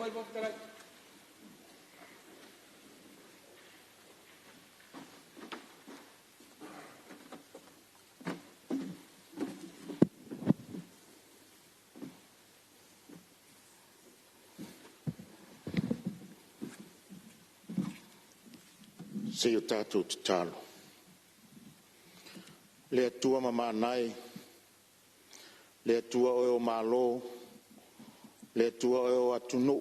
vai votar. Se o tātou te talo. Le atua mamanai, le atua o malo, le atua o atunu,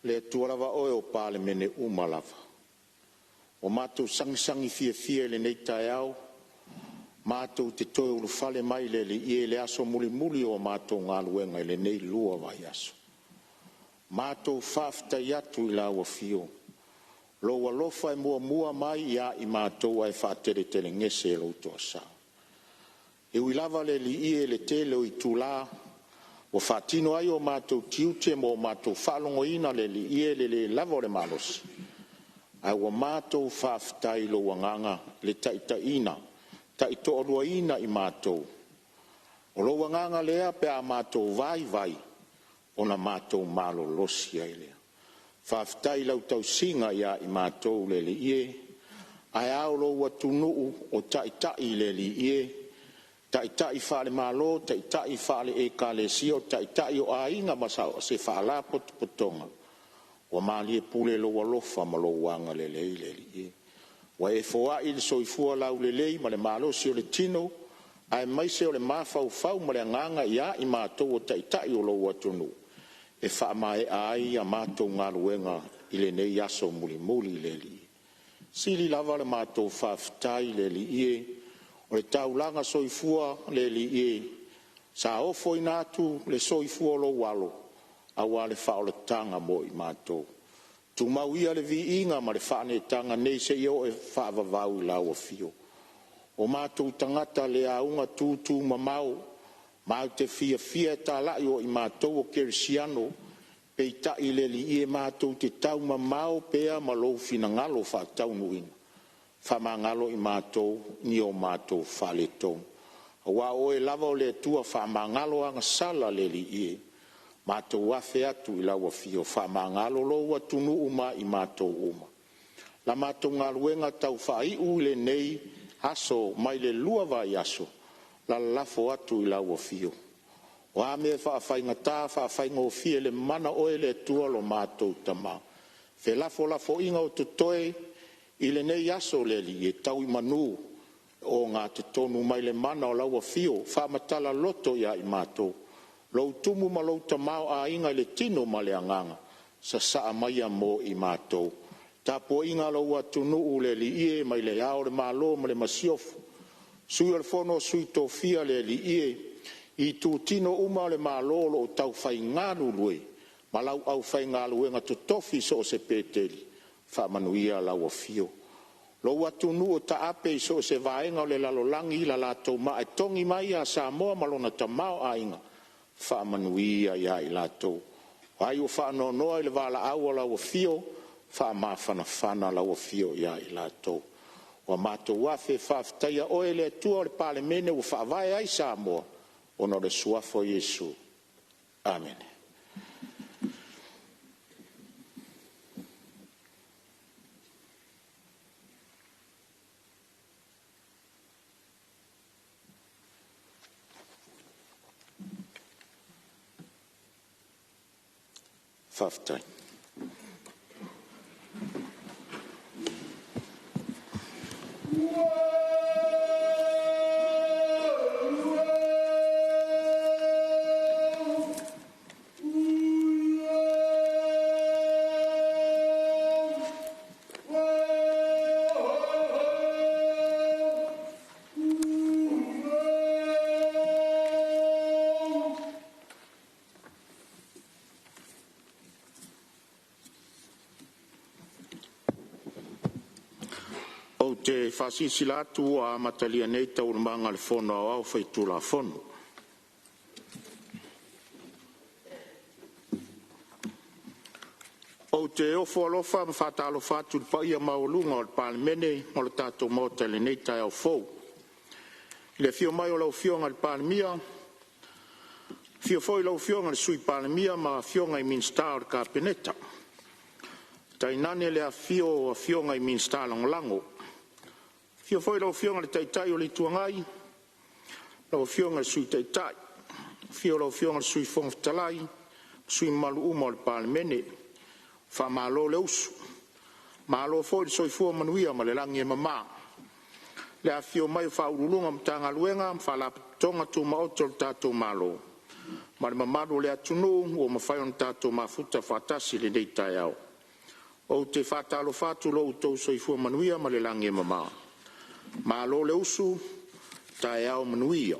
le atua lava o pale mene umalava. O mātou sangisangi fia le nei tai au, mātou te toi ulu fale mai le ie le aso muli o mātou ngāluenga le nei lua vai aso. Mātou whaftai atu I laua fio. Lo walofa mua mai ia I mātou ai whātere tele ngese lo toa sa. E uilava le li le tele o I tūlā, o whātino ai o mātou tiute mo mātou whalongo ina le li le lava o le malosi. Ai o mātou whaftai lo wanganga le taita ina, taito orua ina I mātou. O lo wanganga lea pe a mātou vai, ona mātou malo losi ai lea. Whaftai lau tau singa ia I mātou le li ai au lo watunuu o taitai le li taitai whale malo, taitai whale kalesio, taitai o ainga masao se whala potonga. Wa mali pule lo walofa ma lo wanga le li Wa e foa I le soifua lau le ma le malo si o le tino, ai mai se o le mafau ma le nganga ia I mātou o taitai o lo watunuu. E whaamae ai a mātou ngaruenga I le nei aso muli le li. Sili lava le mātou whaftai le li o le taulanga soifua le li sa ofo I nātu le soifua lo walo, a wale whaoletanga mo I mātou. Tu mau ia le vi inga ma le whaanetanga nei se io e whaavavau lau a fio. O mātou tangata le aunga tūtū mamau, Mau te fia tālai o I mātou o kerisiano, pe tai le li mātou te tau mamau pea ma lou fina ngalo whātau nuina. Whamangalo I mātou, ni o mātou whale tōng. Wa o lava o le tua whamangalo anga sala le li Mātou wafe atu I laua fio, whamangalo lo tunu uma I mātou uma. La mātou ngaluenga tau whai le nei aso mai le lua vai aso. La lafo atu I laua fio. O ame whaafai ngā fie le mana oe le tua lo mātou tama. Fe lafo inga o tutoe I le nei aso le li tau I manu o ngā te tonu mai le mana o laua fio. Whaamatala loto ia I mātou. Lou tumu ma lou tamao a inga le tino ma le anganga. Sa saa maia mo I mātou. Tapo inga lau atunu le li mai le ao le malo ma le masiofu. Sui al fono sui tofia le li I tu tino uma le malolo o tau whai ngānu lue, ma lau au whai ngālu enga tu tofi so se peteli, whamanuia lau a fio. Lo atu nu o ta ape so se vaenga o le lalolangi la lato ma e tongi mai a Samoa malona tamao a inga, whamanuia ia I lato. Ai o whanonoa I le vala aua lau a fio, whamawhanawhana lau a fio ia I lato. Wa mātou wafe whaftaia oe le tua o le pale mene o whaavai ai Samoa. Ono le suafo Yesu. Amen. Whaftai. Te whasisi latu a matalia nei tau manga le fono au whaitu la fono. O te ofo alofa ma whatalo whatu pa ia maulunga o le palemene o le tātou mota le nei tai au fou. Le fio mai o lau fionga le palemia, Fio foi lau fionga le sui palemia ma fionga I minsta o le kapeneta. Tainane le a fionga I minsta lango. Fio foi lau fionga le taitai o le tuangai. Lau fionga le sui taitai. Fio lau fionga le sui fongatalai. Sui malu uma o le palemene. Fa malo le usu. Malo foi le soifua manuia ma le langi e mama. Le a fio mai fa urulunga mtanga luenga. Fa la tonga tu maoto le tato malo. Ma le mamadu le atunu o mawhai on tato mafuta whatasi le dei tai au. O te whatalo whatu lo utou soifua manuia ma le langi e mama. Ma lo le usu tai au manuia.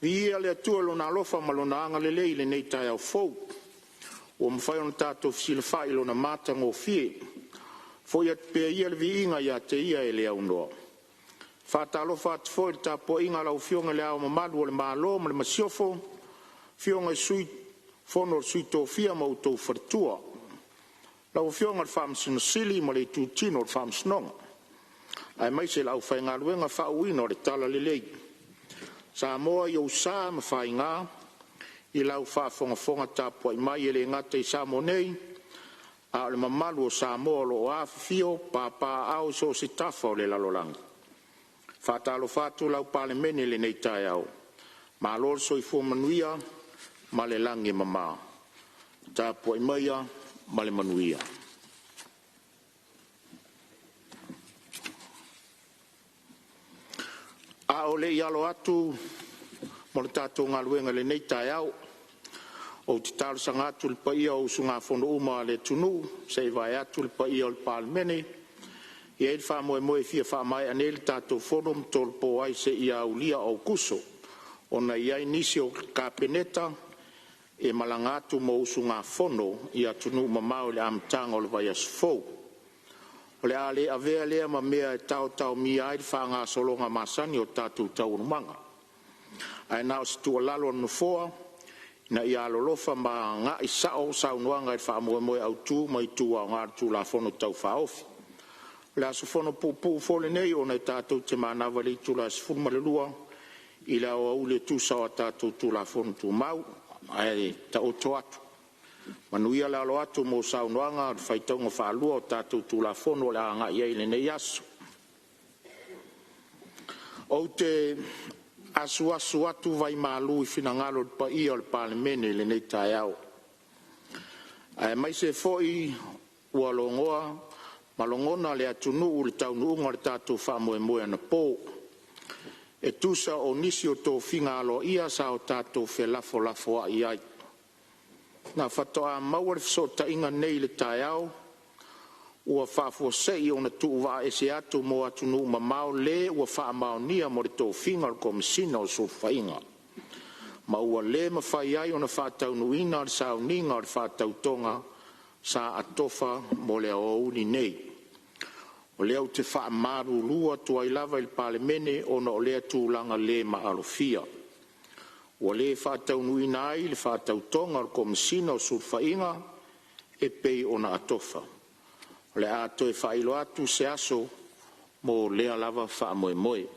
Via le atua lo na alofa ma lo na anga le lei le nei tai au fau. O mawhai on tato fsile whai lo na mata ngō fie. Foi at pia ia le vi inga ia te ia e le au noa. Whatalo whatu foi le tapo inga lau fionga le au mamadu o le malo ma le masiofo. Fionga sui fono sui tofia ma utou fartua. Lau fionga le whamsino sili ma le tutino le whamsinonga. Ai mai se lau whainga luenga whauina le tala le lei. Sa moa I usa ma whainga. I lau whafonga tapua I mai ele ngata I samo nei. A le mamalu o sa moa lo o fio papa au so se tafa o le lalolanga. Whatalo whatu lau pale mene le nei tai au. Ma lor so I fua manuia. Ma le langi mama. Tapua I maia ma le manuia. A o le ialo atu mo le tatou ngaluenga le nei tai au. O te talo sanga atu le paia o sunga fono uma le tunu. Se vai atu le paia o le palmene. I eil wha moe fia wha mai ane le tatou fono mtol po ai se ia ulia au kuso. O na iai nisi o kapeneta. E malangatu mo usu ngā fono I atunu mamau le amtanga o le vai asfou. O le ale avea lea ma mea e tau mi ai le wha ngā solonga masani o tātou taurumanga. Ai nao si tua lalo no foa, na I alolofa ma ngā I sao saunuanga I wha moe au tū mai tū au ngā tū la fono tau wha ofi. Le aso fono pupu fole nei o na tātou te manawa li tū la sifuru malelua, I la o au le tū sawa tātou tū la fono tū mau, ai ta oto atu. Manuia le alo atu mo saunoanga whaitaunga whaalua o tātou tūla fono le anga I eile nei asu. O te asu atu vai malu I whinangalo pa ia o le palemene le nei tai au. Ai mai se foi ua longoa, malongona le atunu u le taunuunga le tātou whamoe na pō. E tusa o nisi o tō whinga alo ia sa o tātou whe lafo a iai. Nā whatoa maua le whasota inga nei le tai au, ua whafua sei o na tuuwa e se atu mo atu nuu mamau le ua whaamau nia mo le tō whinga o komisina o sofa inga. Ma ua le ma whai ai o na whatau nuina o le sao ninga o le whatau tonga sa atofa mo le o uni nei. O lea te wha maru lua tua I lava il palemene o na o lea tūlanga le ma alofia. O le whatau nui nai le whatau tonga o komisina o surfa inga e pei o na atofa. O le ato e whailo atu se aso mo lea lava wha moe.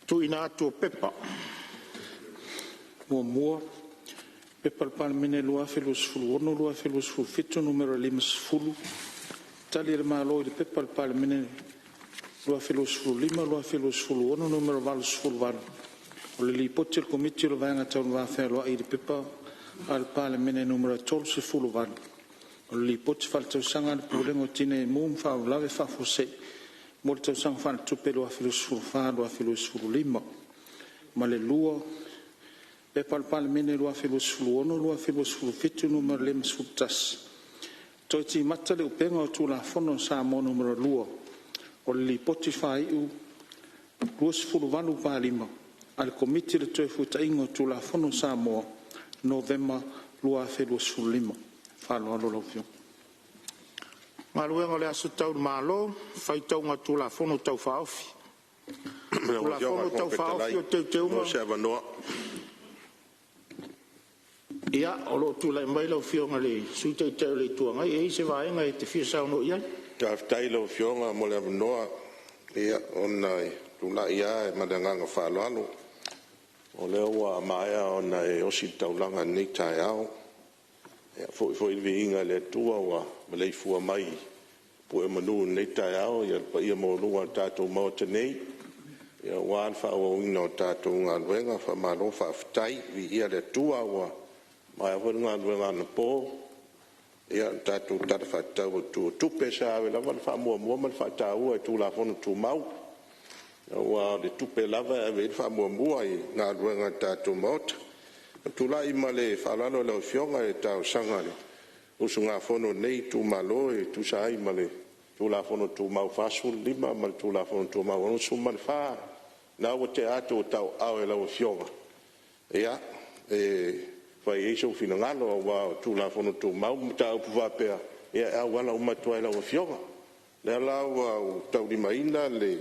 Tui nā tua pepa. Mua. Pepa le palemene lua felusfulu ono lua felusfulu fitu numero 5. Tali le malo I le pepa le palemene lua felusfulu 5 lua felusfulu ono numero 8. O le lipoti le komiti le vaenga taunu vafealoa I le pepa al palemene numero 12. O le lipoti faletausaga le pulenga o tina mu mafaaulave faafosei mo le tausaga faaletupe lua felusfulu 5 ma le lua Pepa le palemene lua felusfulu ono lua felusfulu fitu numero 5. Toi ti mata le upenga o tulafono sa mo numero 2. O le lipoti faiu 2.5 al komiti le toi futainga o tulafono sa mo novema lua felusfulu 5. Falo alo laufio. Maluenga le aso tau malo, faitaunga tulafono tau faofi. Tulafono tau faofi o teunga. Ia, o lo tu lai mai lau fionga le suita I teo le tuanga. E se vaenga e te fia sao no ia. Ka aftai lau fionga mo le avanoa. Ia, onai. tula ia e madanganga whaaloalo. O leo wa maea o na e osi taulanga nei tae ao. Foi vi inga le tua wa malei fua mai. Po e manu nei tae ao ia pa ia mo lunga tātou mau te nei. Ia waan wha o wina o tātou ngā luenga wha maro wha aftai vi ia le tua wa mai a wharu ngā luenga na pō. Ia tātou tata wha tau tu tupe sa awe lava le wha mua man wha tāua e tū la whono tū mau. Wa le tupe lava e vei wha mua i ngā luenga tātou maota. Tula i male whalalo leo fionga e tau sanga le. Usu ngā whono nei tū malo e tū sa ai male. Tū la whono tū mau whasul lima male tū la whono tū mau. Ono su male wha. Nā o te ato tau awe leo fionga. Ia, whai eiso whina ngalo wa tū la whono tū mau mta upu wapea. Ia a wala umatua leo fionga. Lea lau tau lima ina le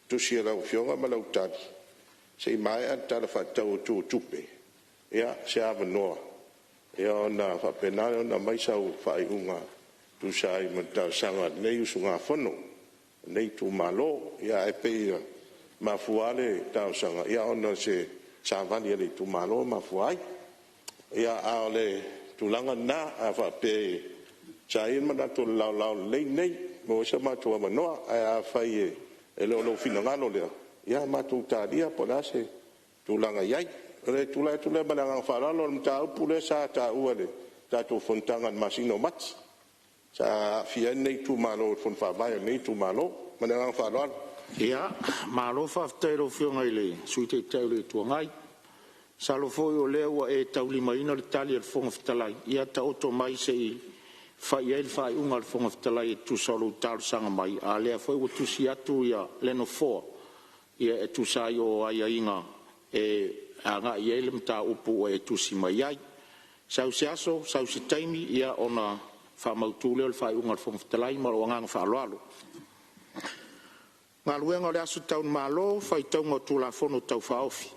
tusia leo fionga ma lau tari. Sei mai a tala whatau tū tupe. Ia, se awa noa. Ia ona whapenare ona maisau whai unga. Tu sai mata sanga nei usu ngā whono. Nei tu malo. Ia e peia mafuale tau sanga. Ia ona se savani ele tu malo mafuai. Ia aole tu langa na a whape. Sai mana tu lau lei nei. Mo se matua manoa. A whai e leo fina ngalo lea. Ia matu tādia pola se tu langa iai. Le tula balanga faralo mta upule sa ta uale ta to fontangan masino mat sa fia nei tu malo fon fa vai nei tu malo mananga faralo ia malo fa tero fionga ile suite tele tu ngai sa lo foi o lewa e tauli maina le tali al fong ftalai ia ta auto mai sei fa ia il fa un al fong ftalai tu solo tal sanga mai a le foi o tu sia tu ia leno fo ia tu sai o ai inga e anga ia mta upu e tusi mai ai sau se aso sau se taimi ia ona fa mautule o fa unga fong ftalai ma o nganga fa aloalo ngaluenga le aso tau malo fa itonga tu la fono tau fa ofi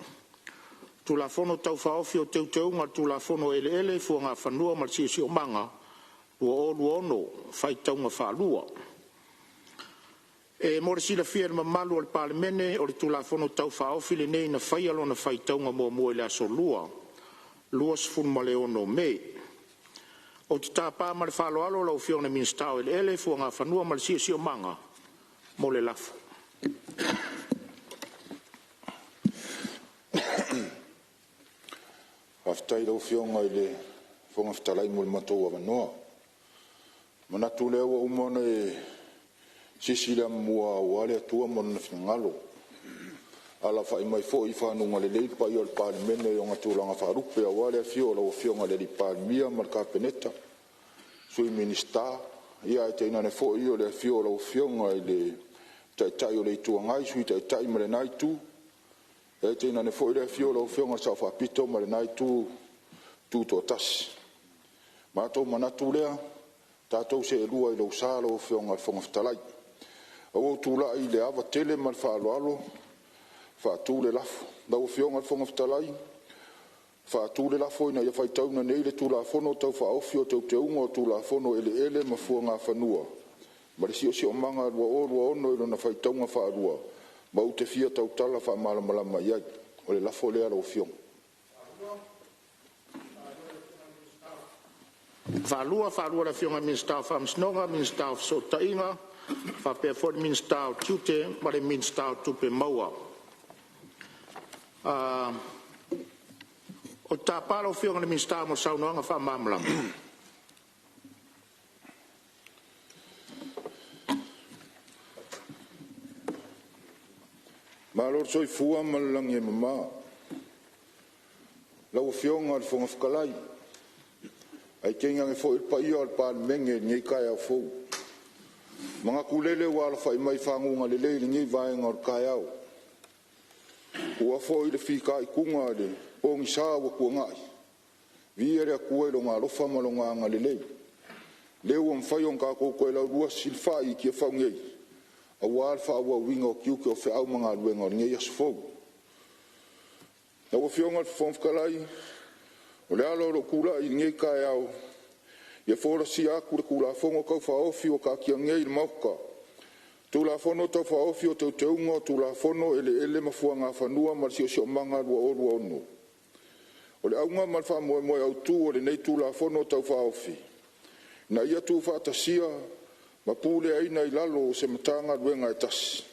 tu la fono tau fa ofi o teu nga tu la fono ele fu nga fanua ma si o manga o no fa itonga fa lua e morisi la fia ma malu al parlemene o tu la fono tau fa ofile nei na fai alo na fai taunga mo le aso lua sfun ma le ono me o te tapa ma le falo alo la fiona min stau ele fu nga fanua ma si o manga mo le lafu aftai lo fiona ile fonga ftalai mo le matou wa no mana tu le o umona e sisila mua wale tua mon ngalo ala fa mai fo I fa no ngale le pa yo pa mene yo ngatula nga fa rupe wale fio lo fio ngale di pa mia marka peneta sui minista ia te ina ne fo yo le fio lo fio ngale tai yo le tua ngai sui tai mele nai tu e te ina ne fo le fio lo fio nga sa fa pito mele nai tu to tas ma to manatu le tato se lua I lo salo fio nga fo ngaftalai o tula I le ava tele mal fa alo fa tu le lafo da o fionga fonga ftalai fa tu le lafo ina ia fai tauna nei le tula fono tau fa ofio tau te ungo tula fono ele ma fuanga fanua ma le si o manga o ono ilo na fai taunga fa alua ma u te fia tau tala fa mala mai ai o le lafo le alo fionga fa lua la fionga min stau fa msnonga min stau so tainga fa pe for min stau tute ma le min stau tupe maua o tapalo fionga le min stau mo sau noanga fa mamla ma lor soi fua malang ye mama la o fionga al fonga fkalai ai kenga nge fo il pa io al pa menge ngi kai a fo mga kulele wala fai mai fangunga lele ngi vai ngor kayao ua fo ile fika I kunga de ongi sawa ku ngai viere ku elo nga lofa malonga nga lele le o mfai on ka ko la rua silfa I ki fa ngi a wal fa wa wingo ki ko fa au mga luenga ngi yes fo na o fionga fon kalai o le alo kula I ngi kayao ia fora si aku le kula fongo kau fa ofi o ka kia ngei mauka Tulafono tau whaofi o tau teunga, tulafono ele mafuanga whanua ma si o si o manga rua onu. O le aunga ma wha moe au tū o le nei tulafono tau whaofi. Na ia tū whaatasia ma pūle aina I lalo o se matanga ruenga e tasi.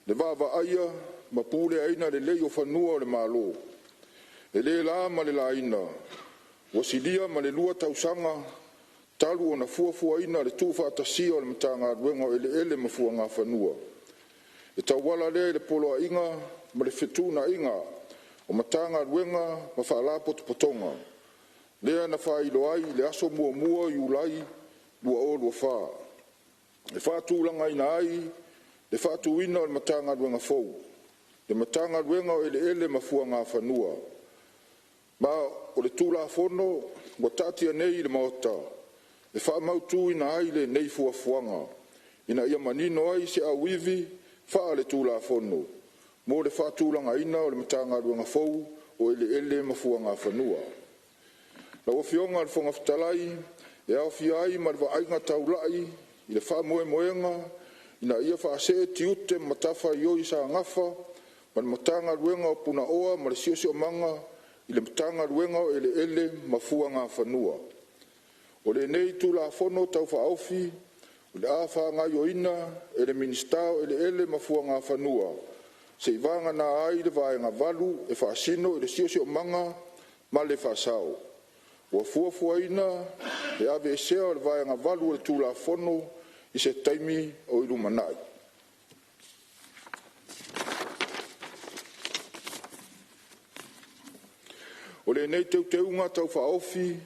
Le vava aia ma pūle aina le lei o whanua o le malo. E le la ma le la ina. Wasilia ma le lua tausanga talu o na fuafua ina le tū whaatasia o le matanga ruenga o ele mafuanga whanua. E tauwala le polo a inga ma le whetuna inga o matanga ruenga ma whaalapo potonga. Lea na whailo ai le aso mua I ulai lua o lua wha. Le whaatūlanga ina ai le whaatuina o le matanga ruenga fau. Le matanga ruenga o ele mafuanga whanua. Ma o le tulafono wa tatia nei le maota. Le wha mautu ina ai le nei fuafuanga. Ina ia manino ai se awivi wha le tulafono. Mo le whaatūlanga ina o le matanga ruenga fau o ele mafuanga whanua. La wafionga le whonga whatalai e awhi ai ma le ainga taulai I le wha moenga ina ia wha se tiute matafa I sa ngafa ma le matanga ruenga o puna oa ma le siosio manga I le matanga ruenga o ele mafuanga whanua. O le nei tulafono tau whaofi o le awha ngai o ina ele ministao ele mafuanga whanua. Se ivanga na ai le vaenga valu e whaasino le siosio manga ma le whaasao. Wa fuafua ina e ave esea o le vaenga valu le tulafono I se taimi o ilumanai. O le nei teunga tau whaofi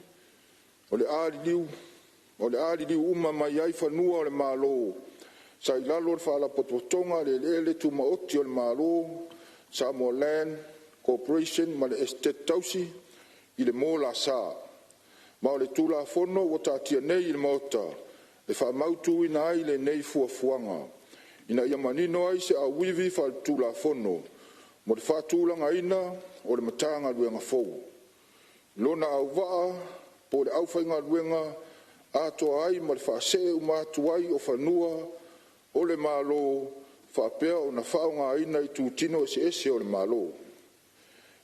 o le āliliu uma mai ai whanua o le mālo. Sa I lalo le whaala pototonga le tu maoti o le mālo, Samoa Land Corporation ma le estate tausi I le mō la sā. Ma o le tulafono o tātia nei I le maota, le wha mautu ina ai le nei fuafuanga. Ina ia manino ai se awivi wha le tulafono, mo le whaatūlanga ina o le matanga ruenga fou. Lona au waa, po le awhainga ruenga, atoa ai ma le whaasee umatu ai o whanua, o le malo, whaapea o na whaonga ina I tūtino ese o le malo.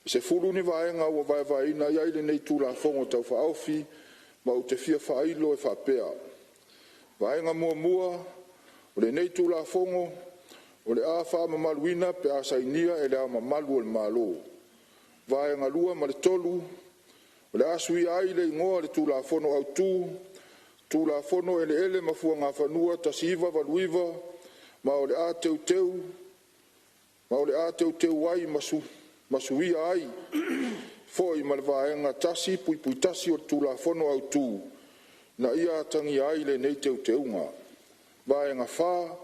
Se fulu ni vaenga o vai ina ia ile nei tulafongo tau whaofi, ma o te fia whailo e whaapea. Vaenga mua, o le nei tulafongo, o le a wha mamaluina pe a sainia e le a mamalu o le malo. Vaenga lua ma le tolu, o le asui ai le ingoa le tulafono au tulafono ele mafuanga whanua tasiva valuiva, ma o le a teuteu ai masuia ai, foi ma le vaenga tasi pui tasi o le tulafono au na ia tangi ai le nei teuteunga. Vaenga wha,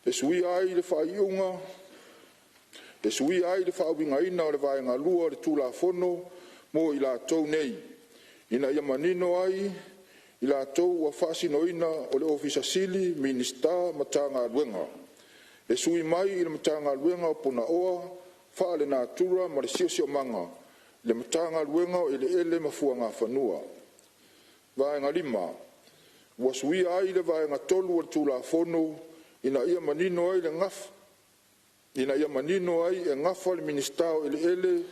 e sui ai le whaiunga, e sui ai le whaawinga ina o le vaenga lua o le tulafono, mo I la tau nei. Ina ia manino ai, I la tau wa whaasino ina o le ofisa sili, minista, matanga ruenga. E sui mai I le matanga ruenga o puna oa, wha le natura ma le siosio manga, le matanga ruenga o ele mafuanga whanua. Vaenga lima, wa sui ai le vaenga tolu o le tulafono, ina ia manino ai le ngaf, ina ia manino ai e ngafa le ministao ele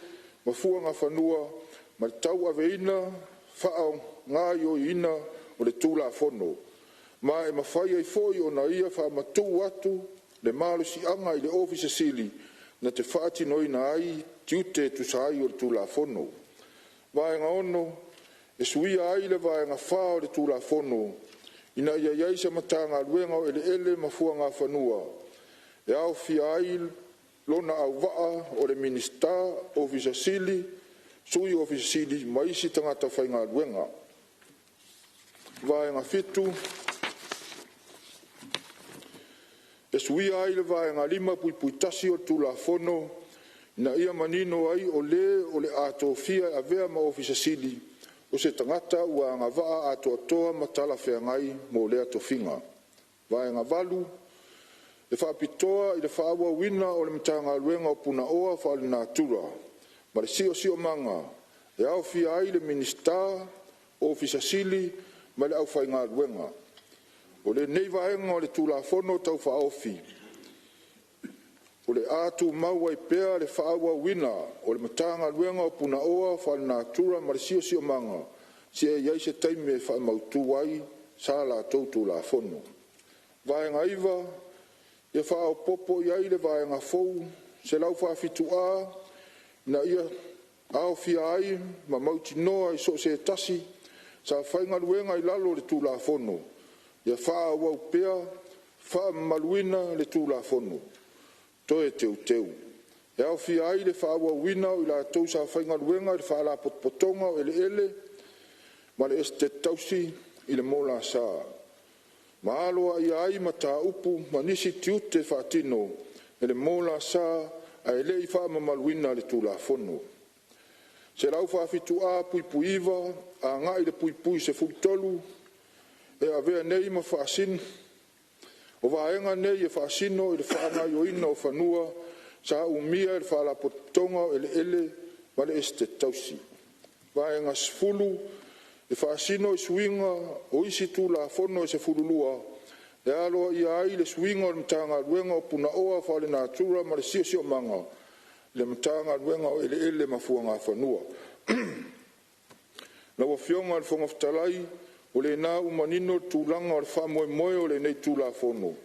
mafuanga whanua, ma le tau aveina, whaao ngai o ina o le tulafono. Ma e mawhai ai foi o na ia wha matu atu, le malo si anga I le ofisa sili, na te whaati noina ai, tiute tu sai o le tulafono. Vaenga ono, e suia ai le vaenga wha o le tulafono, ina ia iai sa matanga ruenga o ele mafuanga whanua. E au fia ai lona au waa o le minista ofisa sili, sui ofisa sili maisi tangata whainga ruenga. Vaenga fitu, e suia ai le vaenga lima pui tasi o tulafono, ina ia manino ai o le ato fia avea ma ofisa sili, o se tangata ua anga waa atoa matala whengai mo lea tofinga. Vaenga valu, e whaapitoa I le whaawa wina o le matanga ruenga o puna oa whaale natura, ma le sio manga, e au fia ai le minista, ofisa sili, ma le au whainga ruenga. O le nei vaenga o le tulafono tau whaofi. O le atu maua I pea le whaawa wina o le matanga luenga o puna oa whal natura marisio si o manga si e iai se taimi e whaamautu ai sa la tau tulafono. Vaenga iwa, ia whaao popo iai le vaenga fou, se lau whaafitu a, na ia ao fia ai, ma mauti noa I so se tasi, sa whainga luenga I lalo le tulafono. Ia whaa wau pea, whaa maluina le tulafono. Toe teu teu. E au fia ai le whaa wau wina o I la tau sa whainga luenga le whaa la potpotonga o ele ele, ma le este tausi I le mola saa. Ma aloa I ai ma ta upu ma nisi tiute whaatino e le mola saa a ele I whaa mamaluina le tulafono. Se lau whaafitu a pui pui iwa, a ngai le pui pui se fultolu, e a vea nei ma whaasin. O vaenga nei e whaasino e le whaanga ioina o whanua, sa umia e le whaala potonga e le ele, ma le este tausi. Vaenga sfulu, e whaasino e suinga o isi tu la fono e se fululua, e aloa I ai le suinga o le mtanga luenga o puna oa whaale natura ma le sio sio manga, le mtanga luenga o ele ele ma fuanga whanua. Na wa fionga al fonga ftalai, o le nā umanino tūlanga o le whamoe moe o le nei tūla fono.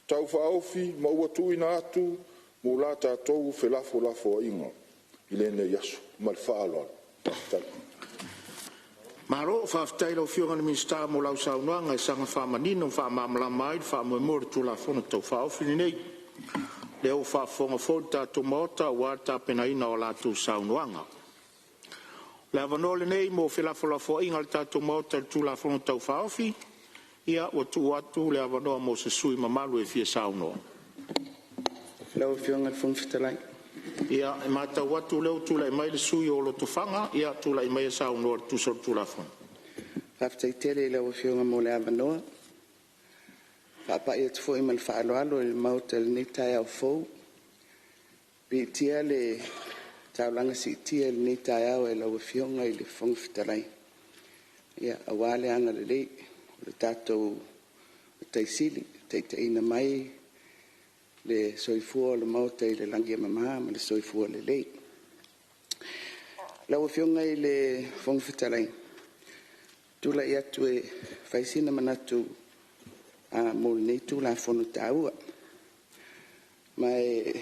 Tau whaofi, ma ua tuina atu, mo la tātou whelafo lafo inga. I le nei yasu, ma le whaaloa. Maro, whaftai lau fionga ni minsta mo lau saunoanga e sanga whamanino, whamamala mai, whamoe moe tūla fono tau whaofi ni nei. Leo whafonga fōi tātou maota, wā tāpena ina o la tū saunoanga. Le avanole nei mo whelafo inga le tātou maota le tūla fono tau whaofi, ia o tu atu le avanoa mo se sui mamalu e fia saunoa. Lau fionga le whangwhitalai. Ia e mātau atu leo tūla I mai le sui o lo tufanga, ia tūla I mai e saunoa le tūsor tūla fono. Whaftai tele lau fionga mo le avanoa. Whapa ia tu fōi ma le whaaloalo le maota le netai au fōu. Pi tia le taulanga si tia le netai au e lau fionga I le whangwhitalai. Ia awale anga le lei, le tātou taisili, teiteina mai, le soifua le maota I le langia mamaha, ma le soifua le lei. Lau fionga I le whangwhitalai. Tula I atu e whaisina manatu mo nei tula fono taua. Mai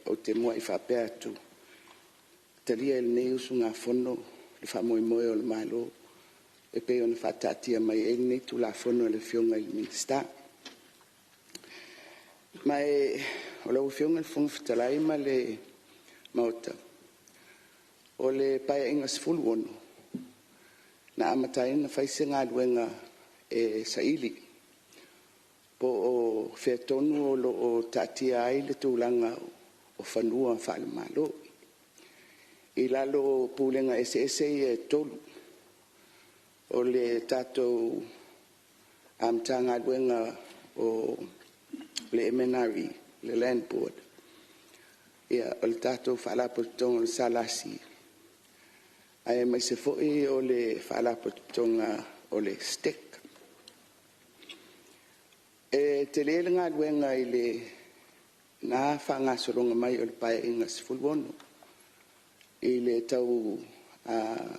o te mua I whapea atu. Talia il nei usunga fono, le whamoe moe o le malo, e pe ona whatatia mai e nei tula fono le fionga I minsta. Mai o lau fionga le fonga whatalai ma le mauta. O le paia ingas fulu ono. Na amatai na whaisenga luenga e saili. Po o whetonu o tatia ai le tūlanga o whanua whaale malo. I lalo pūlenga ese e tolu. O le tātou amtanga luenga o le MNRE, le Land Board. Ia o le tātou whaalapotonga o salasi. Ai mai se foi o le whaalapotonga o le STEC. E te leelenga luenga I le nā whanga soronga mai o le pae inga sifuluono. I le tau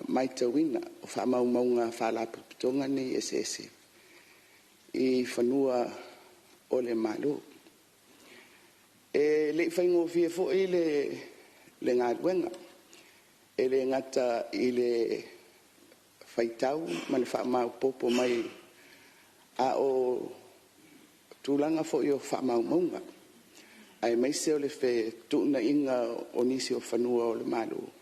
mai tauina o whamaumaunga whaalapotonga ni ese. I whanua o le malo. E le whaingo fia fo I le ngā luenga. E le ngata I le whaitau ma le whamau popo mai a o tūlanga fo I o whamaumaunga. Ai mai se o le whe tūna inga o nisi o whanua o le malo.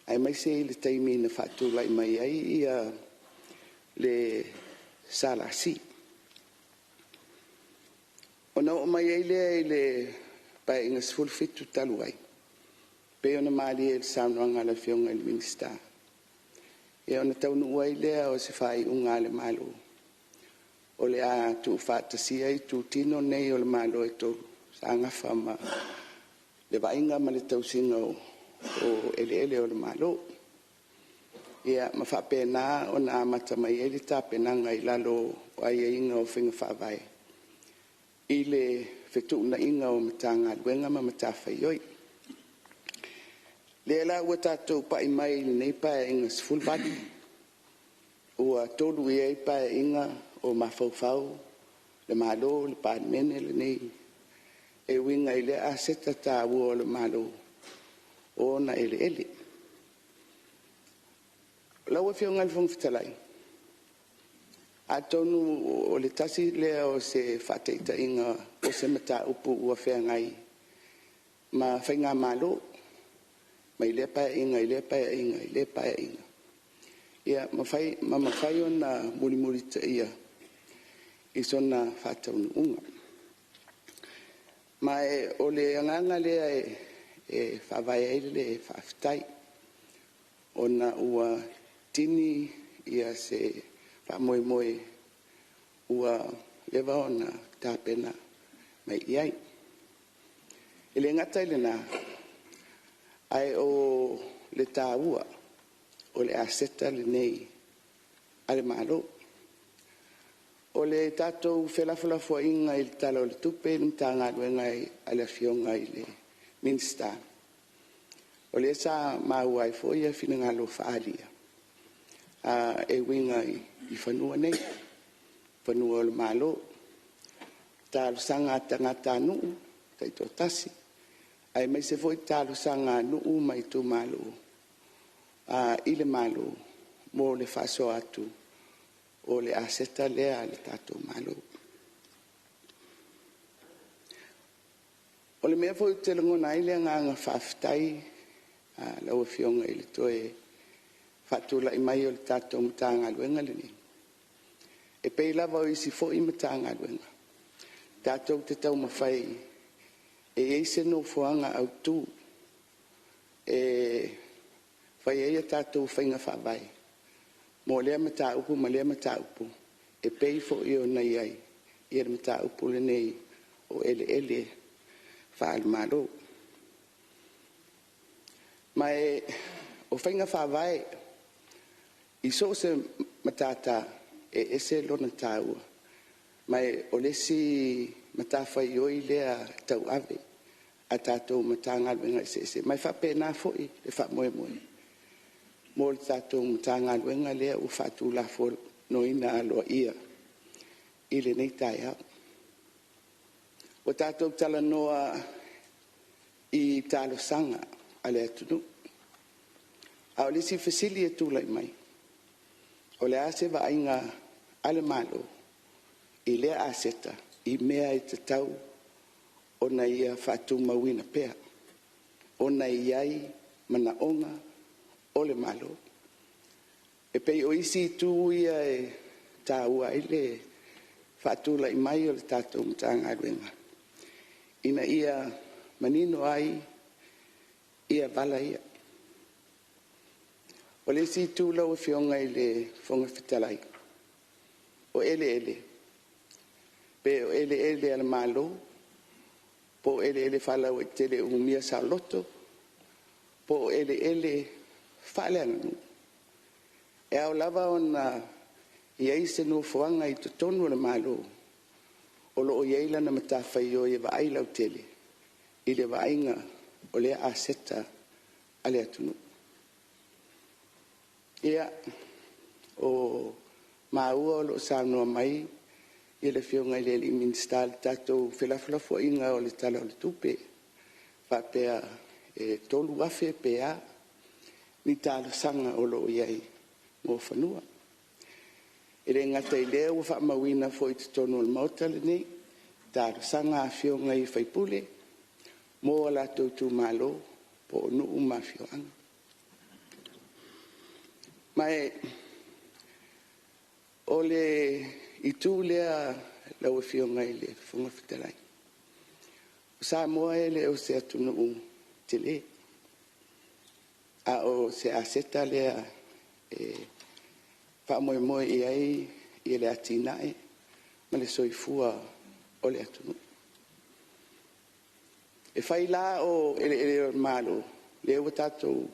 Ai mai se I le taimi na whatūlai mai ai ia le salasi. O na o mai ai lea I le pai inga sfulfitu talu ai. Pe ona mali e saunoanga la fionga le minsta. E ona taunu ai lea o se whai unga le malo. O le a tu whātasia I tu tino nei o le malo e toru. Sa ngafa ma le vainga ma le tausinga o ele o le malo. ia mawhapena o na amata mai e li tāpenanga I lalo o ai inga o whinga whaavai. I le whetu na inga o matanga luenga ma matawhaioi. Le la ua tātou pa I mai nei pa inga sfulvadi. Ua tolu I pa inga o mawhauwhau, le malo, le pāmene le nei. E winga I le aseta tā ua o le malo. O na ele ele. Lau e whionga le whangwhitalai. A tonu o le tasi lea o se whateita inga o se mata upu ua whengai. Ma whainga malo. Ma I le pae inga, I le pae inga, I le pae inga. Ia, ma mawhai o na muri ta ia. I sona whataunu unga. Ma o le anganga lea e whawai eile e whawhitai. O na ua tini ia se whamoe ua lewa o na tāpena mai iai. Ele ngata ile na ai o le tāua o le aseta le nei ale malo. O le tātou whelafulafua inga I le tala o le tupe ni tāngā luenga I ale fionga I le minsta. O le sa maua I foia fina ngalo whaalia. E winga I whanua nei. Whanua o le malo. Tālu sanga tangata nuu. Taito tasi. Ai mai se foi tālu sanga nuu mai tu malo. I le malo. Mo le whaso atu. O le aseta lea le tātou malo. O le mea foi te langona I le nganga whawhitai. Lau fionga I le toe whatula I mai o le tātou matanga luenga le ni. E pei lava o isi fo I matanga luenga. Tātou te tau mawhai e eise no fuanga au tū. E whai eia tātou whainga whawai. Mo lea mata upu, ma lea mata upu. E pei fo I o nei ai. I le mata upu le nei o ele whaal malo. Ma e o whainga whawai I so se matata e ese lona tāua. Ma e o lesi matawhai oi lea tau ave a tātou matanga luenga se. Mai whapena foi e whamoe moe. Mo le tātou matanga luenga lea u whatu la fo noina aloa ia. I le nei tai au. O tātou tala noa I tālo sanga ale atunu. A o lisi fesili e tūlai mai. O le ase wa ainga ale malo. I le aseta. I mea I te tau. O na ia whatu mawina pea. O na iai mana onga. O le malo. E pei o isi tū ia e tāua I le whatula I mai o le tātou mtanga aruenga. Ina ia manino ai ia vala ia. O le si tū lau e whionga I le whonga whitalai. O ele. Pe o ele ala malo. Po ele whalau e tele umia sa loto. Po ele whale anu. E au lava o na iei se no whuanga I tonu le malo. O lo o ieila na matawhai o e wa ailau tele. I le wainga o le aseta ale atunu. Ia o maua o lo sānoa mai I le whionga I le li minstal tātou whelafulafu inga o le tala o le tupe. Whapea e tolu wafe pea ni tāla sanga o lo iai mō whanua. E re ngata I lea ua whaamawina fo I te tonu o le mauta le nei. Tāla sanga a whionga I whaipule. Mō ala tautu malo po o nuu ma whioanga. Mai o le I tū lea lau e whionga I le whunga whitalai. O sa moa e le o se atunu te le. A o se aseta lea e whaamoe I ai I le atinae ma le soifua o le atunu. E whai la o ele malo le o tātou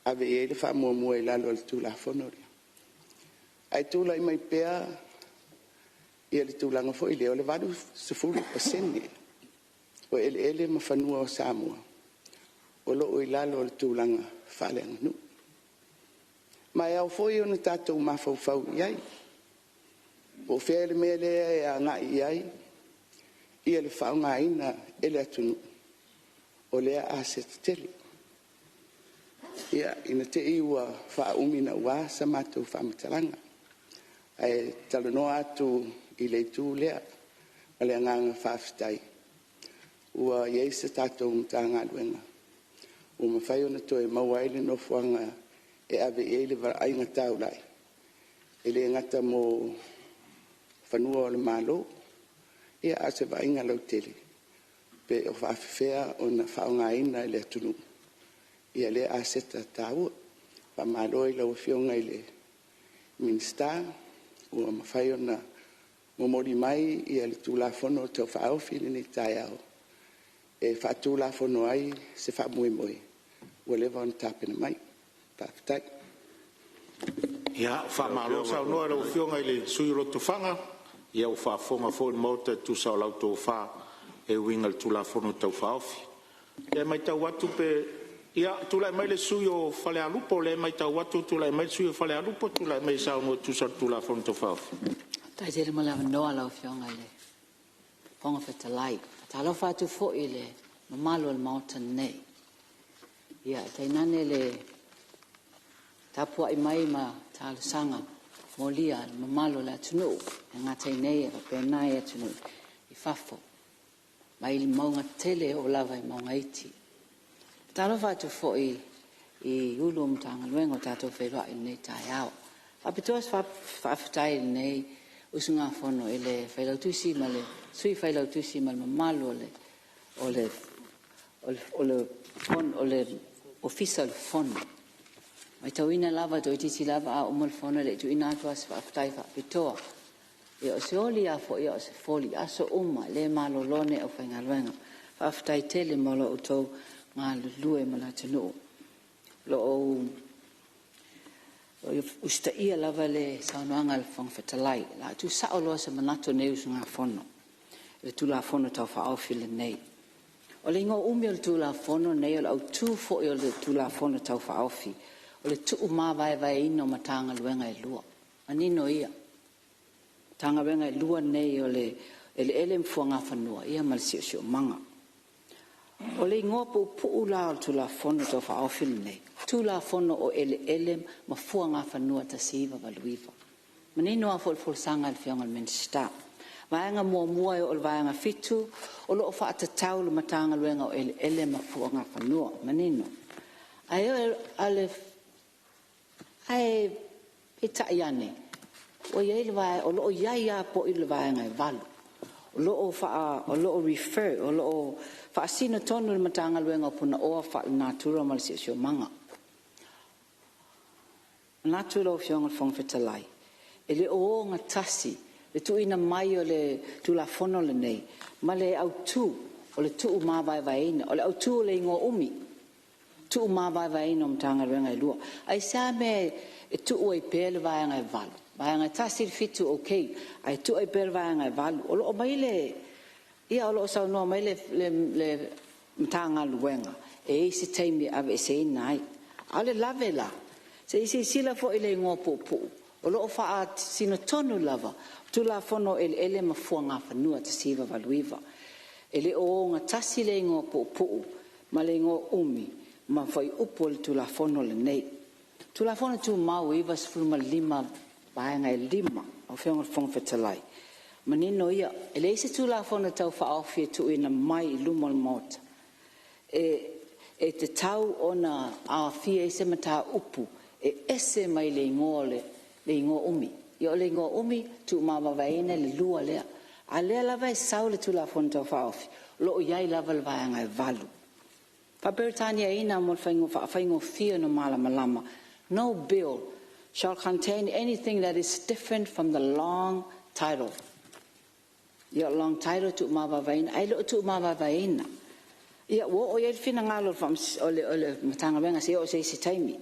ave e le fa mo e lalo le tula fono ai tula mai pea ia le tulanga foi le ole vadu se fulu paseni o ele mafanua o Samoa o lo o lalo le tulanga fale nu mai au foi ona tatou mafau iai o fele mele a nga iai ia le faunga ina ele atunu o le a se tele ia ina te iwa fa umina wa sa matou fa matalanga ai talono atu i le tu lea a le nganga whaafitai. Ua iei se tātou mtanga luenga. Ua mawhai ona toi mawaile no fuanga e ave e le vara ainga tau lai. E le ngata mo whanua o le malo ia ase va inga lau tele. Pe o whaafifea o na whaonga ina le atunu. Ia le aseta tau pa malo i lau fionga i le minsta. Ua mawhai ona mo mori mai ia le tulafono tau whaofi ni tai au. E whaatulafono ai se whaamui moi. Ua lewa on tāpena mai. Tāpitai. Ia, whamalo sa noa lau fionga i le sui roto whanga. Ia o whaafonga fōi mauta tu sa o lau tō wha e winga le tulafono tau whaofi. Ia mai tau watu pe ia tulai mai le sui o whale alupo le mai tau watu tulai mai sui o whale alupo tulai mai sa o tu sa tulafono tau whaofi. Tai tere malawa noa lau fionga i le ponga whetalai. Ta lau whatu fo i le mamalo le mountain nei. Ia, tai nane le tapua i mai ma ta sanga mo lia le mamalo le atunu. E ngā tai nei e pēnai atunu i whafo. Mai le maunga tele o lava i maunga iti. Ta lau whatu fo i ulu mtanga luengo tātou wherua i nei tai au. Whapitoas whaafitai nei usunga fono e le whailautusi ma le sui whailautusi ma le mamalo o le official fono. Mai tau ina lava to itisi lava a umal fono le tu ina atua se whaafitai whaapitoa. E o se oli a fo e o se foli aso uma le malo lone o whaingaluenga. Whaafitai tele malo o tau ngā lue ma la tunu. Lo o usta ia lava le saunoanga le whangwhetalai. La tu saoloa se manato nei usunga fono. Le tu la fono tau whaofi le nei. O le ingo umi o le tu la fono nei o le au tu fo o le tu la fono tau whaofi. O le tu uma vai ino matanga luenga e lua. Anino ia. Tanga luenga e lua nei o le ele mfuanga whanua. Ia malisi o manga. O le ingoa pu la o tu la fono tau whaofi le nei. Tu la fono o ele ma fuanga whanua ta siva valuiva. Manino a fol sanga le fionga le mensta. Vaenga mua o le vaenga fitu o lo fa atatau le matanga luenga o ele ma fuanga whanua. Manino. Ai ita iane. O ye le vai o lo ia po i le vaenga e valu. O lo refer o lo fa sino tonu le matanga luenga o puna o fa natura mal si manga. Natura o fionga whangwhetalai. E le o ngā tasi, le tu ina mai o le tu la fono le nei, ma le au tu, o le tu mawai vaina, o le au tu o le ingo umi, tu mawai vaina o mtanga ruenga i lua. Ai sa me e tu o i pēle vaenga i valu. Vaenga tasi le fitu okay, ai tu o i pēle vaenga i valu. O lo o mai le, ia o lo o sau noa mai le mtanga ruenga, e isi teimi ave se inai. A le lave la. Se isi sila fo ile ngō pōpō. O loo wha sino tonu lava. Tu la fono ele mafua ngā whanua te siva valuiva. Ele o ngā tasi le ngō pōpō. Ma le ngō umi. Ma whai upo le tu la fono le nei. Tu la fono tu mau iwa sifuruma lima. Baenga e lima. O whionga whangwhetalai. Ma nino ia. Ele isi tu la fono tau whaawhia tu ina mai i luma le mota. E te tau ona a whia ese mata upu. E ese mai le ingo umi. Ia o le ingo umi, tu mawawaina le lua lea. A lea lava e sau le tu la fonta o whaofi. Lo o iai lava le vaianga e valu. Paperitania ina mo whaingo fia no malama. No bill shall contain anything that is different from the long title. Ia long title tu mawawaina. Ai lo tu mawawaina. ia o ia fina ngalo fam ole matanga venga se o se taimi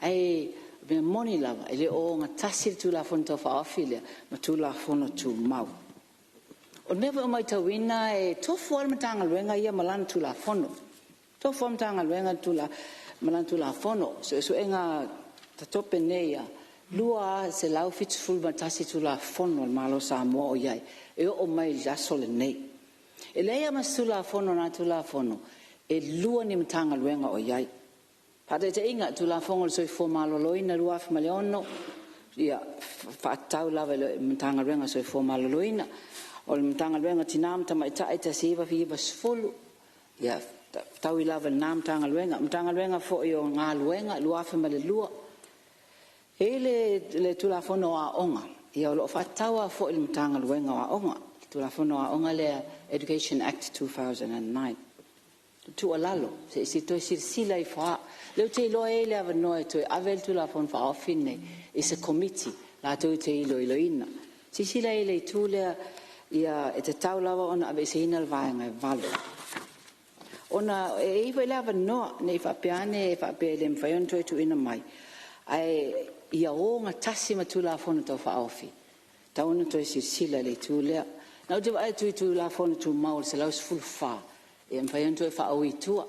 ai be moni lava ele o nga tasir tu la fonto fa afile ma tu la fono tu mau o never mai tawina e to for matanga venga ia malan tu la fono to for matanga venga tu la malan tu la fono so enga ta tope neia lua se lau fitful matasi tu la fono malo sa mo o ia e o mai ja sole nei Elea masula fono na tula fono e lua ni mtanga luenga o yai pada te inga tula fono so fo malo loina lua fa maleono ia fa tau lava mtanga luenga so fo malo loina o mtanga luenga tinam tama ita siva fi basfulu ia tau lava nam mtanga luenga fo yo nga luenga lua fa male lua ele le tula fono a onga ia lo fa tau fo il mtanga luenga a onga tula fono a onga le Education Act 2009. Tu alalo, se to sila I fa. Le te lo ele ava no to avel tu la fon fa ofine is a committee la to te ilo ina. Si sila ele tu le ia e te taulava ona ave sina al vaenga valo. Ona e iwa ava no ne fa piane fa pele mfayon to tu ina mai. Ai ia o nga tasima tu la fon to fa ofi. Tauna to sila le tu le Now do I to la phone to maul se laus full fa e mfayon to fa au tua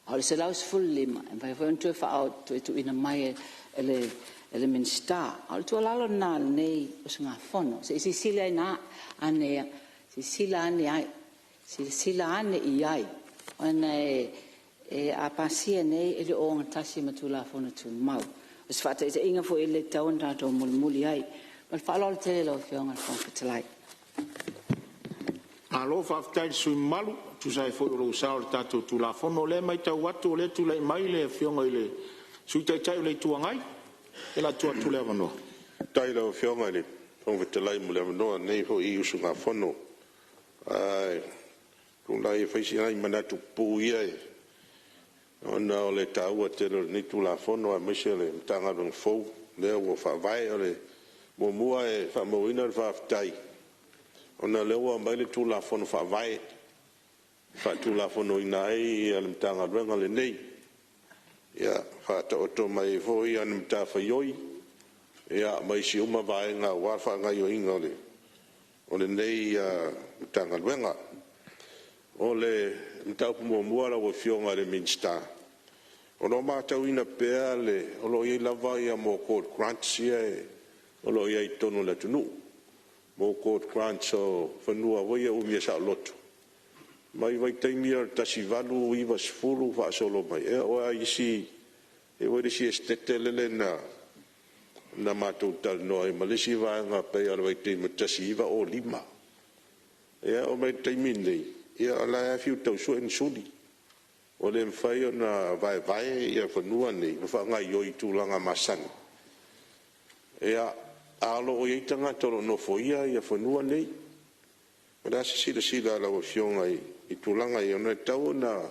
au se laus full lima e mfayon to fa out to ina mai ele minsta au to lalo na nei usunga fono se sila na ane si sila ane ai si sila ane iai ona e a pasia nei ele o ngasi matula fono to mau es fata e inga fo ele taunda to mulmuli ai mal fa lo te lo fiona fonfetalai Alo faftai sui malu tu sai fo lo sa tato tu la fono le mai tau watu le tu le mai le fionga ile sui tai tai le tu ngai e la tu le vano Tai lo fionga ile fong te lai mo le vano nei fo I usu nga fono ai tu lai fa si ai mana tu pu ia ona o le tau te lo ni tu la fono a mesele tanga don fo le o fa vai ole mo mua e fa mo ina fa tai ona lewa mai le tu la fono fa vai fa tu la fono ina ai al mtanga renga le nei ya fa to to mai fo I an mta fa yoi ya mai si uma vai nga wa fa nga yo inga ole nei mtanga renga ole mta mo mo la wo fionga le minsta ono ma tau ina pele olo I lava ya mo ko grant sia olo ia I tonu la tunu mo ko grant so fanua voia o mia sa loto mai vai taimia tasi valu I was fulu fa solo mai e o ai si e o si estete lele na matou tal no ai malisi va nga pe ar vai taimia tasi va o lima e o mai taimia nei e ala e fiu tau so en suli o le mfai na vai e fanua nei fa nga yo I tulanga masani e alo o itanga tolo no foia ia fonua nei ora sila la o fionga I tulanga I ona tau na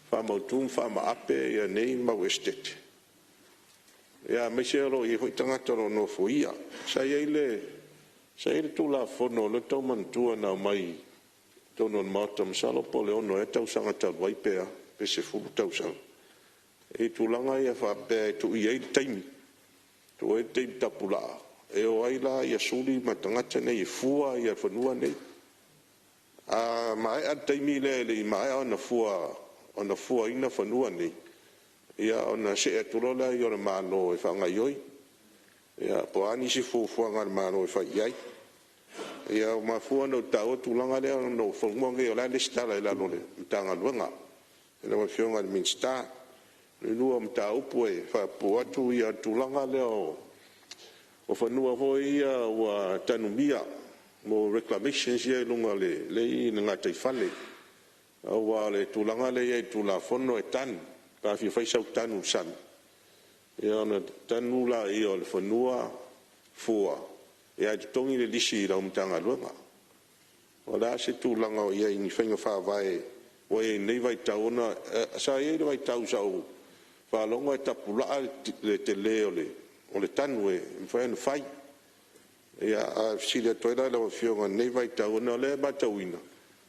fa mautum fa ma ape ia nei ma westet ia meselo I itanga tolo no foia sai ele tula fono le tau mantua na mai tono matam salo pole ono e tau sanga tal waipea pe se fu tau sang e tulanga ia fa pe tu ia taimi tu e te tapula e o aila ia suli matangata nei fua ia fanua nei a mai a taimi le mai ona fua ina fanua nei ia ona se tulola ia ona mano e fanga yoi ia po ani si fu nga mano e fa iai ia ma fua no tau tulanga le no fonga nge ola le stala la no le tanga luanga e la fionga min sta no mta upue fa po atu ia tulanga le o fanua foi ia wa tanumia mo reclamations ia lunga le nga tai fale wa le tulanga le ia tula fono e tan ka fi fai sau tanu san ia na tanula ia le fanua fua ia tongi le lisi la umtanga luanga wala se tulanga ia ni fenga fa vai o e nei vai tauna sa ia vai tau sau fa longa e tapula le teleole o le tanu e mfai fai ia si le toira le fionga nei vai tau na le ba tauina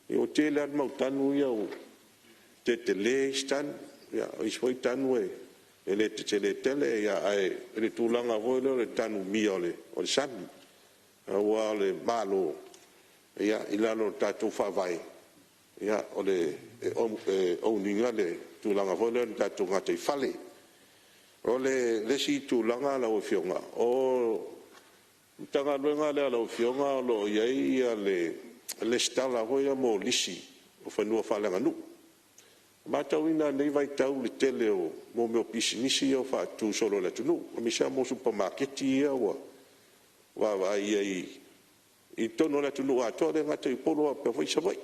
I o te le mau tanu ia te le stan ya is foi tanu e le te le tele ya ai le tulanga voi le tanu miole o le sani wa le malo ya ilano tatu fa vai ya o le o ninga le tulanga voi le tatu ngate fale o le si tulanga la o fionga o tanga luenga le la o fionga lo yai ya le stala voi mo lisi o fa no fa la nu Matauina nei vai tau le tele o mo me pisinisi o fa tu solo le tunu o mi sa mo supermarket ia wa i tono le tunu a tole ngata i polo pe foi sa vai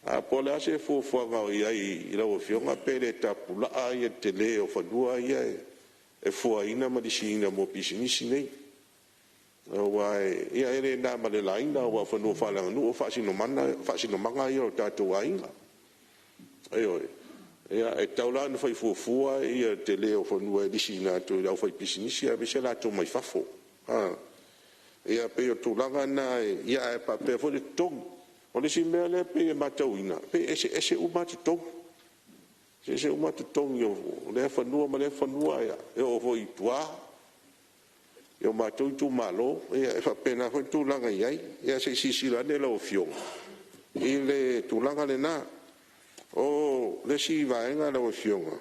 a pole se fu nga ia i la o fionga pele ta pula ai tele o fa dua ia e fu ina ma di sina mo pisinisi nei wa ia ere na ma le laina wa fa no fa la no fa sino manga ia o tatu ainga Ayo, ya taula no fai fua ia te leo fo no di sina to au fai pisinisi a bisela to mai fafo ia pe to langa na ia pa pe fo le tong o le simele pe matauina pe ese uma to tong ese uma to tong yo le fo no ma le fo no ia o fo i tua yo matou tu malo ia fa pena fo to langa ia se sisila ne lo fio ile to langa le na o le si vaenga la o fionga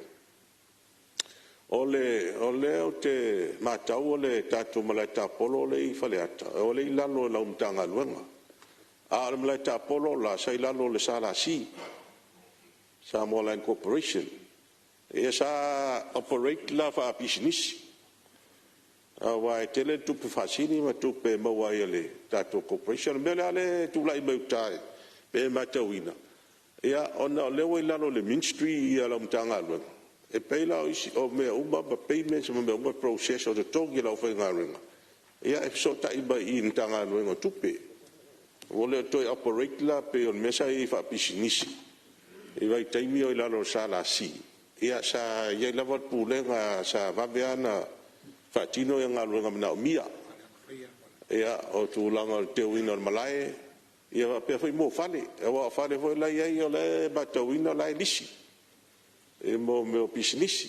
o le te matau o le tatu malata polo le i faleata o le ilalo la umtanga luenga a le malata polo la sa ilalo le sala si Samoa Land Corporation e sa operate la fa business wa tele tu pe fasini ma tu pe mawa le tatu corporation mele ale tu la i meutai pe matauina ia ona lewe lalo le ministry ia la mtanga lu e peila o me uma ba payments me uma process o de togi la fa ngarenga ia e so ta iba I mtanga lu ngo tupe wole to operate la pe on mesa I fa business e vai taimi o lalo sala si ia sa ia lava pulenga sa vaveana fa tino ia ngalu ngamna mia ia o tu langa te wina malai ia pe foi mo fale e wa fale foi la ia o le batawina la lisi e mo me business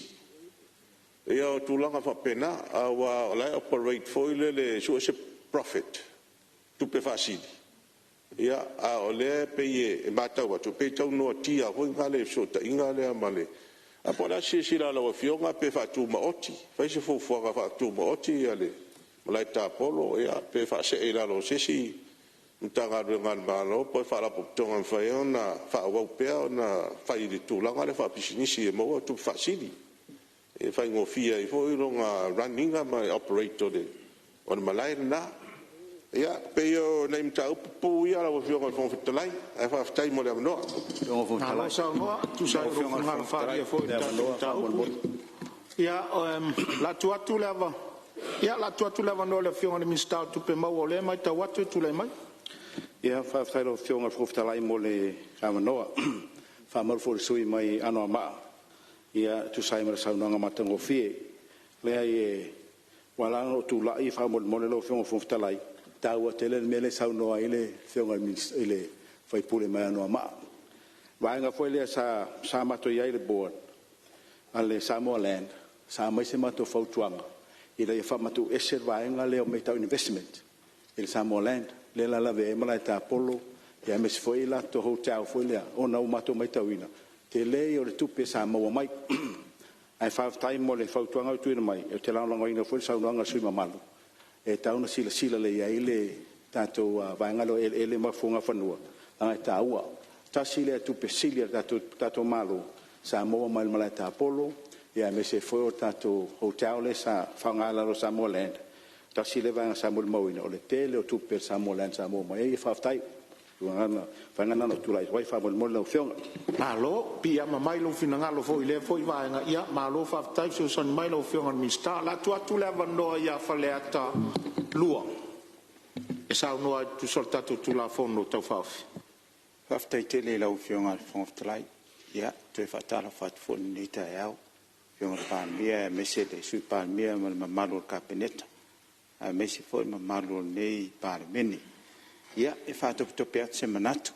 ia o tulanga fa pena a wa la operate foi le so se profit tu pe facile ia a ole pe e batawa tu pe tau no tia foi ngale so ta ingale male a pola si la lo fionga pe fa tu ma oti fa se fo fa tu ma oti ale la ta polo ia pe fa se la lo si Mtanga ngal malo po fa la tonga fa na fa wa pe na fa I tu la ngale fa business e mo tu facili e fa ngo fia I fo nga running ma operator de on malai na ya pe yo na imta pu ya la fio fo fitlai e fa tai mo le no fo fitlai sa no tu sa fo ngal fa ya fo ya la tu leva ya la tu leva no le fio ni sta tu pe mo le mai ta watu tu le mai ia fa failo fionga frufta lai mole kamanoa fa mal for sui mai ano ma ia tu sai mar sa nga matango fie le ai wala no tu lai fa mole lo fionga frufta lai tawa tele mele sa no ile fionga ile fai pule mai ano ma va nga foi le sa mato ia ile board ale Samoa Land sa mai se mato fautuanga ile fa mato eser va nga le o meta investment ile Samoa Land le la ve mala ta polo ya mes foi la to hotel foi la ona o mato mai tawina te le o le tupe sa mo mai ai fa time mo le fautuanga tu mai e te la longa ina foi sa longa sui mamalu e ta una sila le ia ile tato va ngalo ele ma funga fanua ai ta ua ta sila tupe sila tato malu sa mo mai mala ta polo ya mes foi o tato hotel le sa fangala lo Samoa Land ta sile va Samuel Mowina o le tele o tu per Samuel Land Samuel mai fa ftai ngana fa ngana no tu lai vai fa mo le fiona malo pia ma mai lo fina ngalo fo ile fo va nga ia malo fa ftai so son mai lo fiona mi sta la tu le vando ia fa le ata lua e sa no tu soltato tu la fono to fa ftai tele la fiona fo ftai ia tu fa tala fa fo ni ta yao fiona pa mia mesele su pa mia ma malo cabinet a mesi foi ma malo nei par meni ia e fa to pe se manatu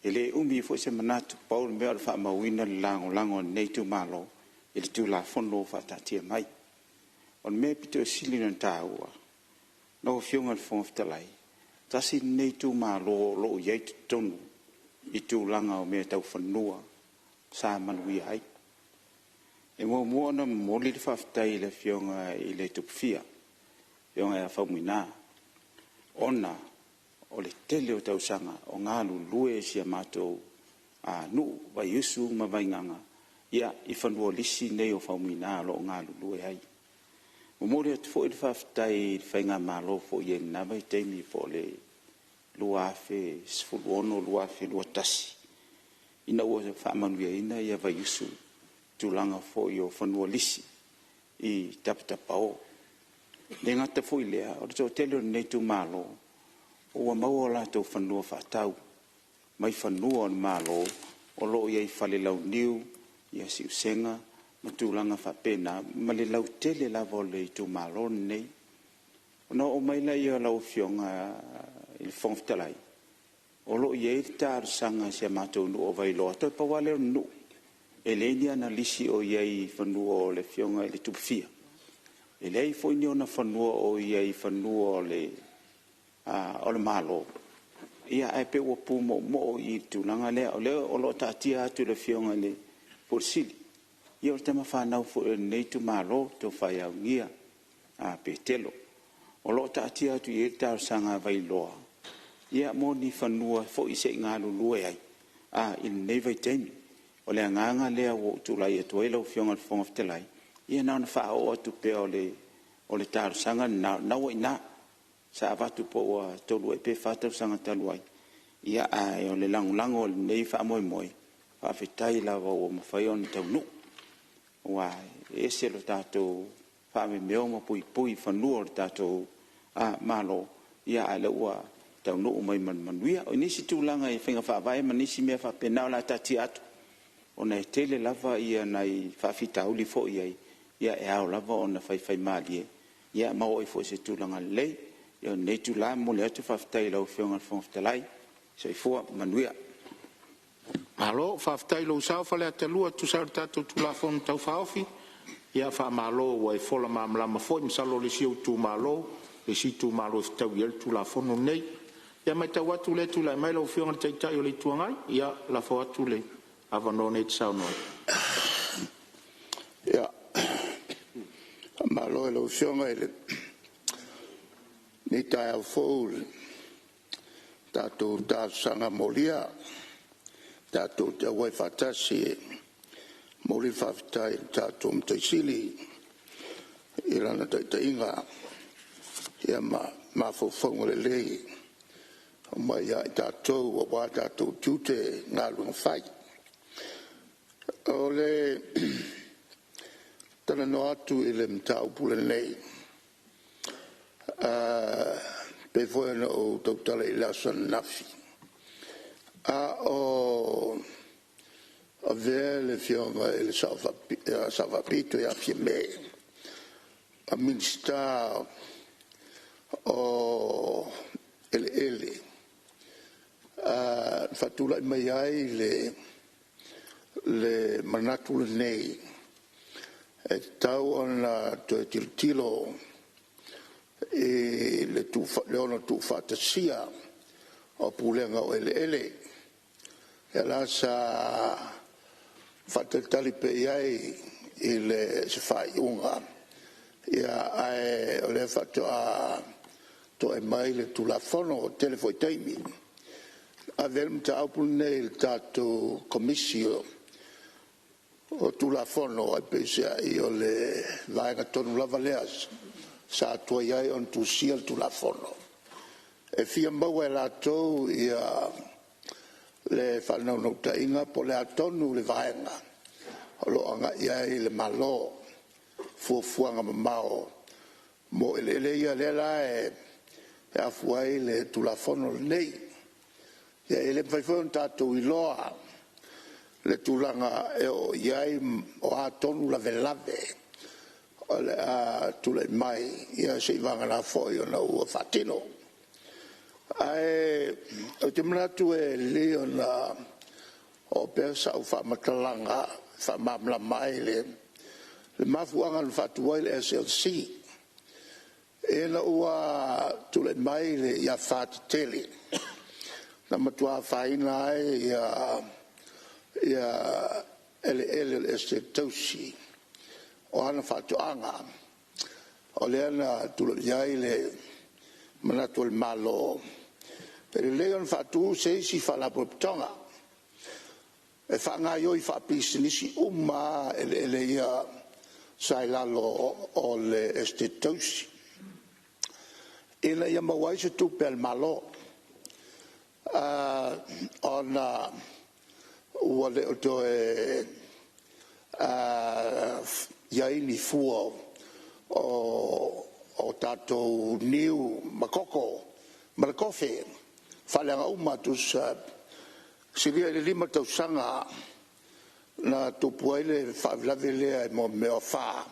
ele umi fo se manatu Paul me al fa mawina lango nei tu malo ele tu la fono fa tatia mai on me pito silino taua no fionga al fon ftalai tasi nei tu malo lo ye tonu I tu langa o me tau fanua sa manui ai e mo na mo li fa ftai le fionga I le tupfia fionga ya famina ona o le tele o tau sanga o ngalu lue sia matou a nu wa yusu ma vainganga ia I fanua lisi nei o famina lo ngalu lue ai mo le fo I fa ftai fainga malo fo ye na vai temi fo le lua fe sfuluono lua fe lua tasi ina o fa manuia ina ia vai yusu tulanga fo yo fanua lisi I taptapao le ngata fo ilea o to tele nei tu malo o mau la to fanua fa tau mai fanua on malo o lo ia I fale lau niu ia si usenga matulanga fa pena ma le lau tele la vole tu malo nei no o mai la ia lau fionga il fonftalai o lo ia tar sanga se matou no vai lo to pa wale no elenia na lisi o ia I fanua o le fionga le tupfia elei foi ni ona fanua o ia I fanua le o le malo ia ai pe o pumo mo I tulanga le o lo tatia tu le fionga le porsili ia o tema fa na fo nei tu malo to fa ia ngia a petelo o lo tatia tu ia tar sanga vai loa ia mo ni fanua fo I se ngalu lue ai in nei vai temi o le nganga le o tu la ia to elo fionga fong of telai ia na fa o tu pe o le tar sanga na o ina sa va tu po to lu pe fa tu sanga taluai ia o le lango nei fa moi fa fitai la o ma fa on tau no wa ese lo tato fa me mo pui fanua o tato malo ia le wa tau no mai manuia o nisi tulanga I finga fa vai manisi me fa pena la tati atu ona tele lava ia nai fa fita uli fo ia e au lava ona fai mali ia mau I fo se tulanga le ia nei tula mo le atu fa fita ila o fionga fon ftalai so I fo manuia malo fa ftai lo sa fa le atalua tu sa tatu tu la fon tau fa ofi ia fa malo wa I fola mamla ma fo msalo le siu tu malo le si tu malo tau ia tu la fon nei ia mai tau atu le tu la mai lo fionga tai o le tuangai ia la fo atu le avanone tsau no ia malo lo fionga le ni tai au fo tatu ta sanga molia tatu te wai fatasi moli fatai tatu mtaisili irana ta inga ia ma fo le lei ma ia tatu o wa tatu tute ngalu fai ole tana no atu ile mtau pule nei pe foi no doctor la son nafi o avere fioma il salva pito ya fiemme a minsta o ele fatula mai ai le manatu nei e tau ona to tilo e le tu leono tu fantasia o pulenga o ele e la sa fataltali pe ai il se fai unga ia ai o le fatto a to e mai le tu la fono telefoi taimi avel ta apul nei tato comissio o tu la fono e pensa io le vai a tonu lavaleas sa tu ai on tu sia tu la fono e fia mbau la to ia le fanno no tainga po le atonu le vaenga o lo anga ia le malo fuanga mamao mo ele ia le la e afuai le tu la fono nei ia ele fai fon tato i loa le tulanga e o iai o atonu la velave o le a tu le mai ia se vanga la foi o na ua fatino Ai o te manatu e leo na o pesa o whamatalanga whamamla mai le mafuanga na whatuai le SLC e na ua tule mai le ia whatitele na matua whaina ai ia ele este tausi o ana whatuanga o le ana tule iai le manatu le malo Pero leon fatu se si fa la proptonga. E fa nga yo I fa pisinisi uma ele ia sai la lo o le estetosi. Ele ia mawai se tu pel malo. Ona wale o to ia ini fuo o tato niu makoko marakofe. Falenga umatus siria le lima tau sanga na tupuele favlavele mo me fa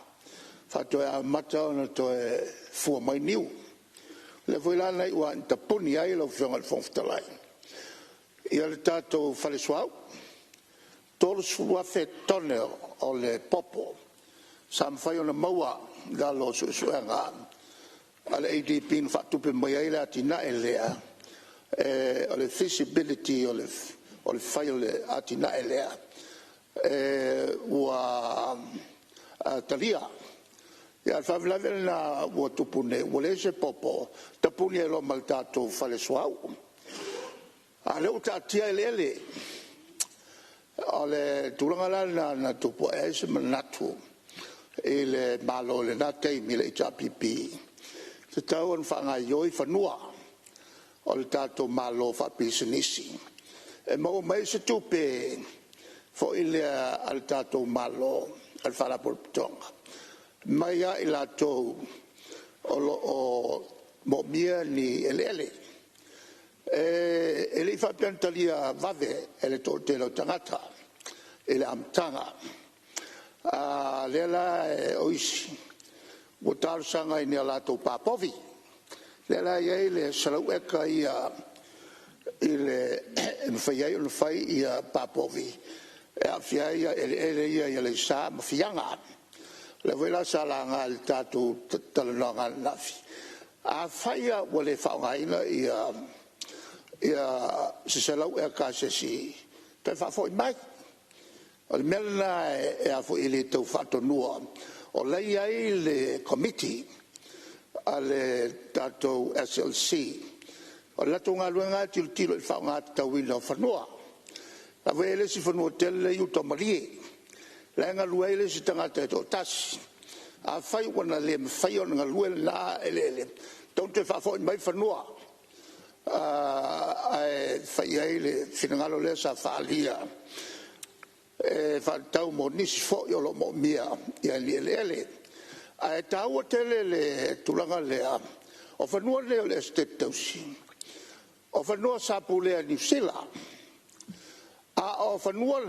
to mata na to fu mai niu le voila nei wa tapuni ai lo fionga fonftalai ia le tato fale swau tol sua fe tonel o le popo sam fai ona maua galo suenga ale ADP fa tupe mai ai la tina elea o le feasibility o le file atina elea ua talia ia favelavele na ua tupune ua le se popo tapuni e lo ma le tatou fale soau a le u taatia eleele o le tulaga lana na tupu e se manatu I le malo le na teimi le itapipi se tau an faagaioi fanua o le tatou malo faapisinisi e mau mai se tupe fo I le al tatou malo al falapolopotoga mai a I latou o momia ni eleele e le faapianatalia vave e le toʻatele o tagata I le amataga lea la o isi ua talosaga I ni a latou papovi le la ia le salau eka ia I le mawhai ona whai ia papovi e a whia ia ele ia le sa mawhianga le wela sa la ngā le tātou talananga nafi a whaia wa le whaongaina ia se salau eka se si pe whafoi mai o le melana e a fo I le tau whatonua o lei ai le committee ale tatou SLC o lato ngā luenga tilo I whaonga tauina o whanua la wele si whanua tele I utomarie la ngā luele si tangata e tō tasi a whai wana le mwhai o ngā luele na ele tau te whafoi mai whanua ai whai ai le whinangalo le sa whaalia e whaatau mo nisi fo I olo mo mia I ele ai tau tele le tulanga lea o whanua leo le estate tausi o whanua sapu lea New Zealand a o whanua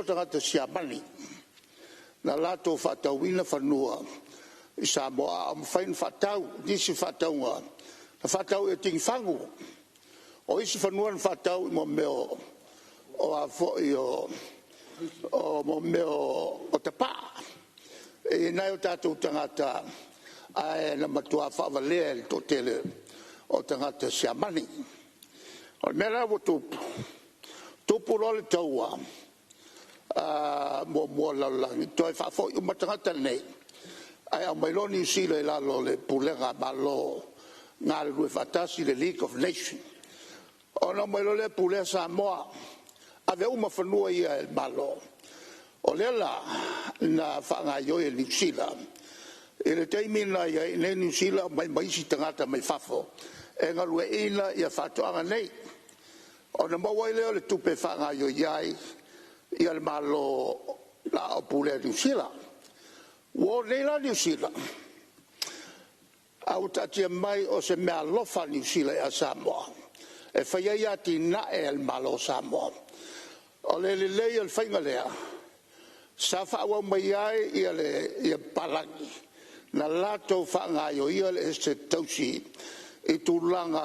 tangata siamani na lato whatauina whanua I Samoa am whain whatau disi whataunga na whatau e tingi whangu o isi whanua na whatau I mo meo o a fo I o mo meo o te paa e nai o tātou tangata ai na matua whawalea I tō tele o tangata siamani. O mera o tupu role taua mua laulangi. Toi whawhoi o matangata nei. Ai au mai lo New Zealand lalo le pulenga malo ngā le rue whatasi le League of Nations. O na mai lo le pulenga Samoa ave uma whanua ia el malo. O lela na whaangaioi e New Zealand. E le teimi na ia I New Zealand mai si tangata mai whafo. E ngarue ina ia whatoanga nei. O na mawai leo le tupe whaangaioi iai ia le malo la o pule New Zealand. Wo leila New Zealand. Au tatia mai o se mea lofa New Zealand a Samoa. E whaia ia ti na e el malo Samoa. O le lei al whainga lea. Sa whaawa mai ai ia palangi. Na lato whaangaio ia le este tausi i tūlanga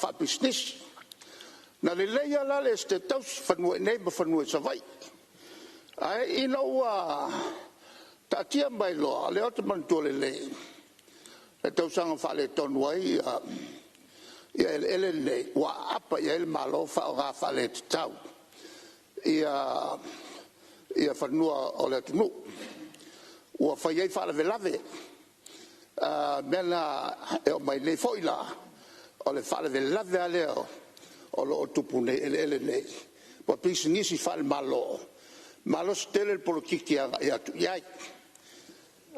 wha business. Na le leia la le ste taus whanua nei ma whanua savai. Ai ina ua tatia mai loa, le o te mantua le lei. Le tausanga wha le tonu ai ia ele nei, wa apa ia ele malo wha o ngā wha le te tau. Ia whanua o le tunu. Ua whaiei wha lave lave. Mena e o mai nei foila, o le wha lave lave a leo, o lo tupu nei ele nei. Wa pisi nisi wha le malo. Malo stele le polokiki a tu iai.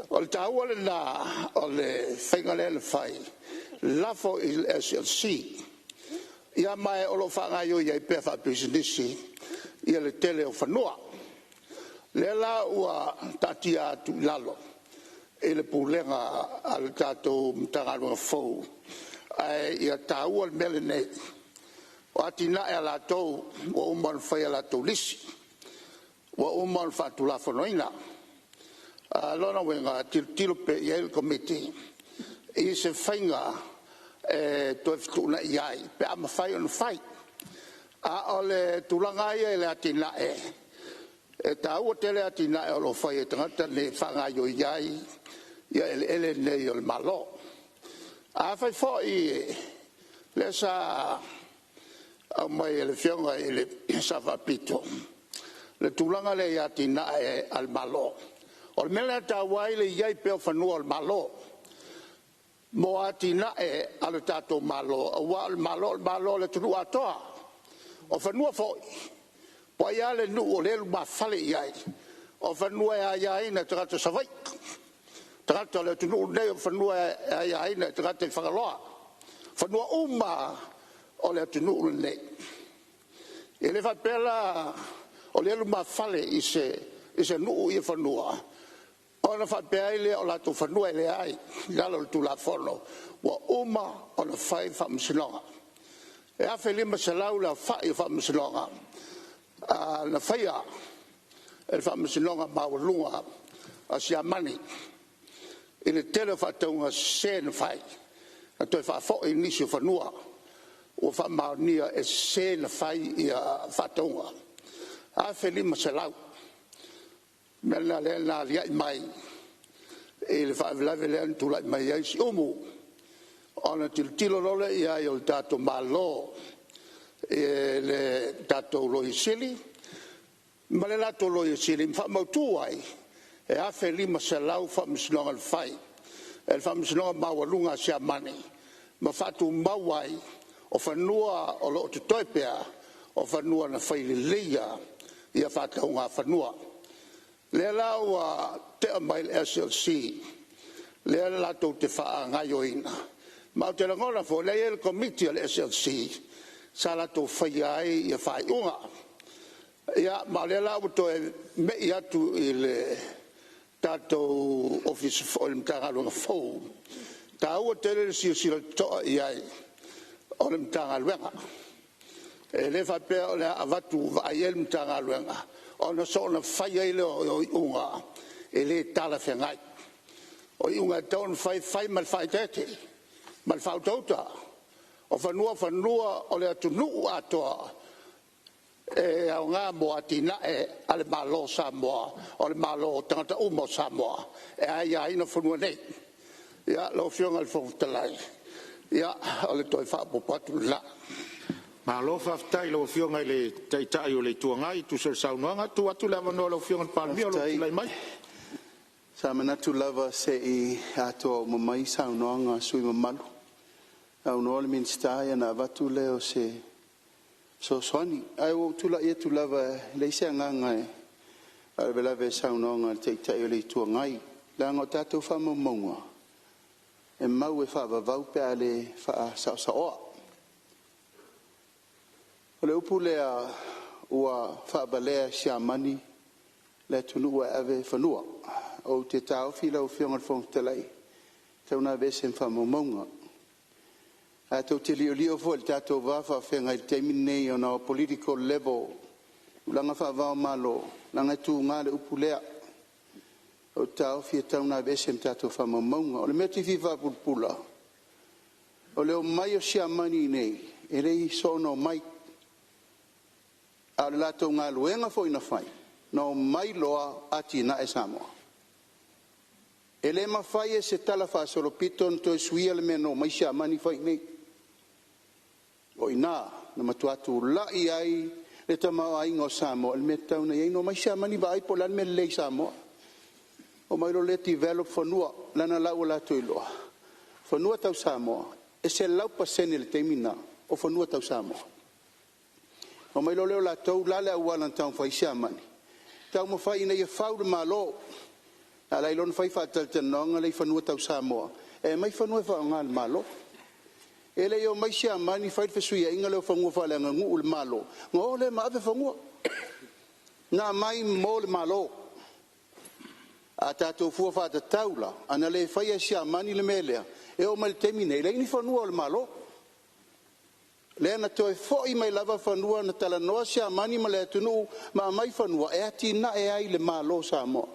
O le tau ole na, o le whaingale le whai, lafo i le SLC. Ia mai o lo whangaio iai pia wha pisi nisi, ia le tele o whanua. Le la ua tatia atu lalo. E le pulenga al tatou mtangarua fau. Ia tau al mele nei. O atina e la tou, wa uman whai la tou lisi. Wa uman whatu la whanoina. Lona wenga tilo pe iel komiti. I se whainga toi ftuna iai. Pe ama whai on whai. A ole tulanga ia le atina e. E tau o tele atina e olo whai e tangata ne whangaio iai. Ia ele nei o le malo. A whai fo i le sa au mai le fionga i le savapito. Le tulanga le atina e al malo. O le mele ta wai le iai peo whanua al malo. Mo atina e al tato malo. Wa al malo le tunu atoa. O whanua foi. Po ia le nu o le luma fale iai. O whanua e iai na tagata savai. Tagata le tunu nei o whanua e iai na tagata i whakaloa. Whanua uma o le tunu nei. E le whapela o le luma fale i se nuu i whanua. O na whapea i le o lato whanua i le ai. Lalo le tula whono. Wa uma o na whai whamsinonga. E awhi lima se lau la whai whamsinonga. Na whaia e whamsinonga mawalunga a sia mani. I le tele whataunga sen whai. Na toi whafo i nisi whanua. O whamaunia e sen whai i a whataunga. Awhi lima se lau. Mena le na liai mai. E le whaavelawe le antulai mai ai si umu. Ona tilo lole i ai o le tato malo. E le tato loi sili. Ma le lato loi sili. Mfa mautu ai. E awhi lima se lau whamisinonga le whai. E le whamisinonga mawalunga sia mani. Ma whatu mawai. O whanua o lo te toipea. O whanua na whai le leia. Ia whataunga whanua. Le laua te amai le SLC, le lato te wha ngaio ina. Ma o te rangona fo, le el komiti al SLC, sa lato whai ai i a whai unga. Ia, ma le lau to e mei atu i le tato office o le mtangalunga fau. Ta ua te le sila toa i ai o le mtangaluenga. E le whapea o le avatu va ai el mtangaluenga. O na so na whai ai leo o unga e le tala whengai. O unga taun whai mal whai tete, mal whau tauta. O whanua o le atu nuu atoa e au ngā moa tina e ale malo Samoa, o le malo tangata umo Samoa. E ai ai na whanua nei. Ia, lo fionga le whongatalai. Ia, o le toi whaapopatu la. Ma lo whaftai lo fionga le taitai o le tuangai, tu ser saunoanga, tu atu lava no lo fionga palmi o lo tulai mai. Sa manatu lava se I ato mamai saunoanga sui mamalu. Au no le minsta na vatu leo se so soni. Ai o tula ia tu lava le se nganga e. Ai vela ve saunoanga taitai o le tuangai. La ngotatu fa mamonga. E mau e fa vau pe ale fa sa o. O le upu lea ua whaabalea sia mani le tunua ave whanua. O te tau whila o whionga whongtalai. Tau nā vese whamamonga. A tau te lio fo le tātou wafa whenga I teimin nei on our political level. Ulanga whaavao malo. Langa tu ngā le upu lea. O tau whia tau nā vese tātou whamamonga. O le mea tiwhi whapulpula. o leo mai o sia mani nei, e rei so no mai, a le lato ngā luenga fo ina fai, no mai loa ati na e Samoa. E le mawhai e se tala wha soro pito no toi suia le mea no mai sia mani fai nei. O ina, na matuatu lai ai, le tamau ai ngō Samoa, le mea tauna iei no mai sia mani va ai po lan me lei Samoa. O mai lo le develop whanua, lana lau la tui loa. Whanua tau Samoa, e se lau pasene le teimina, o whanua tau Samoa. O mai lo leo la tau lale au walan tau whai sia mani. Tau ma whai ina ia whau de malo, a lai lon whai whatal te nonga lei whanua tau Samoa. E mai whanua whao ngā le malo. E lei o mai sia mani whai whasuia inga leo whanua whale anga ngu le malo. Ngā o le maawe whanua. Ngā mai mo le malo. A tātou fua whata taula, ana le whai a sia mani le melea. E o mai le temine, lei ni whanua o le malo. Le ana toi foi mai lava whanua na tala noa sia mani ma le atunu ma mai whanua e ati na e ai le malo Samoa.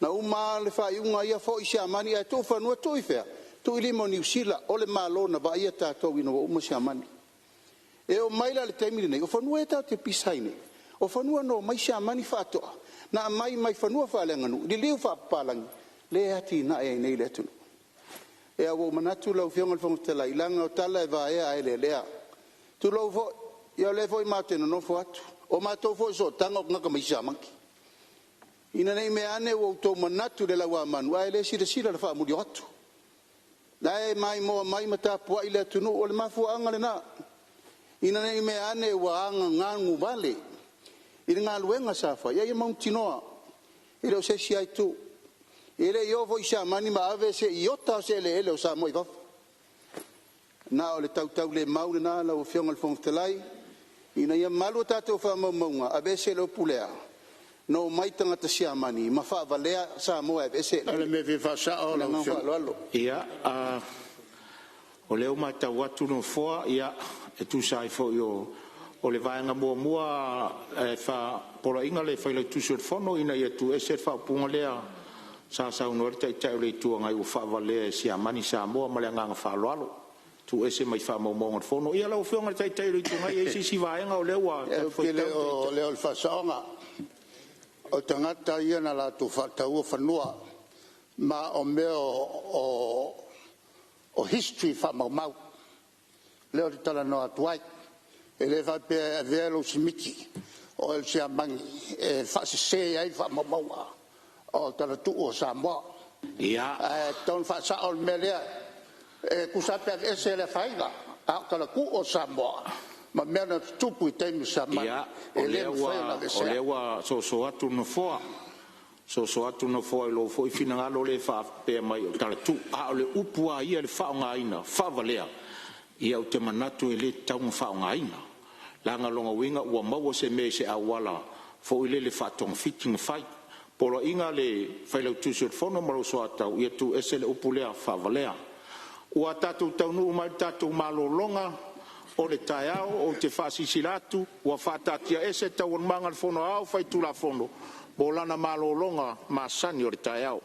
Na uma le whaiunga ia foi sia mani e tō whanua tō i whea. Tō i limo New Zealand o le malo na va ia tātou ina wa uma sia mani. E o mai la le teimini nei, o whanua e tau te pisai nei. O whanua no mai sia mani whatoa. Na mai whanua whalenga nu, li liu whapalangi, le ati na e nei le atunu. E awo manatu lau whionga le whangatala, ilanga o tala e va ea e le lea. Tu lau fo, ia le fo i mātena no fo atu. O mātou fo so tanga o ngaka mai samanki. Ina nei me ane o tō manatu le lau amanu, a e le sira le wha amuri o atu. Na e mai moa mai matapua i le atunu o le mafu anga le na. Ina nei me ane o anga ngangu vale. Ina ngā luenga safa, ia ia Mount Tinoa. Ile o se si ai tu. Ile i ovo i sa mani ma ave se i ota se ele o sa moi vafu. Na o le tau le maule na la o fionga le fongalai. Ina ia malu tātou wha maunga, a vese le o pulea. No mai tangata sia mani, ma wha valea sa moa e vese. Ale me vi fa sa o la fionga. Ia, o leo mai tau atu no foa, ia, e tu sai fo o le vaenga mua fa pora inga le whaila tusur fono ina ia tu e se wha punga lea sa unore tai le tua ngai u wha valea sia mani sa moa ma le nganga wha loalo. Tu ese mai wha maumonga fono. Ia lau whionga tai le tua ngai e si vaenga o lewa. O leo le whasaonga. O tangata ia na la tu whatau whanua. Ma o meo o history wha mau. Leo te tala no atuai. E le fa pe velo simiti o el sia mangi e fa se ai fa maua o tala tu o Samoa ia ton fa sa ol melia e ku sa pe ese le faiga a tala ku o Samoa ma mena tupu te mi sa mai e le wa so atu no foa so atu no foa lo foi fina lo le fa pe mai o tala tu a le upua ia le fa nga ina fa valea ia o te manatu e le tau whaonga ina. Langa longa winga ua maua se me se awala fo ile le whatong fitting fight. Polo inga le whailau tusur fono maro so atau ia tu ese le upulea whavalea. Ua tatu taunu umai tatu malolonga o le taiao o te whasisilatu ua whatatia ese tau manga le fono au whaitula fono. Bolana malolonga masani o le taiao.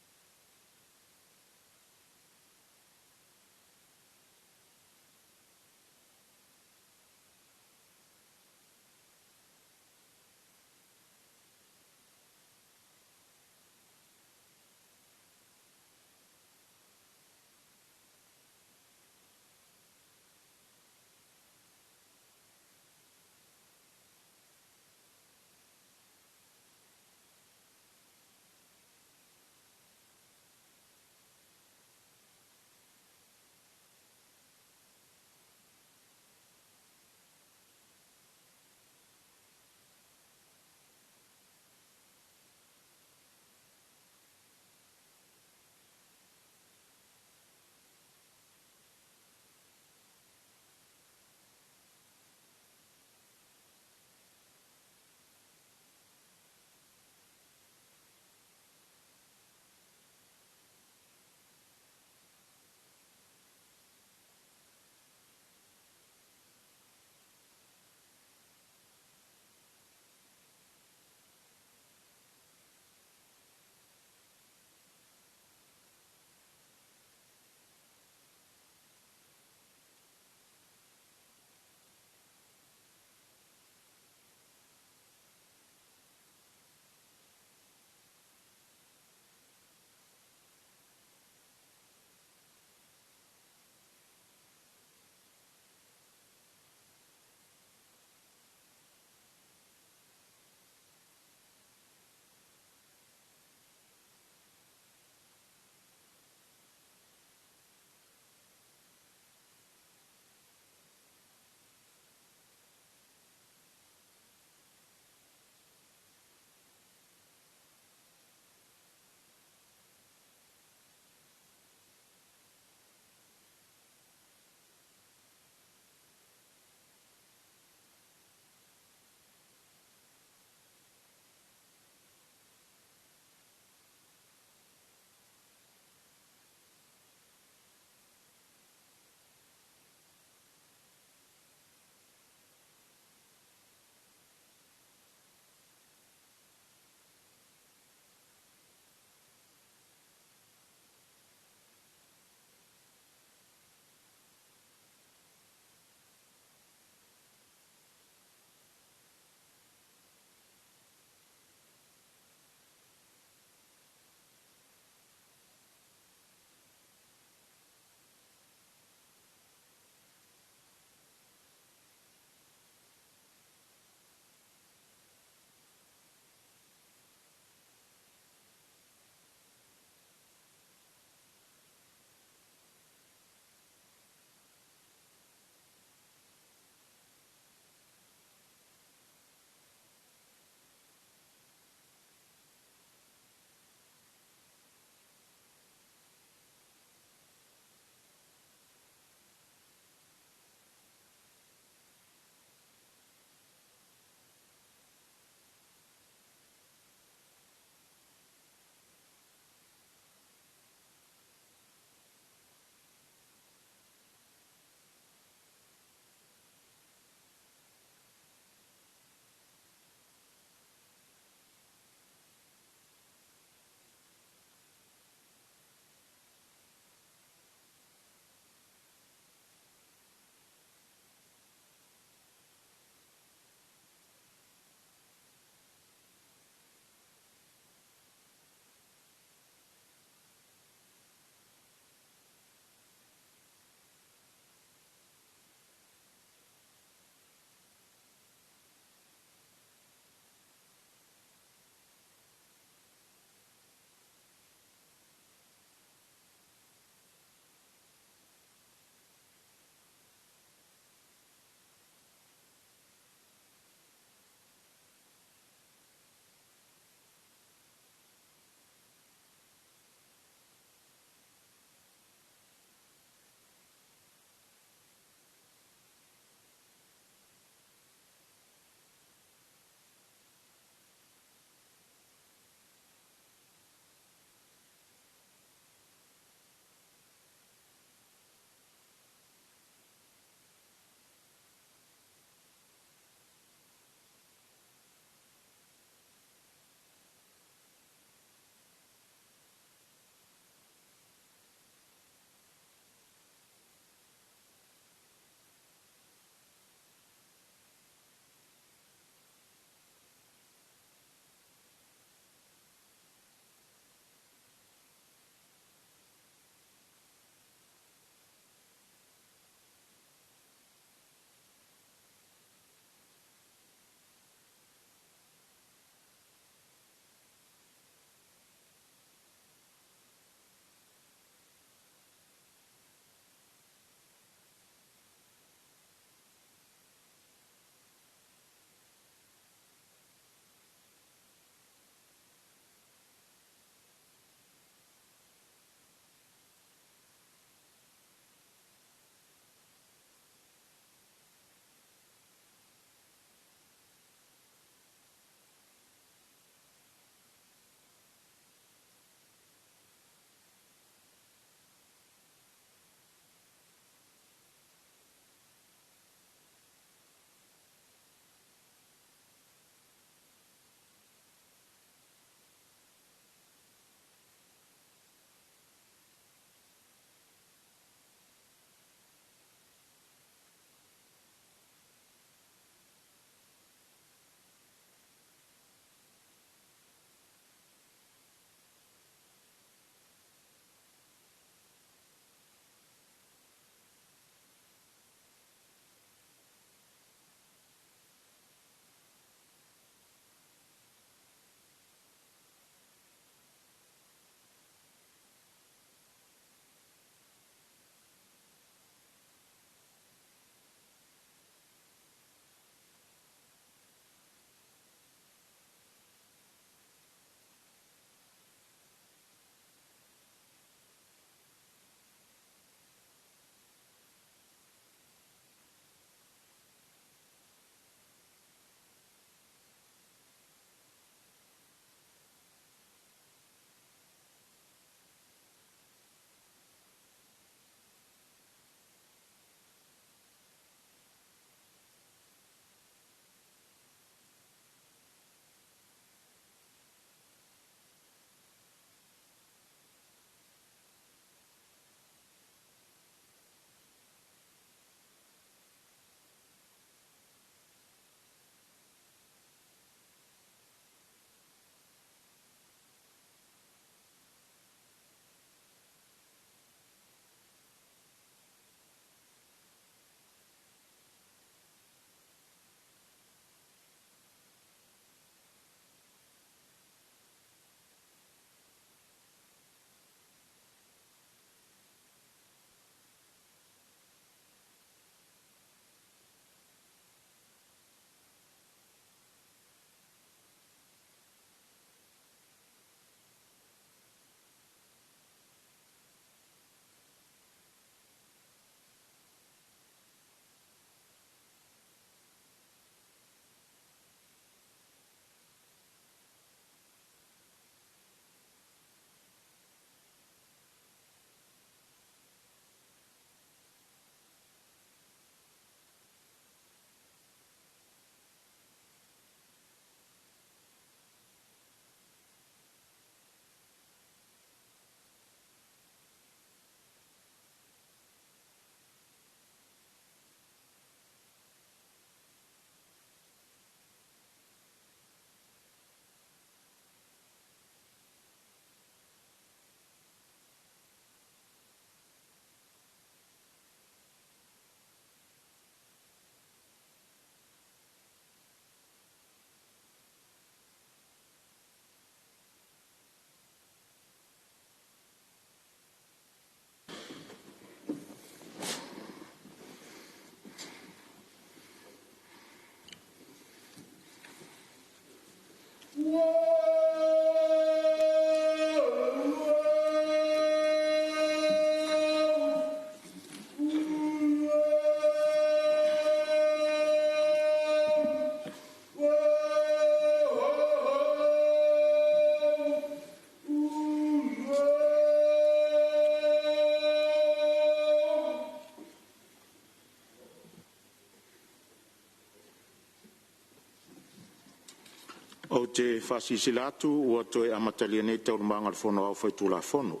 O te whasisilatu ua toe amatalia nei taurumanga le whono au whaitu la whono.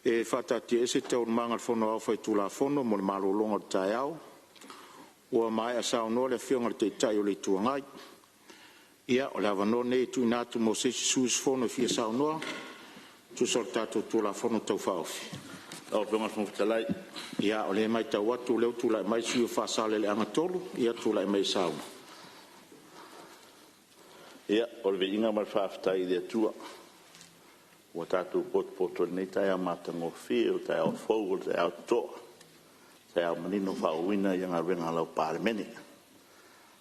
E whatati ese taurumanga le whono au whaitu la whono mo le malolonga le tae au. Ua mai a saunoa le whionga le te tai o le tuangai. Ia o le avano nei tu inatu mo sesi suus whono fia saunoa. Tu sol tato tu la whono tau whaofi. Au whionga le whongatalai. Ia o le mai tau watu leo tu lai mai sui o whasale le angatolu. Ia tu lai mai sauna. Ia, o le inga mar whaafitai le atua. Ua tātou poto nei tai a matango whio, tai au fau, tai au toa. Tai au manino whauina i anga renga lau pāremene.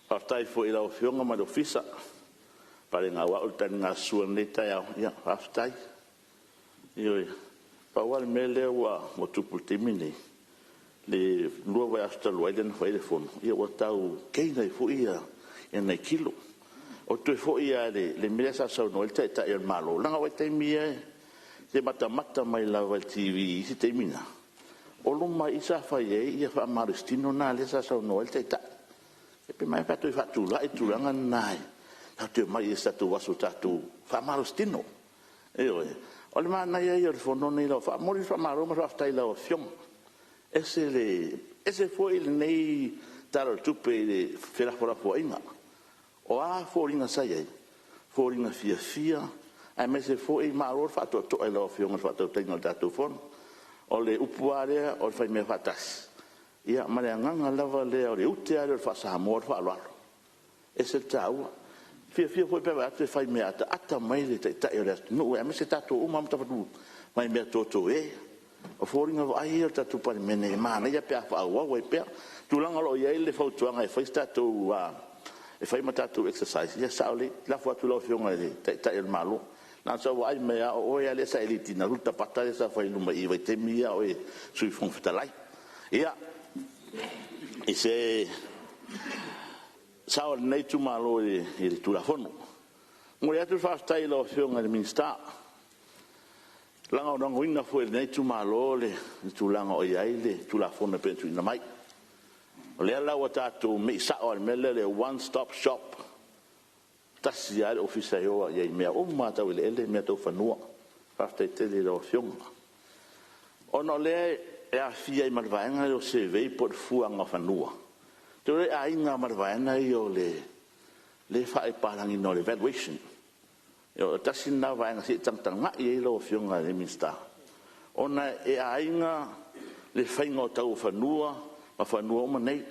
Whaafitai fo i lau whionga mai do fisa. Pare ngā wau tani ngā sua nei tai au. Ia, whaafitai. Ioi, pawale me leo wa mo tupu timi nei. Le lua vai astalu aiden whaile fono. Ia, wa tau keina i fo ia nei kilo. O tue fo ia le mea sa sau no el tai tai al malo langa wai tai mia te mata mai la wal TV si te mina o lo mai isa fa ye ia fa maristino na le sa sau no el tai tai e pe mai patu fatu la e tu langa nai na te mai isa tu wasu tatu fa maristino e o le mana ia ia fo no nei lo fa mori fa maro ma fa tai la o fiom ese foi nei taro tupe le fera fora fo inga o a fōringa sai ei, fōringa fia, ai me se fō i māror whātua toa i lau whionga whātua teina o tātou whono, o le upuarea o le whai mea whātas. Ia, mare nganga lava lea o le uteare o le whāsaha mōr whāloaro. E se tāua, fia fōi pewa atu e whai mea ata mai le tai o le atu. No, ai me se tātou umam tawhatu mai mea tōtou e. O fōringa wa ai o tātou pari mene e māna, ia pia whaua e pia. Tūlanga lo i eile whautuanga e whais tātou e fai matatu exercise ia sauli la foatu lo fionga le tai el malo na so ai me o ia le sa eliti na ruta pata sa fai numa i vai temia o sui fon fitalai ia e se saul nei tu malo e tu la fono mo ia tu fa stai lo fionga le minsta langa no ngina foi nei tu malo le tu langa o ia ile tu la fono pe tu na mai le ala wa tatu mi sa o mele le one stop shop tasia ofisa yo ya me o mata le ele me to fanua fafte te le ofionga ono le e a fia i marvaenga o se vei por fuanga fanua to le a inga marvaenga yo le fa e parangi no le valuation yo tasina vaenga si tantanga i lo ofionga le minsta ona e a inga le fainga tau fanua ma fanua ma nei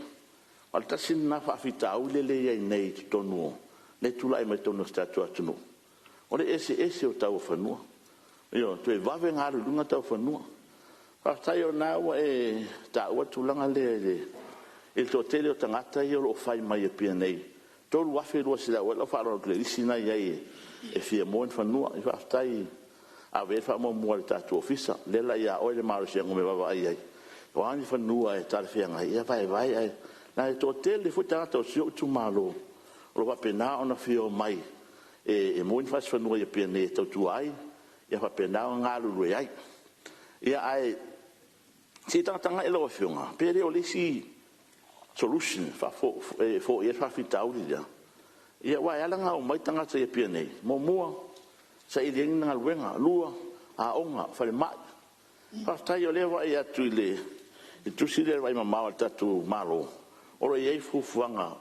al tasin na fa fita au le nei tonu le tula e mai tonu statu atunu o le ese o tau fanua yo tu e vave nga lunga tau fanua fa tai o na e ta o tulanga le il totele o tangata yo lo fai mai e pia nei tolu wafe lo se la o fa ro le sina ye e fia mo fanua fa tai a ver fa mo mo tatu ofisa le la ya o le maro se ngome baba ai o ani fanua e tarfianga ia vai ai na to tele futa to sio tu malo o va pena ona fio mai e mo fas fanua e pene to tu ai ia va pena nga lu ai ia ai si tanga elo fionga pere o lisi solution fa fo ia fa fita au ia wa ala nga o mai tanga se pene mo sa i ding nga luenga lua a onga fa le mai fa tai o lewa ia tu le tu si le vai mama tatu malo ora ia fufuanga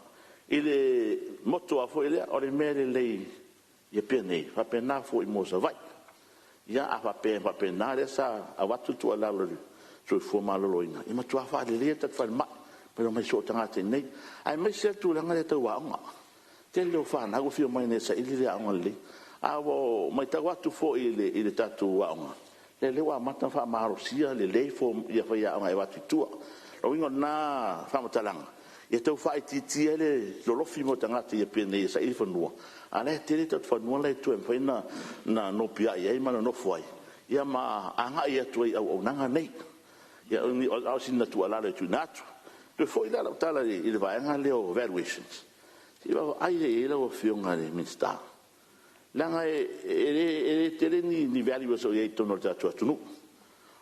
ile moto a fo ile ora mere lei ia pene fa pena fo i mosa vai ia a fa pena le sa a watu tu ala lo tu fo malo loina i ma tu fa le tat fa ma pero mai so tanga te nei ai mai se tu langa le tu wa nga te lo fa na go fio mai ne sa ile a ngole a wo mai ta watu fo ile tatu wa nga le wa mata fa maro sia le fo ia fa ia nga watu tu lo ingo na fa matalanga ia tau fa ti ele lo fimo tanga te pene sa i fonua ale te te fonua le tu en faina na no pia ia ma no foi ia ma anga ia tu au nanga nei ia ni au sin tu ala le tu natu tu foi la tala il va anga le valuations si va ai le o fionga le minsta langa e te ni values o ia tono tatu tu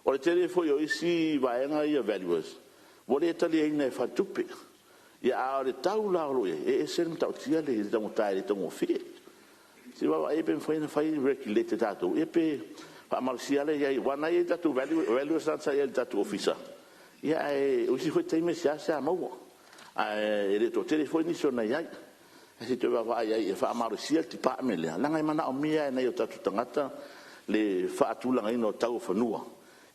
o le tele foi o isi va anga ia values vole tali ina fa tupe ia a le tau la lo e sen tau tia le tau tai le tau fi si wa e pe foi na fai regulated tato e pe pa marciale ia wana ia tatu value sa ia tatu officer ia e o si foi time sia sa mau e le to telefoni sona ia si te va ia e fa marciale ti pa mele la ngai mana o mia na ia tatu tangata le fa tulanga ino tau fanua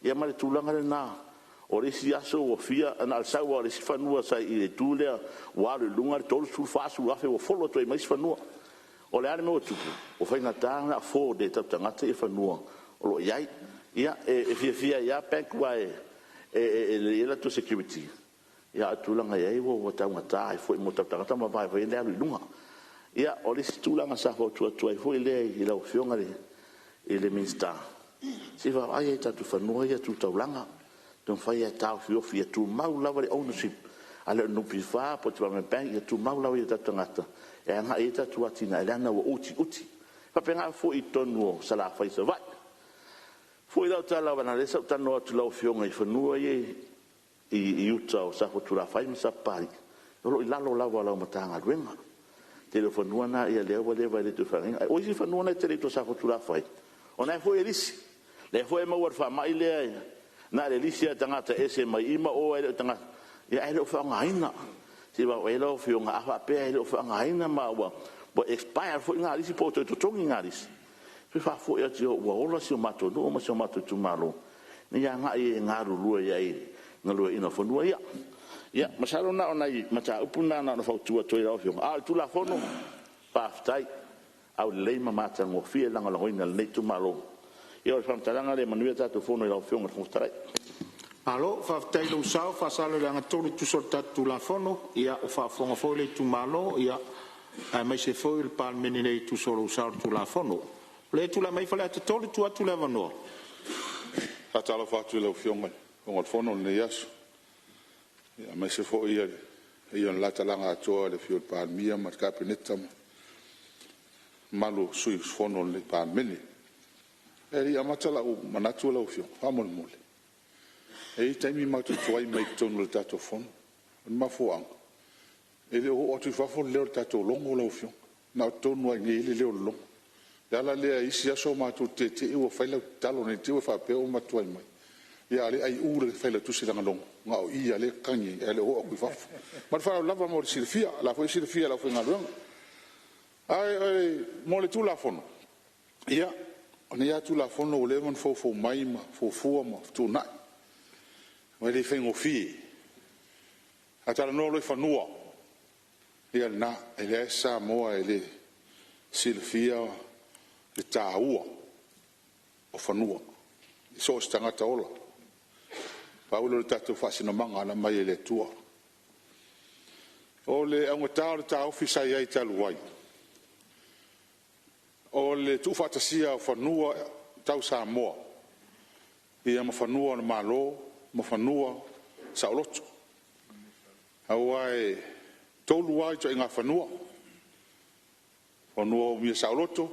ia male tulanga na o le si aso o fia na sa o le si fanua sa i le tule wa le lunga tolu su fa su afe o folo to mai fanua o le ale mo tu o fai na tanga fo de tangata e fanua o lo iai ia e fia ia bank wa e le to security ia tulanga ia o tangata e foi mo tangata ma vai vai le lunga ia o le tulanga sa fo tu e foi le i la fionga le minsta si va ai tatu fanua ia tu taulanga don fai tau fia tu mau lava le ownership ale no pifa po tu me bank ia tu mau lava ia tangata e nga ita tu atina ele na o uti pa penga fo i tonu sala fai se vai foi la tala wana le sa tanu tu la fionga i fanua i uta o sa tu la fai sa pari lo i lalo lava la matanga renga telefonua na ia le vai le tu fai o si fanua na tele to sa tu la fai ona foi elisi le foi ma war fa mai le na le lisia tangata ese mai ima o ele tanga ia ele fa ngaina si va ele fio nga fa pe ele fa ngaina ma wa expire fo nga lisi po to tongi nga lisi si fa fo ia tio wa ola si mato no ma si mato tu malo ni ya nga e nga ru ia nga lu ina fo no ia masalo na ona i mata upuna na no fa tu to ia fio tu la fono pa ftai au le mata ngo fie langa lo ina le tu malo io fa talanga le manuia tatu fono ia fio ngo trai alo fa tai lo sa fa salo le nga tolu tu sorta tu la fono ia o fa fonga fo le tu malo ia mai se fo il pal menine tu solo sa tu la fono le tu la mai fa le tolu tu la vano fa talo fa tu le fio ngo fono ne yaso ia mai se fo ia la talanga to le fio pal mia ma kapineta malo sui fono le pal menine eri amatala o manatu la ofio famol mole e taimi matu tuai mai tonu le tato fon ma foang ele o tu fa fon le tato longo la ofio na tonu ai le long dala le isi aso matu te o fa le talo ne te o fa pe o matu ai mai ia le ai ure fa le tu sila long nga o ia le kanyi ele o ku fa ma fa lava mo silfia la fo silfia la fo ngalong ai mo le tu la fon ia ona ia tu la fono o le man fo mai ma fo ma tu na ma le fengo fi ata no lo fanua ia na ele sa mo ele silfia le taua o fanua so stanga taola paulo le tatu fasino manga na mai le tua o le angota le ta ofisa ia italuai o le tu fatasia fanua tau sa moa ia ma fanua na malo ma fanua sa lotu awai tolu ai to inga fanua mi sa lotu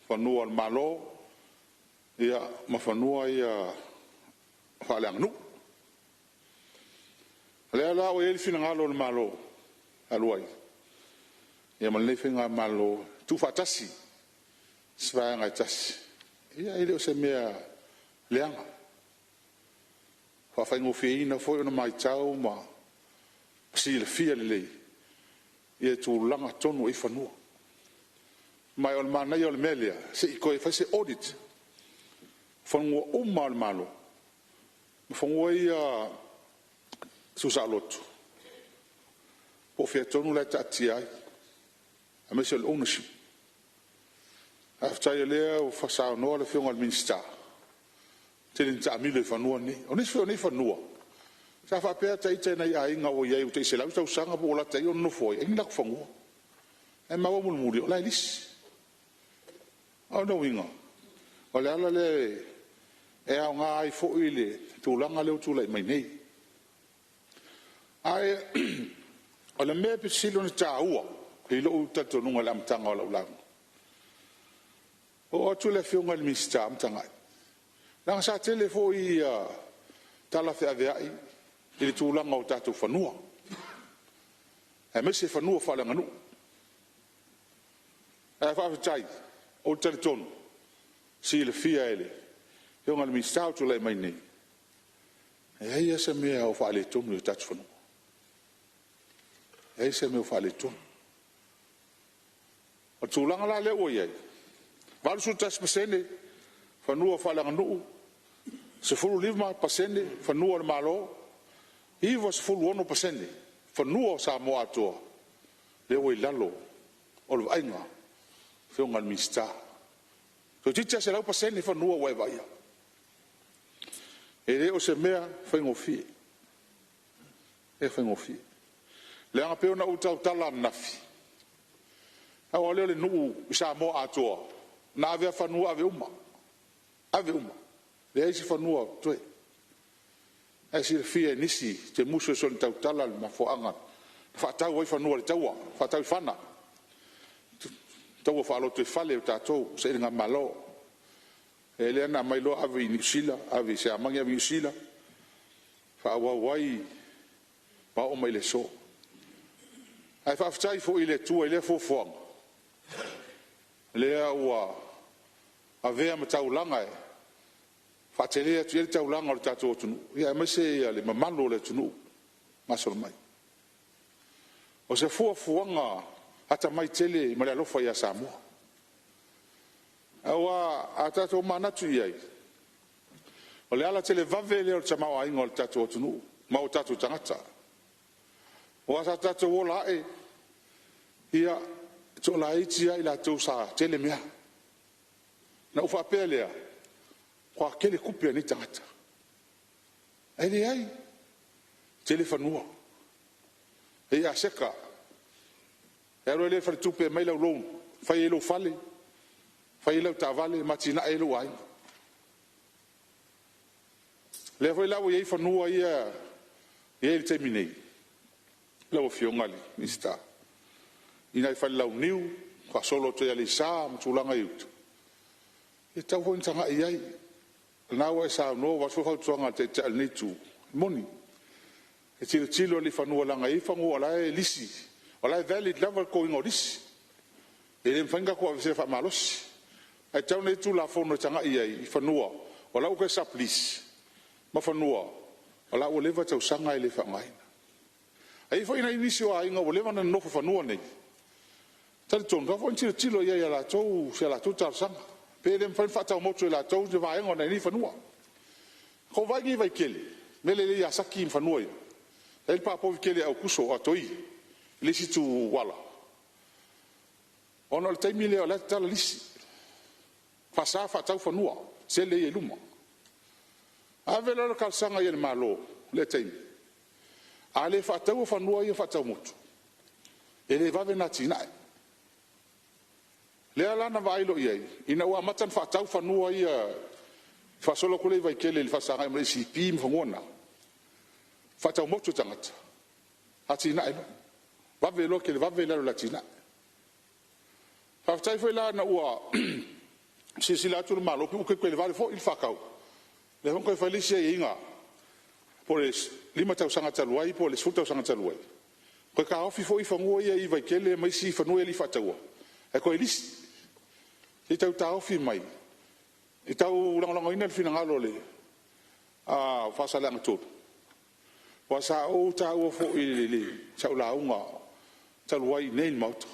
fanua na malo ia ma fanua ia falang nu le la o el fina ngalo na malo alwai ia ma le fina malo tu fatasi svanga tas ia ile o se mea leanga fa fa ngofina fo na mai tau ma si le fia le ia tu langa tonu i fanua mai ol mana ol melia se i ko fa se audit fo ngo mal malo fo ngo ia su salot po fe tonu la tatia a mesel ownership after le o fa no le fionga al minsta telin ta mi le fanua ni onis fo ni fanua sa fa pe ta ite na ai nga o ye u te se la u sanga bo la te yo no foi en la fanua e ma wo muri la lis o no winga o le ala le e a nga ai fo ile tu langa le tu le mai nei ai o le me pe silo na ta ua i lo u ta to no la mtanga o la o tu le fionga le mista mtanga la sa tele fo i tala fe avai i tu langa o tatu fanua e me se fanua fa langa nu whawhitai, o tari tonu, si le fia ele, e o ngana mi stau tu lai mai nei. E hei asa mea o whaale tonu o tatu whanua. E hei asa mea o whaale tonu. O tūlanga la leo iai. Waru su tas pasene, whanua whalanga nuu, se fulu lima pasene, whanua le malo, iwa se fulu ono pasene, whanua sa moa atua, leo i lalo, o le ainga, whio ngan mista. So tita se lau pasene whanua wai vaia. E leo se mea whaingofie. E whaingofie. Leanga peo na utau tala nafi. Awa leo le nuu sa moa atua, na avea whanua ave uma. Ave uma. Le eisi whanua toe. Eisi le fia nisi, te muso so ni tau tala le mafoanga. Whaatau wai whanua le taua, whaatau i whana. Taua whaalo te whale o tātou, se inga malo. E lea na mai loa ave i Niusila, ave se amangi ave i Niusila. Whaawa wai, ma o mai le so. Ai whaafitai fo i le tua, i le fo fuanga. Lea ua avea ma taulanga e. Whaatelea tu ele taulanga o le tātou o tunu. Ia mese le mamalo le tunu. Masolo mai. O se fuanga ata mai tele i mare alofa ia Samoa. Awa a tātou manatu iai. O le ala tele vave leo le tamau ainga o le tātou o tunu. Ma o tātou tangata. O ata tātou o lae. Ia to la itia ila to sa tele mea na ufa pelea kwa kele kupia ni tangata ai telefonua e a seka ero le fa tupe mai lo long fa yelo fale fa yelo tavale matina elo ai le foi la wo fanua ia e terminei lo fiongali mista ina i whalau niu, kwa solo te ali sa, matulanga iutu. E tau hoi tanga i ai, nawa e sa no, wasu hau tuanga te te alinitu, moni. E tilo li whanua langa i whangu, ala e lisi, ala e valid level ko ingo lisi. E le mwhainga kua vise wha malosi. E tau nei tu la whono tanga i ai, i whanua, ala uke saplis, ma whanua, ala ua lewa tau sanga i le whangaina. E i whaina inisi o a inga, ua lewa na nofo whanua nei. Tali tonu, ka fwoi tilo ia ia la tau, se la tau tarsanga. Pere mwhain whatau motu e la tau, te vaenga na ini whanua. Ko vaingi vai kele, mele le ia saki whanua ia. Ele papovi kele au kuso a toi, lisi tu wala. Ono le taimi leo la tala lisi. Whasa whatau whanua, se le ia luma. Ave lalo kalsanga ia le malo, le taimi. A le whatau whanua ia whatau motu. Ele vave na tinae. Lea lana vailo iai, ina ua matan whaatau whanua ia whasolo kule vai kele li whasangai mre si pim whangona. Whaatau motu tangata. Hati ina ino. Vave lo kele vave lalo la tina. Whaatai fwe la na ua sisila atu malo ki uke kwele vale fo il whakau. Le honko e whailisia i inga. Po le 5 tau sanga taluai, po le 10 tau sanga taluai. Koe ka ofi fo i whangua ia i vai kele mai si whanua li whaataua. E koe lisi. I tau taofi mai. I tau langalanga ina le finangalo le. Whasaleanga tōru. Wa sa o tau fo i le. Sau launga. Taluai nei mauta.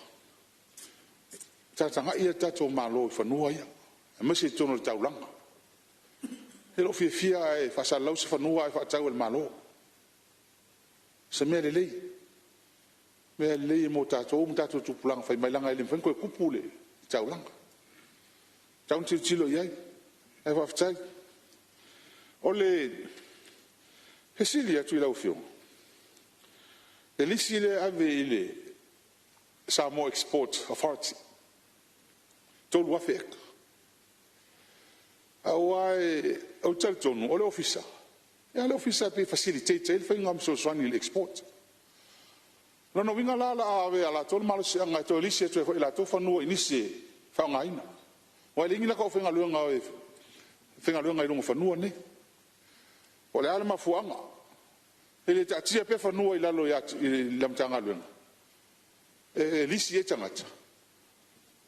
Tatanga ia tato malo i whanua ia. E masi tono le tau langa. He lo fia e whasalau se whanua e whaatau el malo. Se mea le lei. Mea le lei mo tato tupulanga whai mailanga ele mwhenko e kupule. Tau langa. Taun tilo iai, e whaftai. O le hesili atu i lau fio. E lisi le ave i le Samoa Export Authority. Tolu afe eka. Awa e au talitonu, o le ofisa. E le ofisa pe facilitate, ele whainga msoswani le export. Lono winga lala ave ala tolu malo se anga to lisi atu e la to whanua inisi whaungaina. Wa lingi la ko fenga luanga e fenga luanga i longo whanua ne. O le ala mafuanga. Ele tatia pe whanua i lalo i lamtanga luanga. E lisi e tangata.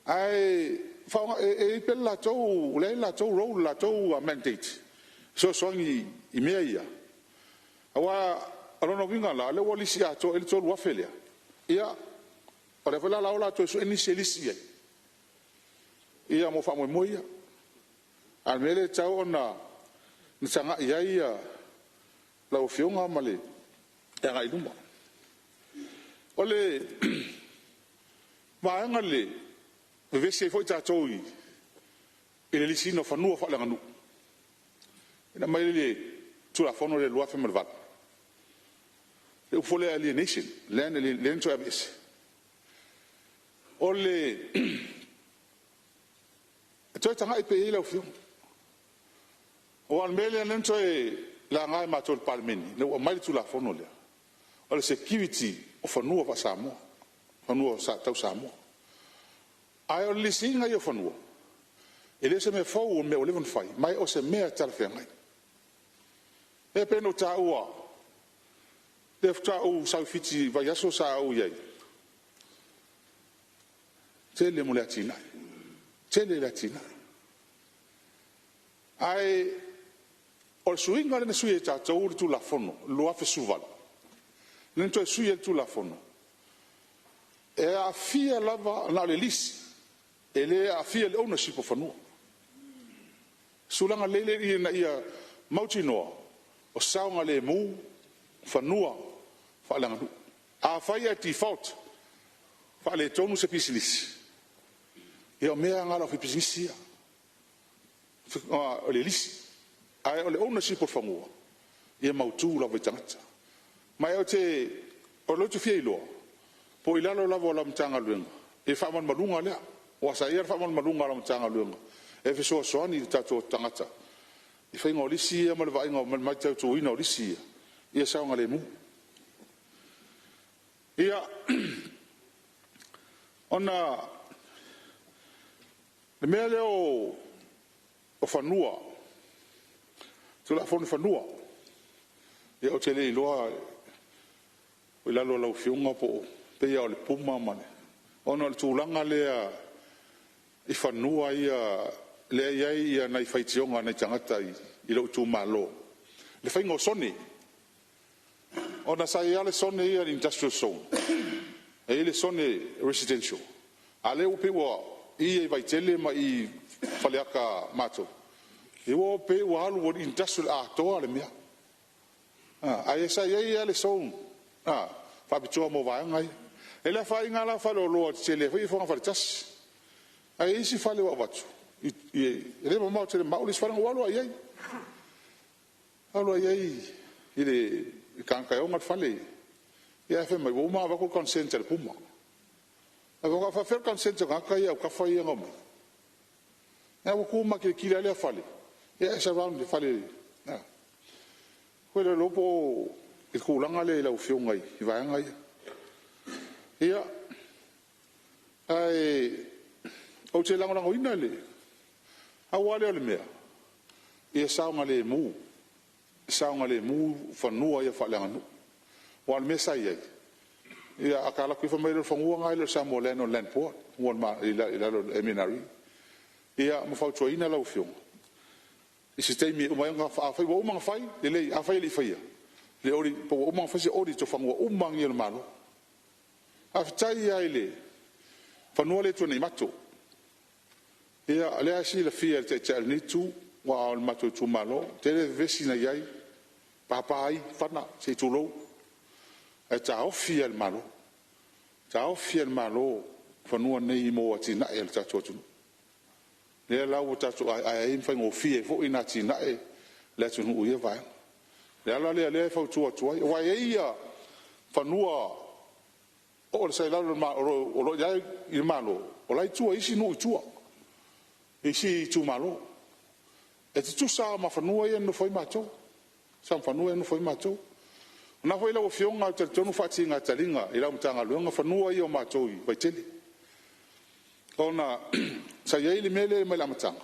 ai fa e pe la tau le la tau ro la tau mandate so ngi I mea ia awa alona winga la le wali si ato el tolu afelia ia para fela la ola to so initialisia ia mo fa mo moia al mele tau ona nsanga ia la ofionga male ya idumba ole vaanga le vese foi tatoi ele lisino fa no fa la nganu ina mai le tu la fono le loi fe malvat le fole alienation len to abis ole to tanga ipe ile ofio o al mele len to la ngai ma to palmeni le o mai tu la fono le ole security o fanua fa samo fanua sa tau samo ai ole singa yo fanua ele se me fo me o levon fai mai o se me tal fe ngai e peno ta ua defta o sa fiti va yaso sa o ye tele mo latina tele latina ai o suinga le sui ta tu la fono lo afe suval nento sui tu la fono e a fia lava na le lis ele a fia le ownership of fano sulanga lele na ia mautino o saunga le mu fanua fa langa a faia default fa le tonu se pisilis e o mea ngala fi pisisia o le lis ai o le ownership of fanua e mautu la vitangata mai o te o lo tu fia ilo po ilalo la vola mtanga luenga e fa man malunga le o sa ia fa man malunga la mtanga luenga e fe so so ni tato tangata I fai ngoli sia ma le vai ngol mai tau tu ina oli sia ia sa ngale mu ia ona le mele o fanua tu la fon fanua ia o tele loa o la lo la fiunga po pe ia o le puma mane ona le tulanga le I fanua ia le ia na faitionga na tangata I lo tu malo le fai ngo soni ona sai ia le soni ia industrial zone e le soni residential ale o pe wo I vai tele ma I faleaka mato e wo pe wo alu wo industrial ato ale mia ai sai ia le zone fa bitua mo vai ngai e le fai ngala fa lo tele fai fo fa tas ai si fale wa watu ele mo tele maulis fa ngolo ai alo ai ile kanka yo ngat fale ia fe mai wo ma va ko consent le puma ava fa fer consent ka ka ia ka fa ia ngom na wo ku ma ke kila le fale ia sa round le fale na ko le lopo e ku langa le la fio ngai I va ngai ia ai o te langa langa ina le a wale le mea ia saunga le mu fanua ia fa langa nu wal mesa ia ia akala ku fa mai le fangua ngai le samo le no len po wal ma ila lo eminari ia mo fa to ina la fio I se te mi o mai nga fa fa wo ma fa le a fa le fa ia le ori po o ma fa se ori to fangua o ma ngi le malo a tai ia ile fanua le to nei mato ia le asi le fia te ni tu wa al mato tu malo te le vesina yai papa ai fana se tu lo e ta ofia il malo fanua nei mo atina el ta tu le la o ta tu ai fa ngo fie fo ina tina e le tu nu ia vai le ala le fa tu wa ia fanua o le sai la o lo ya il malo o lai tu isi nu tu isi tu malo e tu sa ma fanua ia no foi macho sa fanua no foi macho na foi la o fionga te tonu fatinga talinga ila mtanga luanga fanua ia macho I vai tele ona sa ia ile mele me la mtanga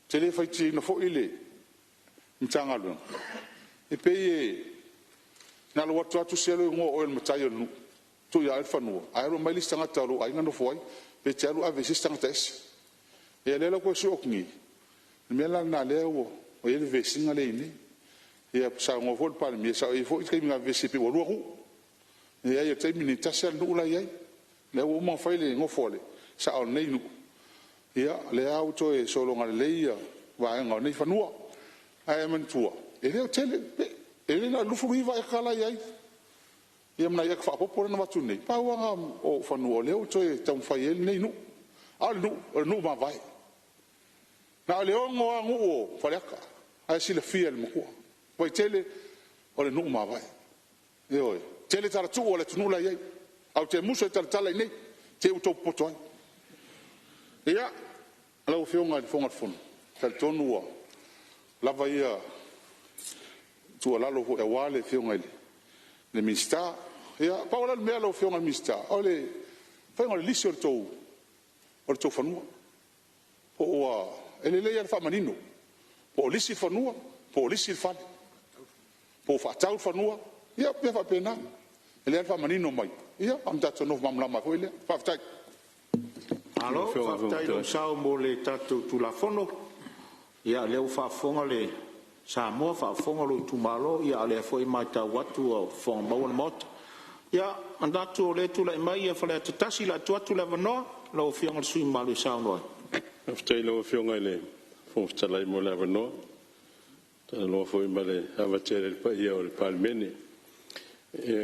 tele faiti no foi ile mtanga luanga e pe na lo watu selo ngo o el mtayo nu tu ya fanua ai ro mai listanga talo ai ngano foi pe te alu ave sistang tes e le ko su okni me la na le o e le vesinga le ni e sa ngo fo pa mi sa e fo ke mi ave se pe wo ru e ai te mi ni tasa lu la ye le o mo fa le ngo fo le sa o nei nu ia le auto e solo ngale le ia va nga nei fa nu ai man tua e le tele e le na lu fu va e kala ye ia mna ia fa popo na watu nei pa wa o fa nu o le auto e tam fa ye nei nu al nu ma vai na le o ngo ngu o fa le ka ai si le fiel mo ko poi tele o le nu ma vai e oi tele tar tu o le tu la ye au te muso tar tala nei te u to poto ai ia ala o fionga le fonga fon tal tonu o la vai tu ala lo e wale fionga le mista ia pa ola me ala o fionga mista ole fa ngol lisi o to fanua o ele le ia fa manino po lisi fanua po lisi fa po fa tau fanua ia pe fa pena ele fa manino mai ia am tatu no mam lama ko ele fa tai alo fa tai no sao mo le tatu tu la fono ia le fa fonga le sa mo fa fonga lo tu malo ia le foi mai ta watu o fon ba won mot ia andatu le tu la mai ia fa le tasi la tu la vano lo fionga sui malo sao no aftai lo fionga le fon tsalai mo la vano ta lo foi male avatere il paia o il palmene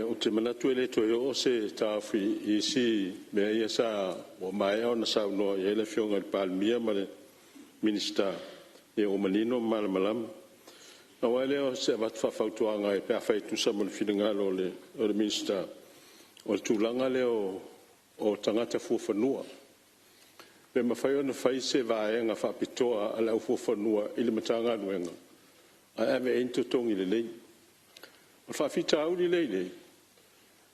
o te manatu ele to yo se ta fi isi me ia sa o mai ona sa no ele fionga il palmia male minister e o manino mal malam na wale o se vat fa fautuanga e pe fa tu sa mon filinga lo le minister o tulanga le o tangata fu fanua pe ma fa ona fa se va e nga fa pitoa ala fu fanua ile matanga nuenga a ave into tongi le o fa fita au le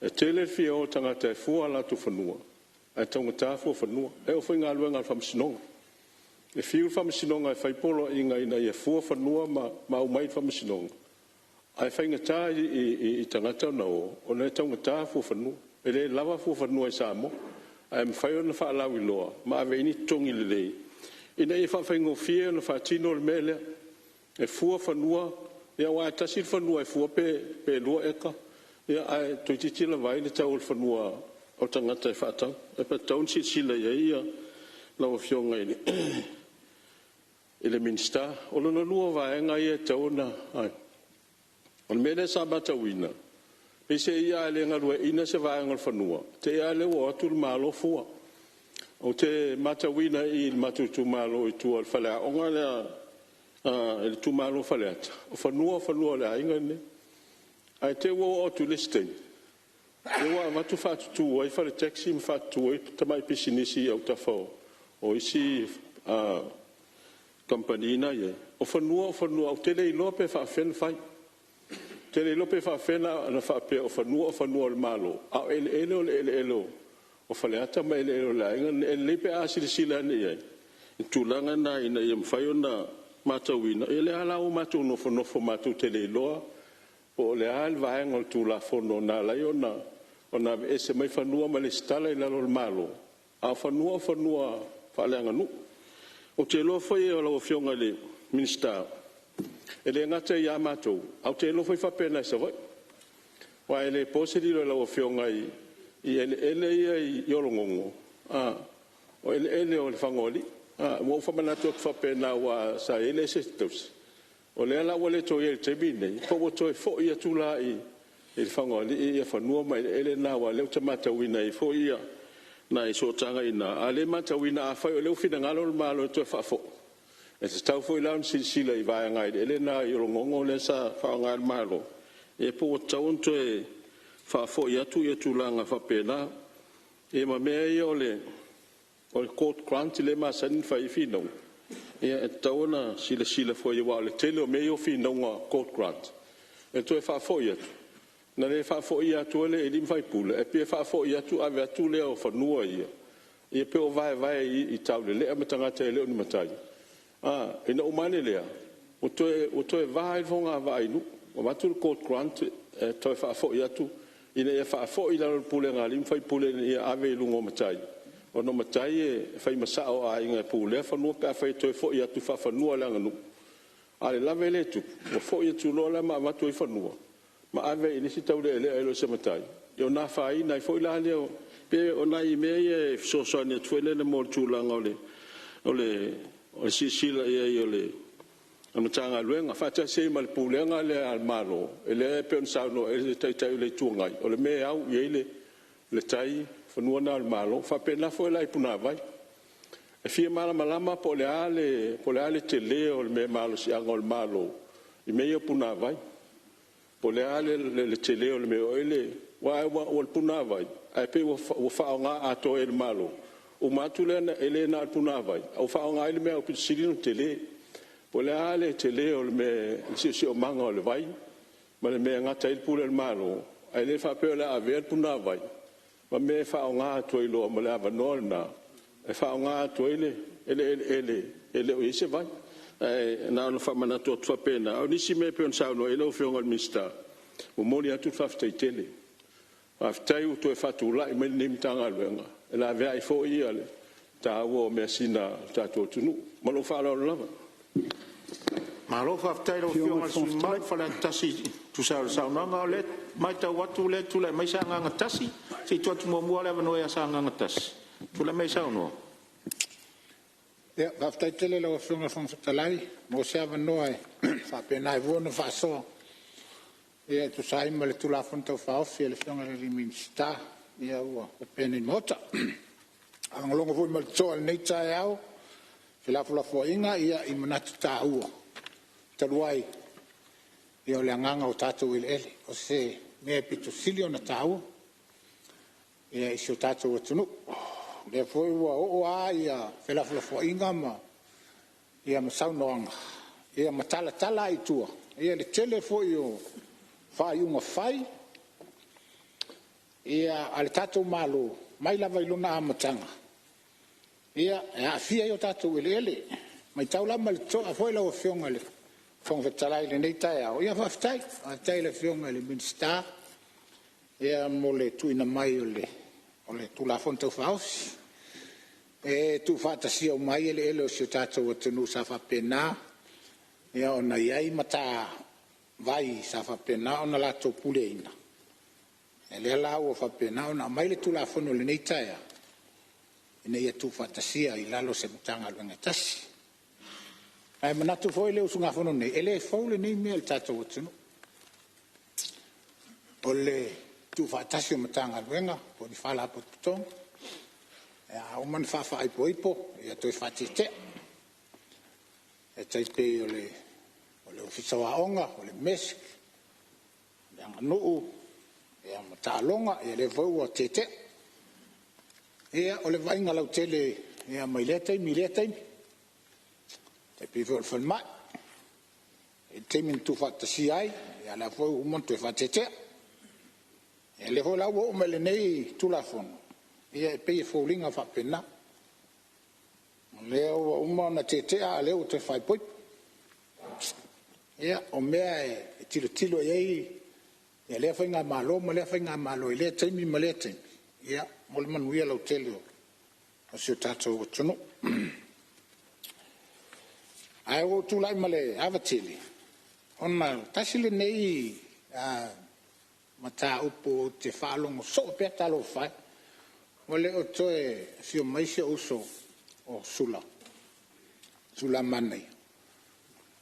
e tele fi o tangata fu ala tu fanua a tangata fu fanua e o fa nga luenga fa msinonga e fiu fa msinonga e fai polo inga ina e fu fanua ma o mai fa msinonga ai fa nga ta i tangata na o le tangata fu fanua e le lava fu fanua sa mo ai fa ona fa la wiloa ma ave ni tongi le ina e fa ngo fie na fa tino le mele e fu fanua ia wa tasi fanua e fu pe lo eka ia ai to titi la vai le tau fanua o tangata e fa ta e pe taun si sila ia la o fionga ini ele minister o lo lua va nga ia tauna ai on mele sabata wina pe se ia le nga lua ina se va nga fanua te ia le o tu malo fu o te mata wina I matu tu malo I tu al fala o nga il tu malo fala o fanua le inga ne ai te o tu listing e wa matu fa tu ai fa le taxi fa tu e tamai pisinisi au tafo o isi compagnie na ye o fanua o tele lope fa fen fai tele lope fa fen na fa pe o fanua le malo a ele o fale ata mai ele la ele pe asili sila ne ye tulanga na ina ye mfai ona matawina ele ala o matu no fo matu tele lo o le al va ngol tu la fono na la yona ona ese mai fanua ma le stala ina lo malo a fanua fa le nganu o te lo foi o lo fionga le minister ele ngata ia matou au te lo foi fa pena sa vai wa ele posedi lo fionga I ele ia yolongongo o ele o fangoli mo fa manato fa pena wa sa ele se tos o le ala wale to ye te bine ko to fo ia tula I il fangoli ia fa no mai ele na wa le tamata wina I fo ia na I so tanga ina ale mata wina a fa le fina ngalo malo to fa fo e se tau fo ila sila I va nga ele na yolongongo le sa fa ngal malo e po taun to e fa fo ia tu langa fa pena e ma me o le court grant le ma san fa I fino e tauna sila fo ia wa le tele o me o fino nga court grant e to e fa fo ia na le fa fo ia tu le dim fai pula e pe fa fo ia tu ave tu le o fa nua ia e pe o vai I tau le a matanga te le o ni matai e na o mane le o to e vai fonga vai nu o matu court grant e to e fa fo ia tu ina e fa fo ila pule nga lim fai pule ni ave lungo matai o no matai e fai masao a inga pule fa no pe fai to fo ia tu fa no la nganu ale la vele tu o fo ia tu lo la ma to fa no ma ave ini si tau le lo se matai yo na fai na fo la le pe o na i me e so so ne tu le mo tu la ngole o si la ia le ana tanga luenga fa ta se mal pule ngale al malo ele pe on sa no e tai le tu ngai o le me au ye le tai fanua na malo fa pena foi lá ipuna vai e fia malama po le ale te leo me malo si angol malo i me ia puna vai po le ale le te leo le me oile wa puna vai ai pe wo fa nga ato el malo o matule ele na puna vai o fa nga ele me o pisirino te le po le ale te leo le me si o manga le vai ma le me nga tai pule el malo ai le fa pe la ave puna vai ma me fa nga to ilo ma la vanona e fa nga to ele o ise vai na no fa mana to pena o nisi me pe on sa no ele o fe ngol mista o moli atu fa tele aftai u to fa tu la me nim tanga lenga la ve ai fo ile ta wo me sina ta to tunu ma lo fa lo lava ma lo fa aftai lo fio ma su mai fa la tasi tu sa nga le mai ta watu le tu le mai sa nga tasi si tu mo mo le no ya sa nga tasi tu le mai sa no ya aftai tele lo fio nga fon talai mo sa no ai fa pena vo no fa so e tu sai ma le tu la fon to fa off le fio nga le minsta ia o pena mota ang longo vo mal so nei ta yao la fo inga ia i manatu ta u taluai ia le nganga o tatu ele o se me pitu silio na tau ia i so tatu o tunu le foi o ia fela fo inga ma ia ma saunoanga ia ma tala i tua ia le tele foi o fai unga fai ia ale tatu malo mai lava iluna amatanga ia a fia o tatu ele mai taula mal to a foi la o fionga le fong vetalai le nei tai au ia faftai a tai le fionga le minsta ia mo le tuina mai o le tu la fonte faus e tu fata si o mai ele o si tatu o tunu sa fa pena ia ona iai mata vai sa fa pena ona la to puleina ele la o fa pena ona mai le tu la fono le nei tai ina ia tu fata si ai lalo se mtanga lo ngatasi ai manatu foi le usunga fono nei ele foi le nei mel tatu o tunu ole tu fatasi matanga venga po di fala po ton o man fa ai poipo ia to fatite e tai pe ole ufisa wa onga ole mesk yang no ia matalonga ia le vo tete ia ole vai ngala tele ia milete e pe vol falma e temin tu fatasi ai ia la vo un monte fatite e le vola o mele nei tu la fon ia pe folinga fa pena le o uma na tete a le o te fai poi ia o me tilo ei ia le fa nga malo le temi malete ia mol man wi lo telio o se tato o tunu ai o tu lai male avatili ona tasile nei mata upo te falongo so pe talo fai ole o toe fio mai se uso o sula manai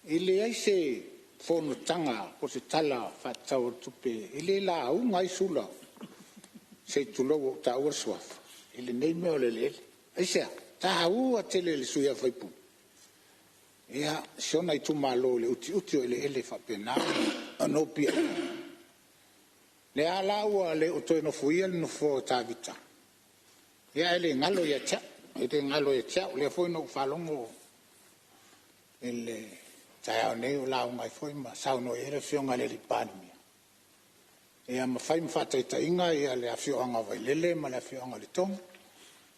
ile ai se fono tanga o se tala fa tau tupe ile la u ngai sula se tulo ta o swaf ile nei me ole le ai se ta u atele le suya fai pu ia sona itu malo le uti ele fa pena no pia le ala ua le o toi no fuia no fo tavita ia ele ngalo ia cha le foi no falongo ele tai ne la mai foi ma sa no era fionga le lipani ia ma fai mfata ita inga ia le afionga vai lele ma le afionga le tong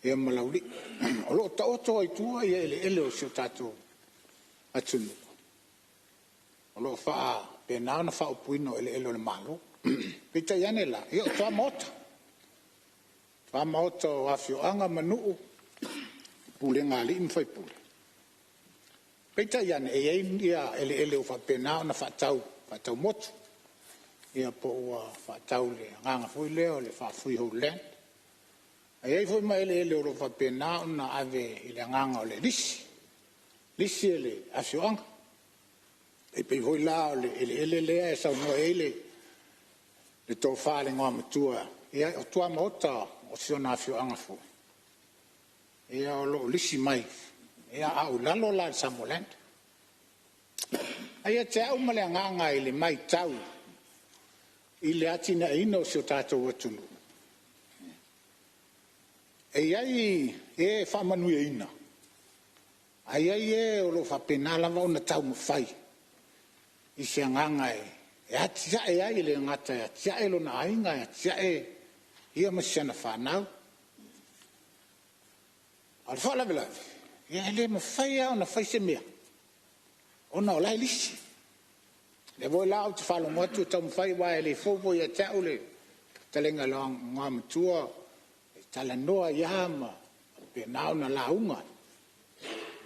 ia ma lauli o lo ta oto ai tua ia ele o si tatu atunu o lo fa pena na fa puino ele le malo pita yanela yo fa moto wa fio anga manu pule ngali in fai pule peita yan ia ele o fa pena na fa tau motu ia po wa fa tau le nganga foi le o le fa fui ho len ai foi mai ele o fa pena na ave ile nganga o le lisi ele afiong e pe foi la o le ele e sa no ele le to fa le ngam tua ia o tua mota o siona afionga fu ia o lo lisi mai ia au lalo la samoland ai te au male nganga ile mai tau ile atina ino so tato watunu ai e fa manu ina ai e o lo fa penala va una tau mo fai i se nganga e atia ai ile ngata atia e lo na ainga atia e ia masana fa nau al fa la vela ia le mo fai ona fai se mea ona o lai lisi le voi la o te falo motu tam fai wa le fofo ia taule talenga long ngam tua tala noa yama pe na ona launga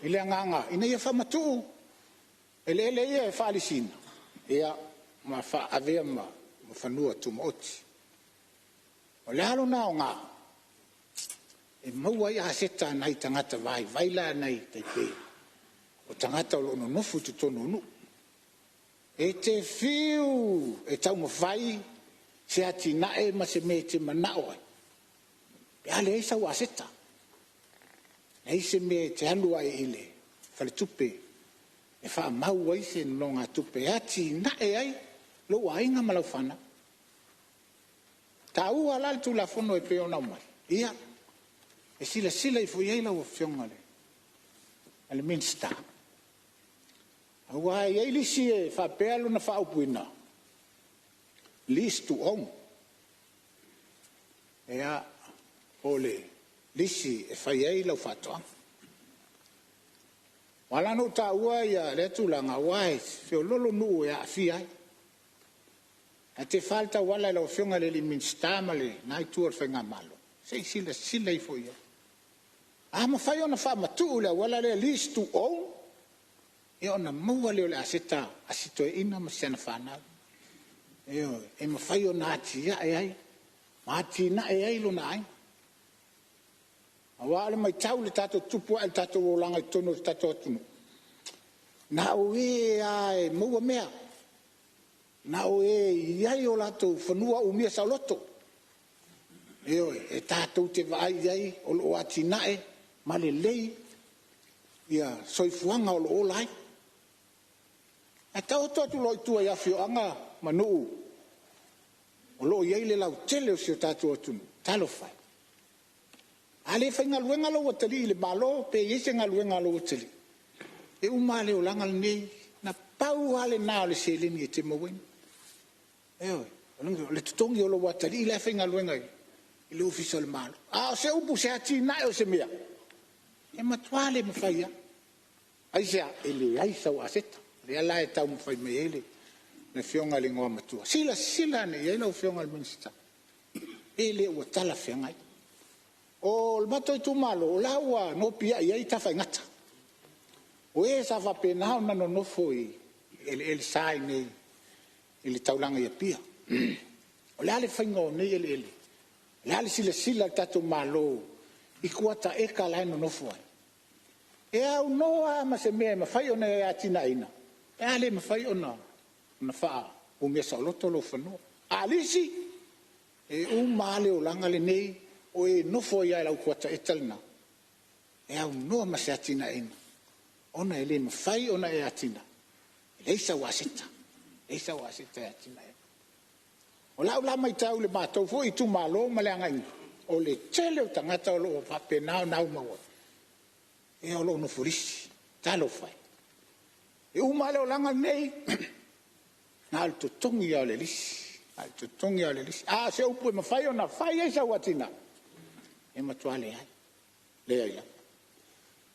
ile nganga ina ia fa matu ele ia fa lisina ia ma fa avea ma fa nua tu moti o le halo na nga e maua ia seta nai tangata vai la nai te pe o tangata o no nofu tu tonu nu e te fiu e tau mo fai se ati na e ma se me te manao e ale isa wa seta e se me te alu ai ile fale tupe e fa mau ai se nonga tupe ati na e ai lo wa inga malau fana ta u ala tu la fono e pe ona mai ia e sila i fu ia la o fiongale ale minsta wa ia lisi e fa pelo na fa upuina list to on ea ole lisi e fa ia la fa to wala no ta wa ia le tu la nga wai fe lolo nu ya fi ai a te falta wala la fiongale li minsta male nai tu fa nga malo sei sila i fu ia ama fai ona fa matu le wala le list to on e ona mua le aseta asito ina masana fana e ma fai ona ati ai mati na ai lo nai awale mai tau le tato tupu al tato langa tono tato tunu na o e ai mua mea na o e ai o lato fanua o mia saloto e tato te vai ai o lo ati nae male lei ia soifuanga o lo lai e tau tu lo tu ia fio anga manu o lo ia le lau tele o si tatu atu talo fai ale fainga luenga lo watali le malo pe yese nga luenga lo watali e umale o langa nei na pau ale na le sele ni te mowen le tutongi o lo watali le fainga luenga le official malo se upu se ati na o se mea e matwale me faia aisa ele aisa o aseta le ala e tau mo fai me ele na fionga le ngoa matua sila ne ele o fionga le minsta ele o tala fionga o le mato tu malo la wa no pia ia ita fa ngata o e sa fa pena na no foi ele sai ne ele taulanga ia pia o le ale faingo ne ele le ale sila tatu malo i kuata e kala no foi e au noa ma se me ma fai ona e atina ina e ale ma fai ona na fa o me sa loto lo fano alisi e male o langa le nei o e no foi ai la kuata etalna e au noa ma se atina ina ona ele ma fai ona e atina le isa wasita atina o la mai tau le matou foi tu malo ma le anga o le tele o tangata o lo fa pena na uma e o lo no furisi talo fai e umale o langa nei na alto tongi o le lisi se upu ma fai ona fai e sa watina e ma tuale ai le ai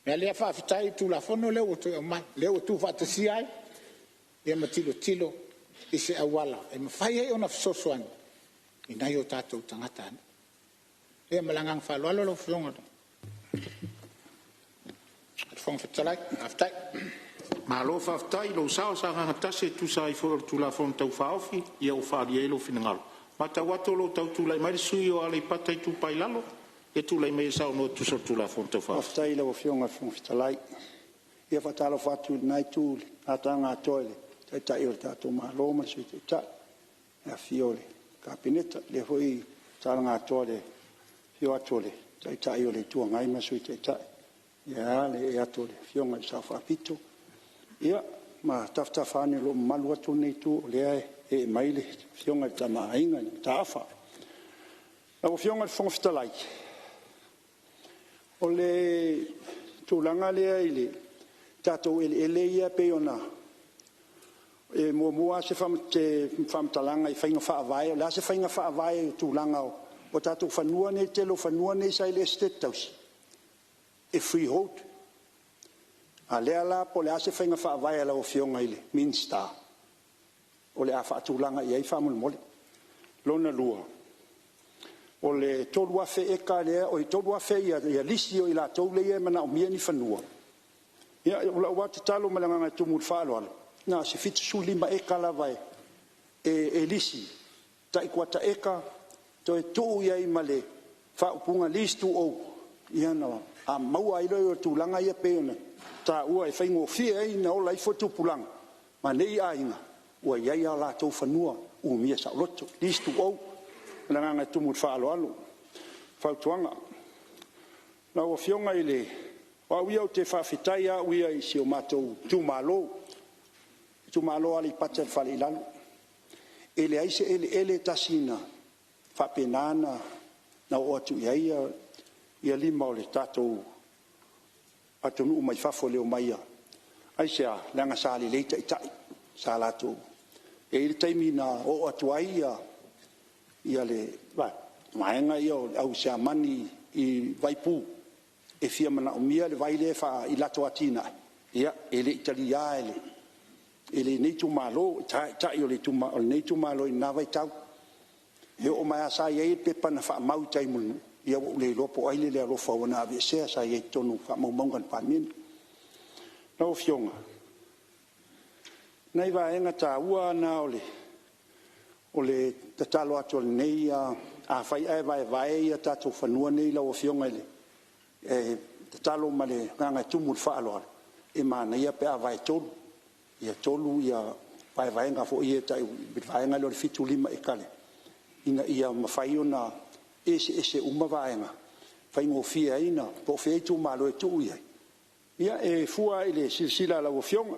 me le fa fitai tu la fono le o tu mai le o tu fa tsi ai e ma tilo e se awala e ma fai e ona sosoani ina yo tatou tangata e malangang fa lo fionga whangwhetalai, aftai. Malo whaftai, lo sao sa ngā tase tu sa I whore tu la whon tau whaofi, ia o whaari e lo whinangalo. Ma tau ato lo tau tu lai mai sui o ale patai tu pai lalo, e tu lai mai sao no tu sa tu la whon tau whaofi. Whaftai la o whionga whangwhetalai. Ia whatalo whatu nai tū, a tanga toile, tai tai o tātou malo ma sui te tai. Ia fiole, ka pineta, le hoi tanga toile, fio atole, tai tai o le tua ngai ma sui te tai. Ia le e atole, whionga I sa whapito. Ia, ma taftafane lo malu atu nei tu o lea e maile, whionga ta maainga, ta awha. Lau whionga whangwhetalai. O le tūlanga lea I le tātou ele ia pe ona. E mua se whamtalanga I whainga whaavai, o la se whainga whaavai o tūlanga o tātou whanua nei telo, whanua nei sa I le estate tausi. E freehold. A lea la po le ase whainga whaavai ala o whionga I le Minster. O le a whaatūlanga I ei whamulmole. Lona lua. O le tolu afe eka lea, o I tolu afe ia lisi o I la tau lea mana o mia ni whanua. Ia, ula ua te talo malanga ngai tumu whaalo ala. Nā, se fitu su lima eka la vai. E lisi. Ta I kua ta eka, to e tuu ia I male. Whaupunga listu o. Ia na, a maua I loi o tūlanga ia peona. Ta ua e whaingo fia ei na o lai fotu pulanga. Ma nei a inga. Ua iai a la tau whanua. Ua mia sa loto. Listu o. Malanga ngai tumu whaalo alu. Whautuanga. Na o whionga I le. Wa wia o te whawhitai a wia I si o mātou tūmalo. Tūmalo ali pata whale I lalo. Ele aise ele tasina. Whapenana. Na o atu iaia. Ia lima o le tātou. Atu nuu mai whafo leo maia. Aise a langa sāli leita I tai. Sā lātou. E ili taimi na o atu aia. Ia le. Maenga ia o au sea mani I vaipu. E fia mana o mia le vai le wha I lato atina. Ia, ele Italia ele. Ele nei tu malo, tai o le tu malo, nei tu malo I navai tau. E o mai asa iei pepa na wha mau tai munu. Ia o le lopo aile le alofa o na ave sea sa iei tonu wha mau maungan pāmina. Na o fionga. Nei wa enga tā ua na o le tatalo atu le nei a whai ai vai ia tātou whanua nei lau o fionga ele. E talo male nganga tumul faalo e mana ia pe vai tolu ia tolu ia vai nga fo ia tai vai nga lo fitu lima e kale ina ia mafai ona ese uma vai nga fai ngo fia ina po fe tu malo e tu ia e fua ile silsila la ofionga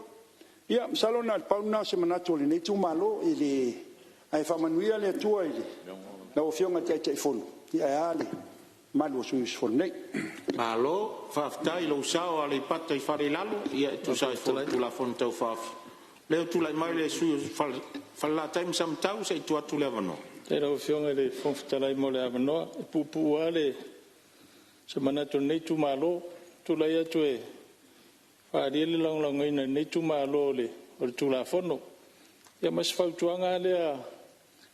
ia salona pauna semana tole ne tu malo ile ai fa manuia le tua ile la ofionga tai fonu ia ale malo su sfonei malo whaftai lo sao ale pata I whare lalo ia tu sa tu la fon tau whafi leo tu lai mai le su whala taim sam tau sa I tu atu le avanoa te rau whionga le whonwhitalai mo le avanoa e pupu ale se manato nei tu malo tu lai atu e whaari le langlangai na nei tu malo le o le tu la fono ia mas whautuanga lea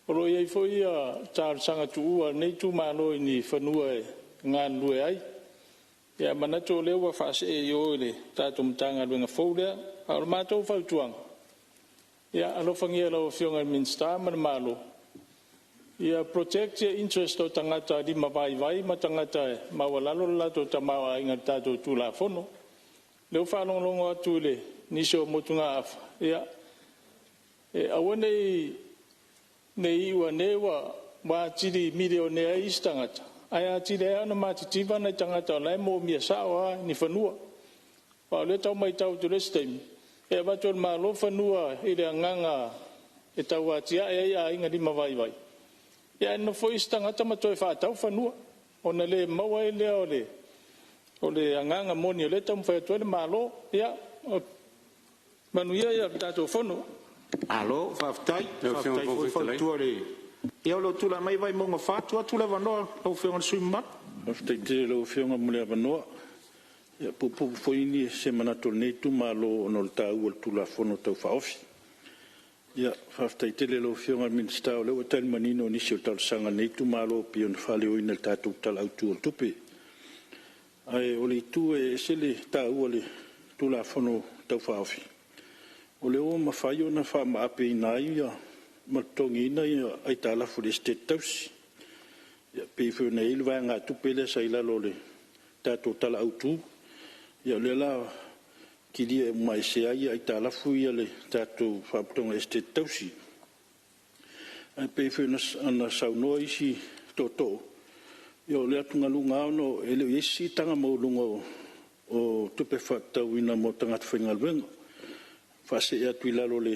oro iei foi a tārsanga tu ua nei tu malo ni whanua e ngā lue ai. Ia manato leo wa whaase e o le tātou mtanga luenga fōlea, a o mātou whautuanga. Ia alofangia lau whionga Minster mana malo. Ia protect your interest o tangata lima vai ma tangata e mawalalo lato tamawa inga tātou tū la whono. Leo whanonglongo atu le niso motunga afa. Ia awane nei iwa newa wa tiri milionea istangata. Ai atire ana matitiva na tangata lai mo mia sawa ni fanua. Wa le tau mai tau turestem. E watol malo fanua ile nganga e tau atia e ia inga lima vai. Ia no foi istangata ma toi fa tau fanua. Ona le maua ile ole nganga moni le tau fa toi malo ia manuia ia tato fono. Alo, whaftai foi tuare. Ia lo tula mai vai monga whatua tula wanoa lau whionga sui mat. Whaftai te lau whionga mule wanoa. Ia pupu foini se manato nei tu malo ono le tau al tula fono tau whaofi. Ia whaftai te lau whionga Minster o lewa tani manino nisi o talusanga nei tu malo pion whale o ina le tātou tala autu al tupe. ai o le tu e sele tau o le tulafono tau whaafi. O le o mawhai o na wha maape i nai ia matongi ina ia ai tālafu le state tausi. Ia peifo na ilu vai ngā tupele sa ilalo le tātou tala autu. Ia le la ki lia e mai se ai ai tālafu ia le tātou whaaputonga state tausi. Ai peifo na saunoa isi toto. Ia le atunga lunga ono ele isi tanga maulunga o tupe whatau ina mo tangata whaingalwenga. Whase ea tui lalo le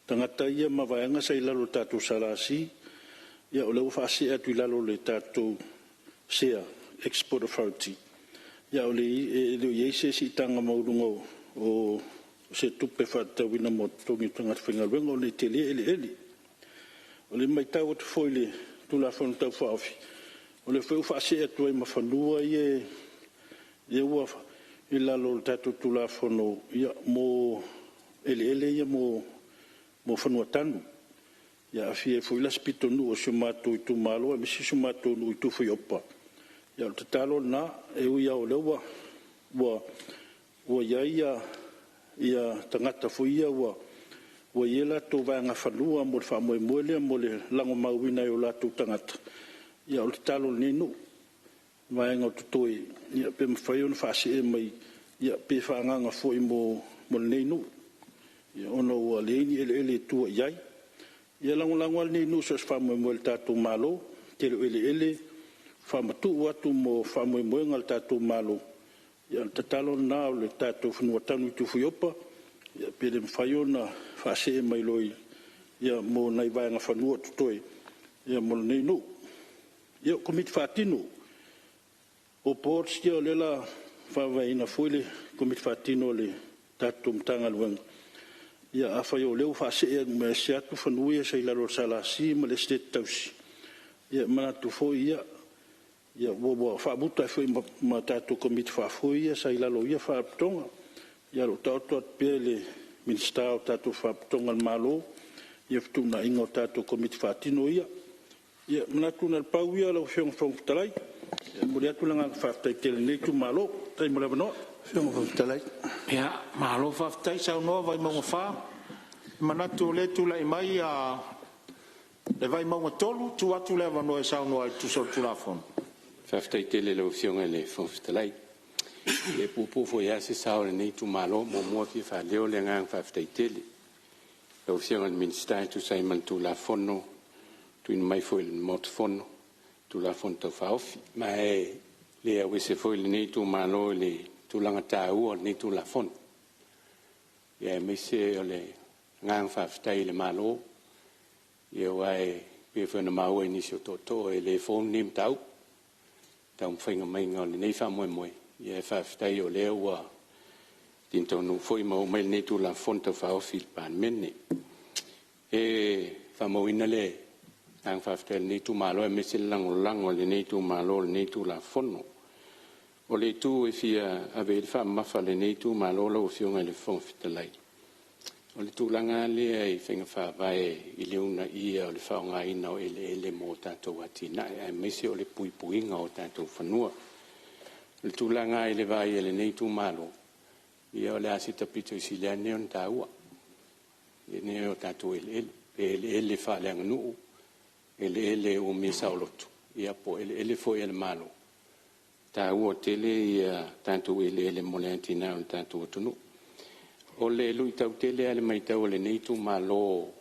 tangata ia mawaianga sa ilalo tātou salasi. Ia o leo whase ea tui lalo le tātou SEA, Export Authority. Ia o le eise si tanga maulunga o se tupe whatau ina mo tongi tangata whaingalwenga o le tele ele. O le mai tau atu foi le tulafono tau whaafi. O le wheu whase ea tuai mawhanua ia ua i lalo le tātou tulafono ia mo ele ia mo whanua tanu. Ia awhie fwy las pito nu o sumato i tu malo, e misi sumato nu i tu fwy opa. Ia o te talo na, e ui au lewa, ua ia tangata fwy ia, ua ia lato vanga whanua mo le whamoe moelea mo le lango mauina i o lato tangata. Ia o te talo nenu, vaenga o tutoi, ia pe mawhai ona whase e mai, ia pe whaanganga fwy mo le nenu. Ia ono ua leini ele tua iai. Ia lango al nenu so whamoe moe le tātou malo, te ele whamatu watu mo whamoe moe ngal tātou malo. Ia te talo nā o le tātou whanua tanu i tu whiopa, ia pe le mawhai ona whase e mai loi, ia mo nei vaenga whanua tutoi, ia mo le nenu. Ia komiti whatino, o pōrs ia o lela whawaina fuile komiti whatino le tātou mtanga luenga. Ia awhai o leo whase e me se atu whanuia sa ilaro salasi ma le state tausi. Ia manatu fwoi ia, ia whabuta e fwoi ma tātou komiti whafwoi ia sa ilaro ia whaputonga. Ia ro tātou atpea le minsta o tātou whaputonga al malo, ia whtuna inga o tātou komiti whatino ia. Ia manatu na pau ia lau whiong whongtalai. Ia mure atu langa whaftai tele nei tu malo, tai mure wanoa. Whiong whongtalai. Ia, mahalo whaftai sau noa vai maunga wha. Manatu le tu lai mai a le vai maunga tolu, tu atu le wanoa sau noa i tu sol tu lafon. Whaftai tele lau whionga le whongtalai. Le pupu fo ia se sao le nei tu malo, mo mua ki wha leo le ngang whaftai tele. Lau whionga le ministai tu sai man tu lafono, tu in mai fo il mot fono, tu lafon tau whaofi. Ma e le awe se fo il nei tu malo le tu langa tāua ni tu la fon. Ia e mese o le ngang whaftai le malo. Ia wai pe whena maua i nisi o toto e le fon nim tau. Tau mwhainga mainga o le nei wha moe moe. Ia e whaftai o leo wa tinto nu fwoi mau mai ni tu la fon tau whaofi pan mene. E whamauina le ngang whaftai le ni tu malo e mese lango le ni tu malo le ni tu la fono. O le tu e fia ave il fa mafa le nei tu malolo o fionga le fon fitalai. O le tu langa le ai fenga fa vai i le una ia o le fa nga ina o ele mo tātou atina e mesi o le puipuinga o tātou whanua. Le tu langa i le vai e le nei tu malo ia o le asita pito i si le aneon tāua. E ne o tātou ele fa le anganu ele o mesa o lotu. Ia po ele foi ele malo. Ta ua tele ia tātou ele mole antina o tātou atunu. O le lui tau tele ale mai tau le neitu malo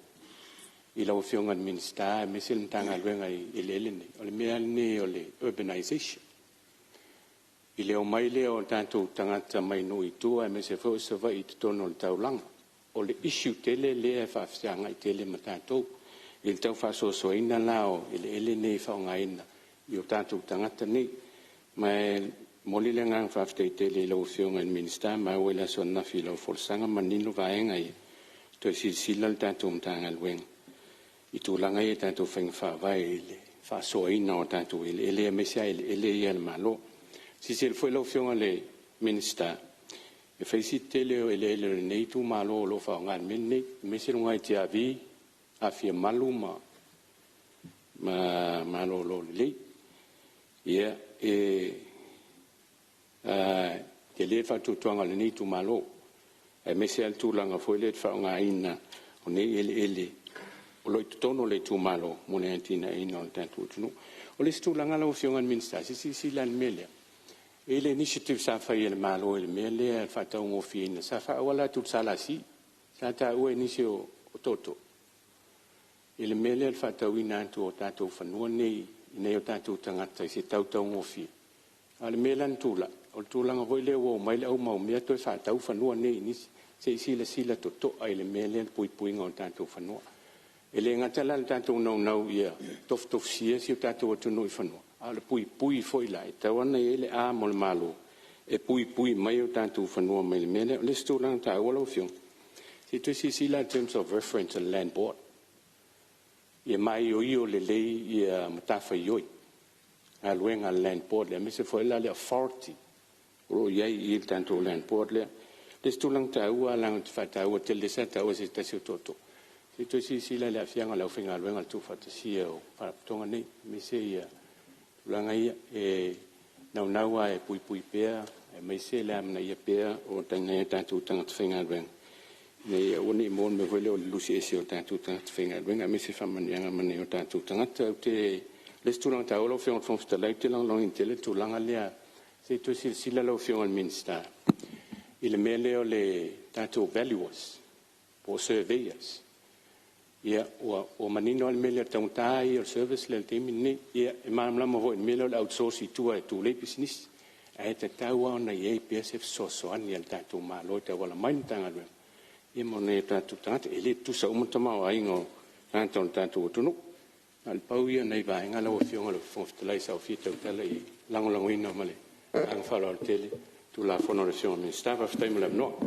i lau whionga minsta me se lentanga luenga i le nei. O le mea ne o le urbanization. I leo mai leo o tātou tangata mai no i tua me se fo se vai i tono le tau langa. O le issue tele le e whawhianga i tele ma tātou. I le tau whasosoina lao i le ele nei whaongaina i o tātou tangata nei. Ma moli le ngang whaftai tele lau whionga in minsta ma wela so nafi lau folsanga manino vaenga i to sila le tātou mtanga luenga. I tūlanga i tātou whainga whawai i le whasoina o tātou ele mesia ele ia le malo. Si se foi lau whionga le minsta e whaisi tele o ele nei tu malo lo whaonga mene mesia runga i te avi a fia malu ma malo lo le ia e Te le whatutuanga le ni tu malo. E mese al tūlanga foi le whaonga ina o ne ele. O loi tutono le tu malo mone antina ina o le tantu utunu. O le stūlanga lau fiongan minsta, si lan melea. Ele initiative sa fai ele malo ele melea, whatau ngofi ina. Sa whaawala tu salasi, sa ta ue nisi o toto. Ele melea le whatau ina antu o tātou whanua nei, nei o tātou tangata i se tautau ngofi. Ale melan tūla. O tūlanga voi le o mai le au mau mea toi whatau whanua nei nisi. Se sila toto ai le melea le pui ngā o tātou whanua. Ele ngatala le tātou nau ia tof sia si o tātou atunu i whanua. Ale pui foi lai. Tawana ele a mo le malo. E pui mai o tātou whanua mai le melea. Le stūlanga tā wala o fiong. Si tu sila in terms of reference to land board. Ia mai o le lei ia matafa ioi. A luenga land board le. Mese foi la le authority. Ro iai i tātou land board le. Le stūlanga tā ua langa te whatau te le sa tā ua se tasi o toto. Si tu sila le afianga lau whinga luenga tu whatasia o paraputonga nei. Mese ia langa ia e naua e pui pea. E mese le amna ia pea o tanga ia tātou tanga te whinga luenga. Nei oni mon me vele o lusi ese o tātou tanga te whinga luenga. Mese whamanianga mane o tātou tangata. Te le stūlanga tā ua lau whionga whomfita lau te lang in tele tu langa lea. Si tu sila lau whionga minsta. I le mele o le tātou valuers, po surveyors. Ia, o manino al mele o tauntai o service le temi ni, ia, e maamlama ho, mele o le outsource i tua e tu le business. A e te tau au na iei PSF sosoani al tātou malo, te wala mainitanga lue. Ia mo ne tātou tangata, e le tusa umatama o aingo tātou o tunu. Al pau ia nei vaenga lau o fionga lo fonfitalai sa o fita o tala i langolango ina male. Ang whalo al tele. Tu la fonoración mi stava ftai mo no.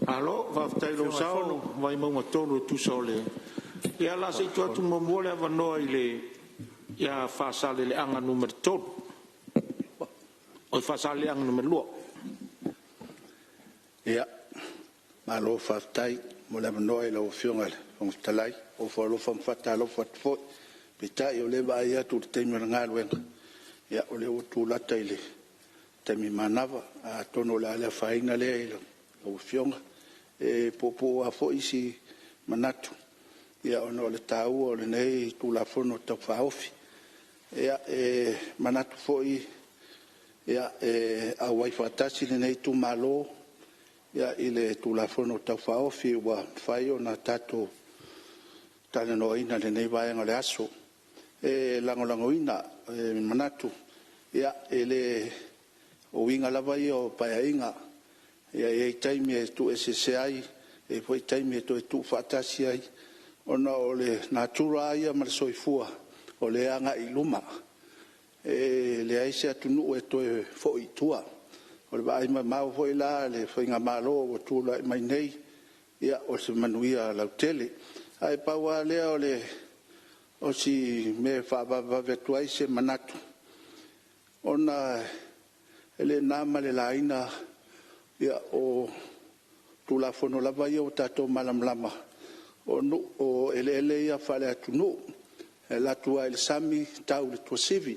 Alo, va ftai lo sao, vai mo tonu tu sole. Ia la se tu mo mole va no ile ia fa sale le anga numero 2. O fa sale anga numero 2. Ia. Ma lo fa ftai mo le no ile o fionga on stalai o fo lo fam fata lo fat fo. Pita io le va ia tu te mo ngalwen. Ia o le o tu la taile. Temi manava a tono la le faina le o fionga e popo a fo isi manatu ia ono le tau o le nei tu la fono ta faofi ia manatu foi ia a wifi tasi le nei tu malo ia ile tu la fono ta faofi wa fai ona tato tale no ina le nei vai ngale aso lango ina manatu ia ele o winga lava i o paiainga ia e taimi e tu ese ai e foi taimi e tu fatasi ai ona o le natura ia ma soifua o le anga i luma e le aise atunu e to fo i tua o le vai ma foi la le whinga malo o tu la mai nei ia o se manuia la tele ai paua le o le o si me fa va vetuai se manatu ona ele nama le laina ia o tu la fono la vai o tato malamlama o no o ele ia fale atunu e la tua il sami tau le tua sivi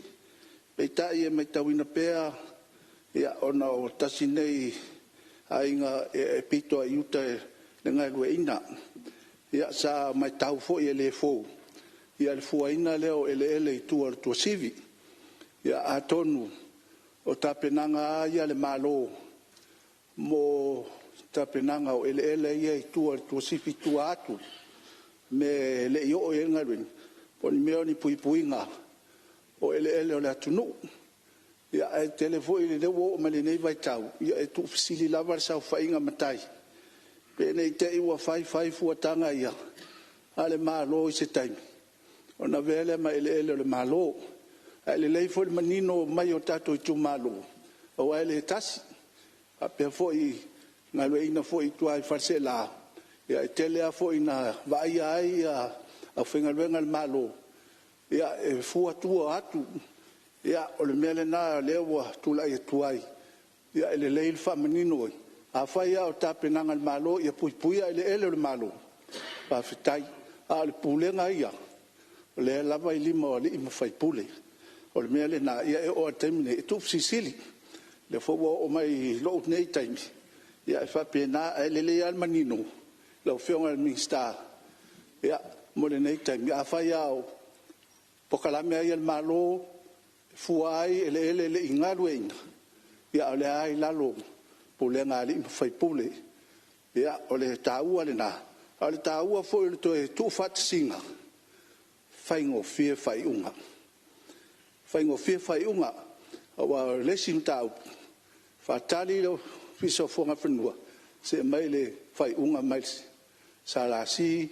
pe tai e mai tau ina pea ia ona o tasinei ainga e pito aiuta le ngai lueina ia sa mai tau fo ele fo ia le fuaina leo ele i tua le tua sivi ia atonu o tapenanga ia le malo mo tapenanga o ele ia i tua sifi tua atu me le io e ngalwen poni meo ni puipuinga o ele o le atunu ia e telefoni le wo ma le nei vai tau ia e tu fisili lava sa fainga matai pe nei te iwa fai fuatanga ia ale malo i se taimi ona vele ma ele le malo ele lei foi manino mai o tato i tu malo o ele tasi a pe foi na leina foi tu ai farsela ia tele a foi na vai ai a fenga venga malo ia e fu atu atu ia o le mele na lewa tu la e tu ai ia ele lei fa manino a fai o tape nanga malo ia pui ele le malo pa fitai a le pulenga ia le lava i lima o le ima fai pule o le mele na ia e o termine tu sisili le fo o mai lo nei taimi ia fa pena le al manino lo fionga al minsta ia mo le nei taimi a fa ia o pokalame ai al malo fuai ele ingaluenga ia le ai lalo pule ngali fai pule ia ole taua le na ale taua fo le to tu fat singa fai ngo fie fai unga wa lesim tau fatali lo fiso fonga fenua se mai le fai unga mai salasi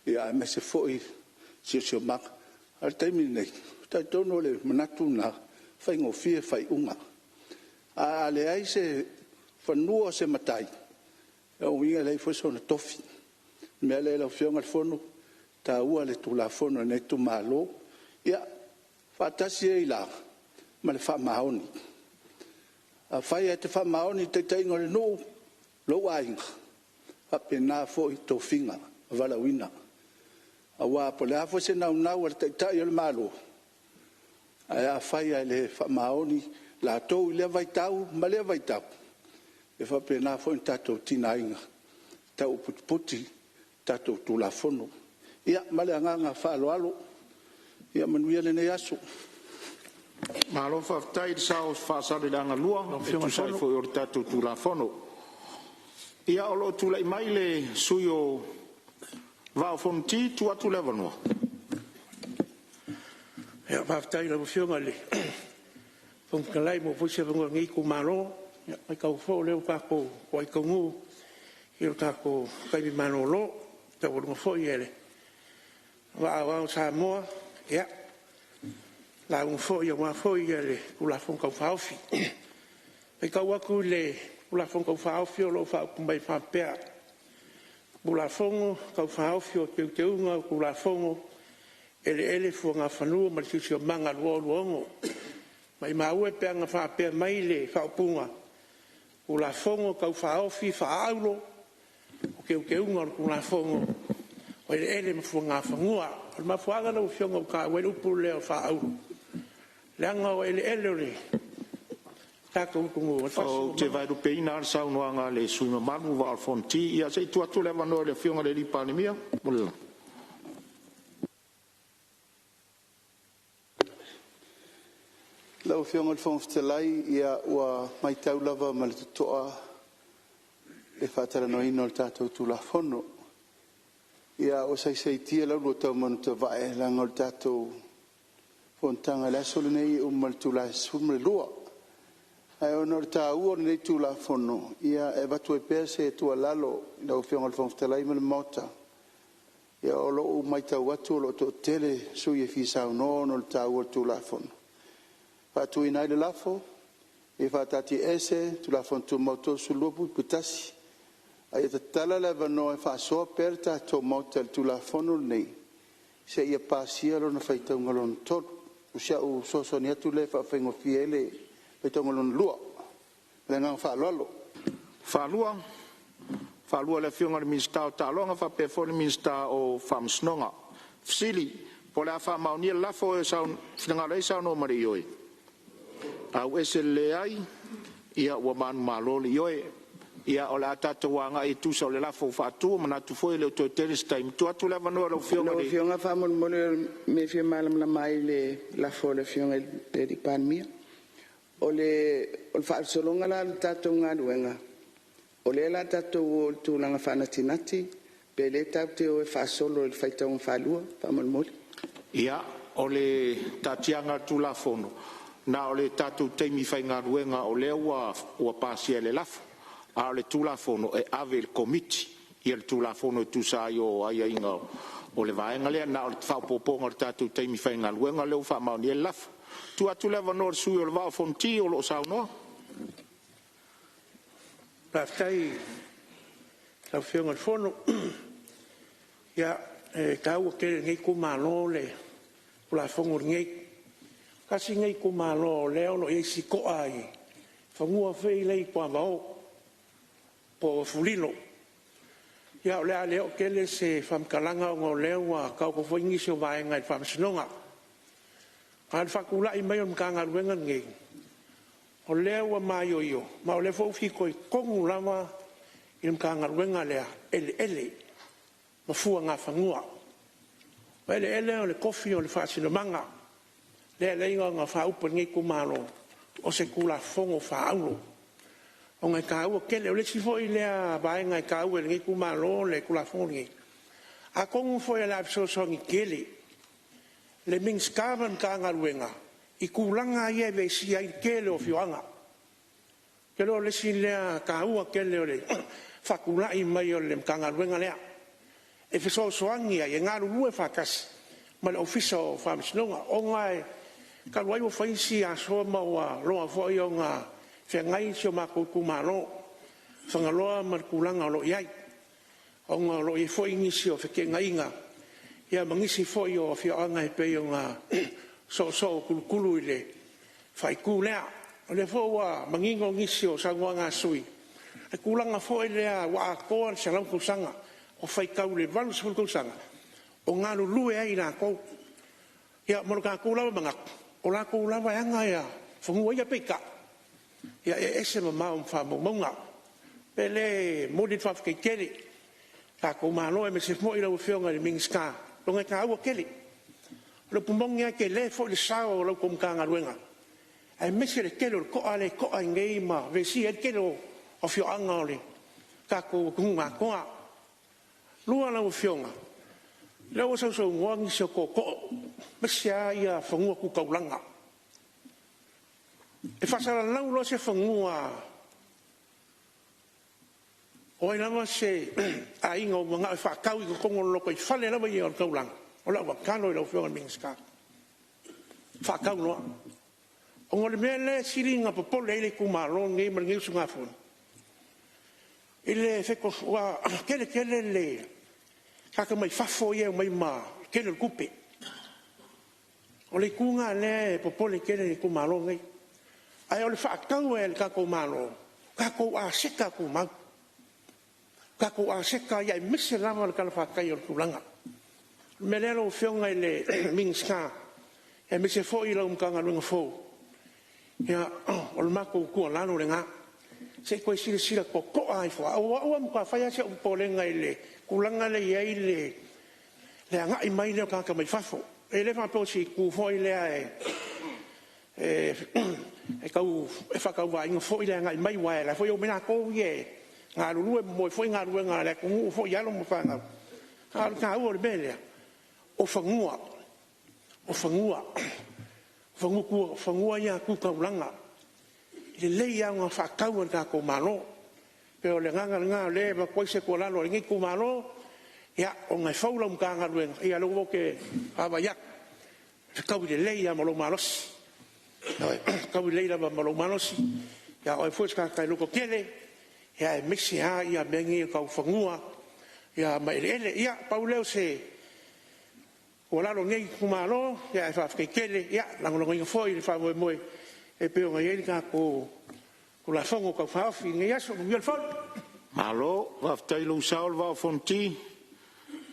ia me se foi si mak al taimi nei tai tono le manatuna fai ngo fie fai unga a le ai se fanua se matai o ia le fo so na tofi me le lo fionga fono ta ua le tu la fono ne tu malo ia fatasi ila ma le fa maoni a fai te fa maoni te te ngore no lo ai a pena fo to finga vala wina a wa po le fo se na te ta yo malo a fai le fa maoni la to le vai tau ma le vai tau e fa pena fo tato tinainga tau puti tato tu la fono ia ma le nganga fa alo ia manuia le ne aso malo fa tai sa fa sa de langa lua e tu sai fo or tatu tu la fono ia o lo tu la mai le suyo va fonti tu atu le vano ia fa tai la fionga le fon kalai mo fuse ngo ngi ku malo ia mai ka fo le ka ko ko ko ngu ia ka ko kai bi manolo ta wo mo fo ile va sa mo ia la un fo ia wa fo ia le ku la fon ka fa ofi e ka wa ku le ku la fon ka fa ofi lo fa ku mai fa pe ku la fon ka fa ofi o te unga ku la fon ele fo nga fa nu ma si manga lo mai ma ue pe nga fa pe mai le fa punga ku la fon ka fa ofi fa aulo o ke unga ku la fon o ele me fo nga fa ngua ma fo aga no fionga ka we lu pu le fa aulo langa o ele tako kungu o te vai do peina sa no anga le suima manu va fonti ia se tu atu le mano le fionga le pandemia mulla la fionga le fonftelai ia wa mai tau lava ma le toa e fatara no ino le tato tu la fono ia o sai tia la lo tau manu te vai langa le tato fontanga la solo nei mal tu la sumre lua ai onor ta uor nei tu la fono ia e va tu e pese tu lalo la fiong al fonstela im mota ia o lo mai ta watu lo to tele su ye fi sa no no ta uor tu la fono fa tu ina de la fo e fa tati ese tu la fon tu moto su lo pu putasi ai ta tala la va no fa so aperta to motel tu la fono nei se ia pasiero na fa ta ngalon tot usia u so ni tu le fa fengo fiele pe tongolon lua le ngang fa lua le fionga le minsta ta longa fa pe fo le minsta o fam snonga fsili po la fa mauni la fo e sa finga le sa no mari yoi au esele ai ia wa man malo yoi ia ola tata wanga e tu so le la fo fa tu mana tu fo le to teris time tu atu le vano lo fionga fa mon me fi malam la mai le la fo le fionga de di pan mia ole ol fa solonga la tata ngaduenga ole la tata tu langa fa natinati pe le tata o fa solo il faita un fa lua fa mon ia ole tatianga tu la fono na ole tata te mi fa ngaduenga ole wa pasia le lafo a le tulafono e ave il comiti e il tulafono tu sai o ai inga o le vaenga le na o fa poponga o tatu te mi fa inga luenga le fa ma ni laf tu atu le vanor su o va fonti o lo sa no pa tai la fiona fono ya ka o ke ngi ku malo le la fongo ngi kasi ngi ku malo le o e si ko ai fa ngua fe le pa va po fulino ya le ale o kele se fam kalanga ngo lewa ka ko foi ngi so vai ngai fam snonga al fakula i mai on kanga wenga ngi o lea ua maioio ma o le foʻufi koe kogu lava i le makagaluega lea eleele ma fuagafagua o eleele o le kofi o le faasilamaga lea leiga o ga faaupa i gai kumālō o se kulafogo faaulo o gai kāua kele o lesi foʻi lea vaega e kāua i le gai kumālō le kulafogo legei a kogu foʻi a le afisoasoagi kele le minskava makagaluega i kulaga ia e vesia ai kele o fioaga ke lo lesi lea kāua kele o le fakulaʻi mai o le makagaluega lea e fesoasoagi ai e galulue fakasi ma le ofisa o faamasinoga oga e kalu ai ua faisi asoa ma ua loa foʻi o ga feagai sio makou kumālō fagaloa ma le kulaga o loʻi ai auga o loʻi foʻi gisi o fekeʻegaiga ia magisi foʻi o fioaga e pei o ga soʻosoʻo kulukulu i le faikū lea o le foʻi ua magiga o gisi o sauaga sui e kulaga foʻi lea ua akoa le salau kausaga o faikau le 20 kausaga o galulue ai lakou ia ma lo kakou lava magaku o lakou lava eaga ia fogua ia peika ia e ese mamao ma famaumauga pe le moli le faafekeikele kakou malo e mese foʻi lau feoga i le mingiska loga kāua kele o le pumogi ai ke lē foʻi le sao o lau komukagaluega ae mese le kele o le koʻa le koʻa i gei ma vesi ai le kele o fioaga o le kakou kugugakoa lua lau fioga le ua sausaugoa gisi o koʻokoʻo mese a ia fagua kukaulaga e faasalalau loa se fagua o ai lava se aiga o magaʻo e faakau i kokogo loloko i fale lava ia o le kaulaga o lau akalo i lau fioga le mingiska faakau loa o le mea le siliga popole ai le kumālō gei ma le gei usugafoni i le feko ua kelekele le kaka mai fafo ia mai ma kele le kupe o le kuga lea e popole kele le kumālō gei ae o le faakau e le kakou mālō kakou aseka kumau kakou aseka ia e mese lava le kalafaakai o le tulaga me lea lou feoga i le mingiska e mese foʻi lau makagaluega fou ia o le makou kualalo le gā se koe silasila kokoʻa ai foaʻuaʻua ma kafai ase o polega i le kulaga leiai le agaʻi mai lea o kaka mai fafo e le faapeosi ku foʻi lea e faakauvaiga foʻi le agaʻi mai ua e la foʻi o menakou ie galulue moe foʻi galuega le kugu'u foʻi alo ma fagau a le kāua o le mea lea o fagua ia kukaulaga i lelei auga faakau o le kakou mālō pe o le gagalega o lē makuai se kualalo o le gai kumālō ia o gai fau lau makagaluega ia lou oke avaiaku fekau i lelei ia ma lou malosi kau i lei lava ma lou malosi ia o e foi sakakai loko kele ia e mese a ia megi o kaufagua ia ma eleele ia pauleo se ua lalo gei kumālō ia e faafekeikele ia lagolagoiga foʻi le faamoemoe e pe o gai ai le kakou kulafogo kaufaofi gai aso ia le folu malo faafetai lou sao le vaofoniti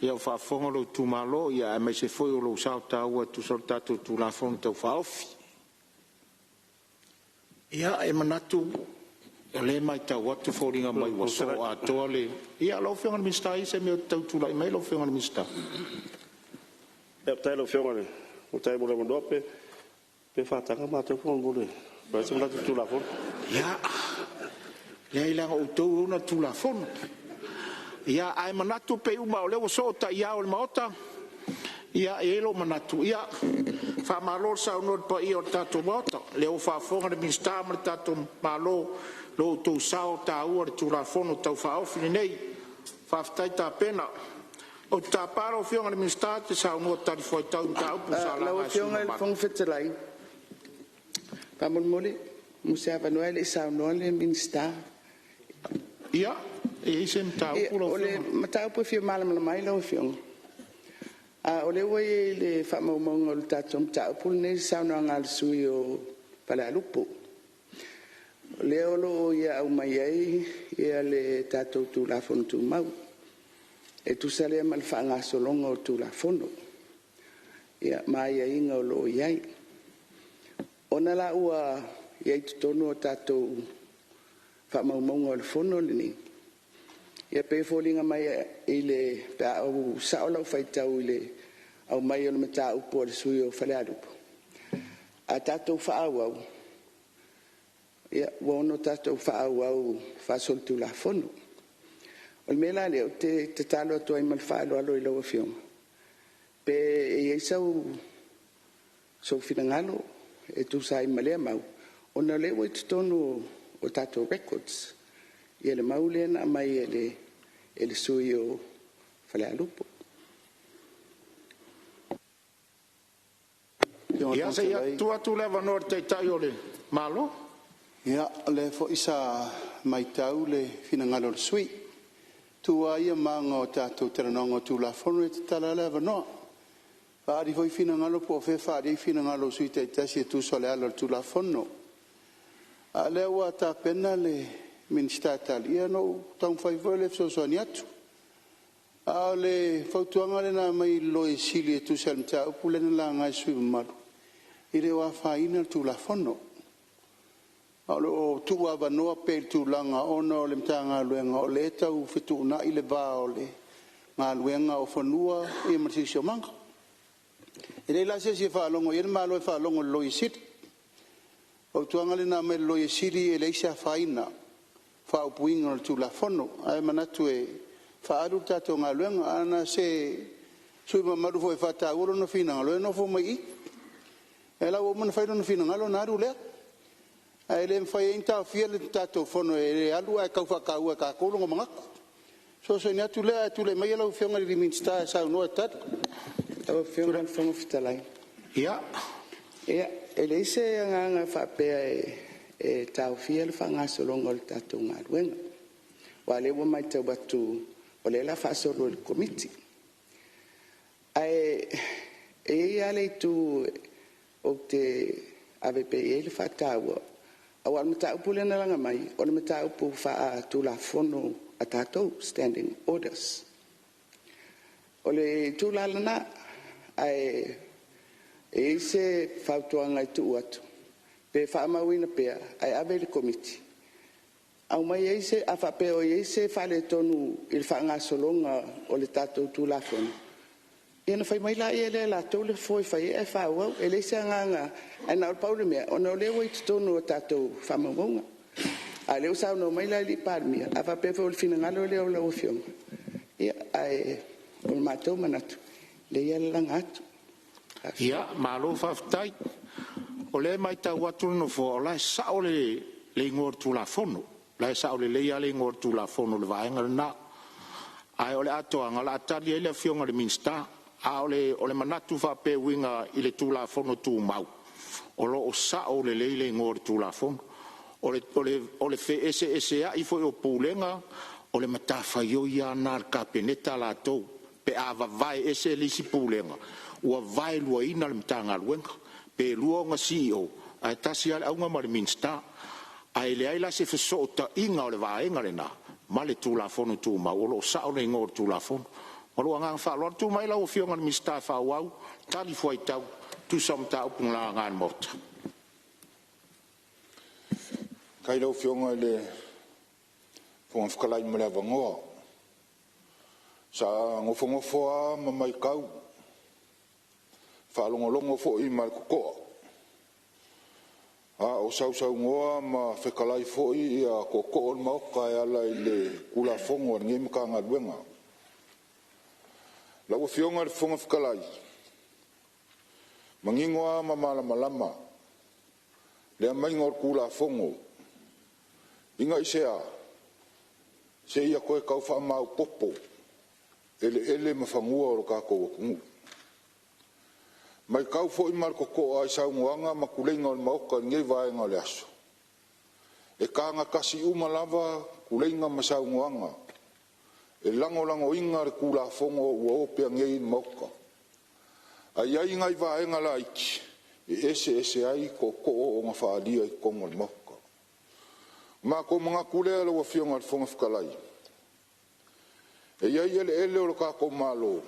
ia o faafofoga lou tumālō ia e maise foi o lou sao tāua tusa o le tatou tulafono taufaofi ia e manatu o lē mai tau atu foliga mai ua so atoa le ia lou feoga le minista se mea tautulaʻi mai lou feoga le minista e tai lo fiona o tai mo le mo pe fatanga ma te fon bole ba se mala tu la fon ia le ila o tou ona tu la fon ia ai manatu pe uma o le so ta ia o le maota ia e lo manatu ia fa malo sa no pa i o tato maota le o fa fonga de minsta ma tato malo lo tu sa ta o tu la fon o tau fa o fini nei fa ftai ta pena o ta paro fionga le minsta te sa no ta foi tau ta o sa la la fionga il fong fetelai pa mon moli musa va noel e sa no le minsta ia e sem ta o le mata po fi mal mai lo fionga o le we le fa mo mo le tatom ta po ne sa no ngal sui o pala lupo le olo ia o mai ai ia le tato tu la fon tu mau e tu sale mal fa nga solongo tu la fono ia mai ai nga lo iai ona la ua ia i tonu o tātou whamaumaunga o le whono le ni. Ia pe fōlinga mai i le pēa au saolau whaitau i le au mai o le mata upo le sui o whale alupo. A tātou whaau au. Ia wono tātou whaau au whasoltu la whono. O le mela leo te talo atua i malwhaalo alo i laua fionga. Pe e eisau so finangalo e tu sai malea mau. O na lewa i tonu o tātou records. Ia le mau lena mai e le sui o whale alupo. Ia se ia tu lewa nor te tai o le malo? Ia le fo isa mai tau le finangalo le sui. Tua ia manga o tātou teranonga tu la whono e te tala lewa noa. Whaari hoi finangalo po fe whaari finangalo sui te tasi e tu sole ala tu la whono. A lewa ta pena le Minister Italia no tau whaivole so soani atu. A le whautuanga le na mai loe sili e tu salmta upu le na ngai sui maru. I re wa whaina tu la whono. A lo tu ava noa pe tu langa ono le mtanga luenga o le tau fitu na i le va o le ngā luenga o whanua i matisio manga. I re la se si whaalongo i malo e whaalongo loe sili. O tuanga le na mai loe sili e le isa whaina. Whaupuinga o tu la whono. Ai manatu e whaaru tato ngā luenga ana se sui mamaru fo e whata uro no whina ngalo e no fo mai i. E lau o mana whairo no whina ngalo naru lea. Ai le mwhai e tau whia le tato whono e le alu ai kau whakau e ka kolongo mangaku. So ni atu lea tu le mai lau whionga li minsta e sau noa tatu. Tau whionga le whonga whitalai. Ia. Ia. E le ise nganga whapea e tau whia le whangasolonga o le tato ngā luenga. Wa le wa mai tau batu o le la whaasolo le komiti. Ai e ale tu o te AVP e le whataua. Awal mata upu le nalanga mai, o le mata upu wha tu la whono a tātou standing orders. O le tu la lana ai e se whautuanga i tu atu. Pe whaamawina pea ai ave le komiti. Au mai e se a whapeo e se whale tonu i le whangasolonga o le tātou tu la whono. Ia na whai mai la ia le la tau le foi whai e whauau, e le se anganga, e na ol paule mea, o na o lewa i tutonu o tātou whamaunga. A leo sao no mai la li pārmia, a whapefa o le fina ngalo leo la o fionga. Ia, ai, o le mātou manatu, le ia le langa atu. Ia, malo whaftai, o le mai tau atu no fo, o la e sao le ingor tu la fono, la e sao le leia le ingor tu la fono le vaenga le na. Ai, o le atoanga, la atari e le fionga le minsta, a o le manatu fa pe winga i le tula fono tu mau o lo o sa o le leile ngor tula fono o le fe ese a i foi o pulenga o le mata fa yo ya na kapeneta la to pe ava vai ese li si pulenga o vai lo ina le mtanga luenga pe luonga CEO a tasi al aunga ma le minsta ai le ai la se fesota inga o le vaenga le na ma le tula fono tu mau o lo sa o le ngor tula fono o lo nga fa lo tu mai la o fionga mi sta fa wau tali foi tau tu som tau pung la ngan mot kai lo fionga le fon fkalai mo le vango sa ngo fongo foa ma mai kau fa longo fo i mal ko a o sau ngoa ma fkalai fo i a ko ma ka ya la le kula fongo ngim ka nga luenga la o fionga le fonga whakalai. Mangingoa ma malama. Lea mai ngor kula fongo. Inga isea. Se ia koe kau wha mau popo. Ele ma whangua o ka koua kungu. Mai kau fo i marko ko ai saungoanga ma kulenga o maoka ngei vaenga le aso. E kanga kasi umalava kulenga ma saungoanga. E lango inga re kula fongo ua opea ngei moka. Ai ai ngai vaenga la iki. E ese ai ko o nga whaalia i kongo le moka. Ma ko mga kulea la ua fionga le fonga whakalai. E iai ele o lo ka ko malo.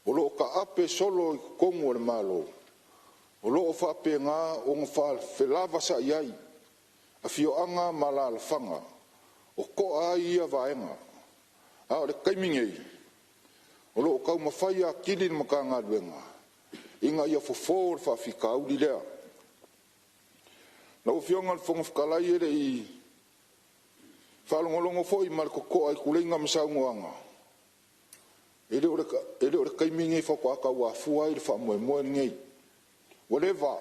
O lo ka ape solo i kongo le malo. O lo o whapenga o ngā whelava sa iai, a whioanga malalafanga, o ko a ia vaenga, a o le kaimingei, o lo o kau mawhai a kili ni makanga luenga, inga ia fofo o le whawhikau li lea. Na o whionga le whongawhakalai ere i whalongolongo fo i malkoko ai kulenga masaungoanga. Ele o le kaimingei whako aka ua fua i le whamoe ngei. Whatever,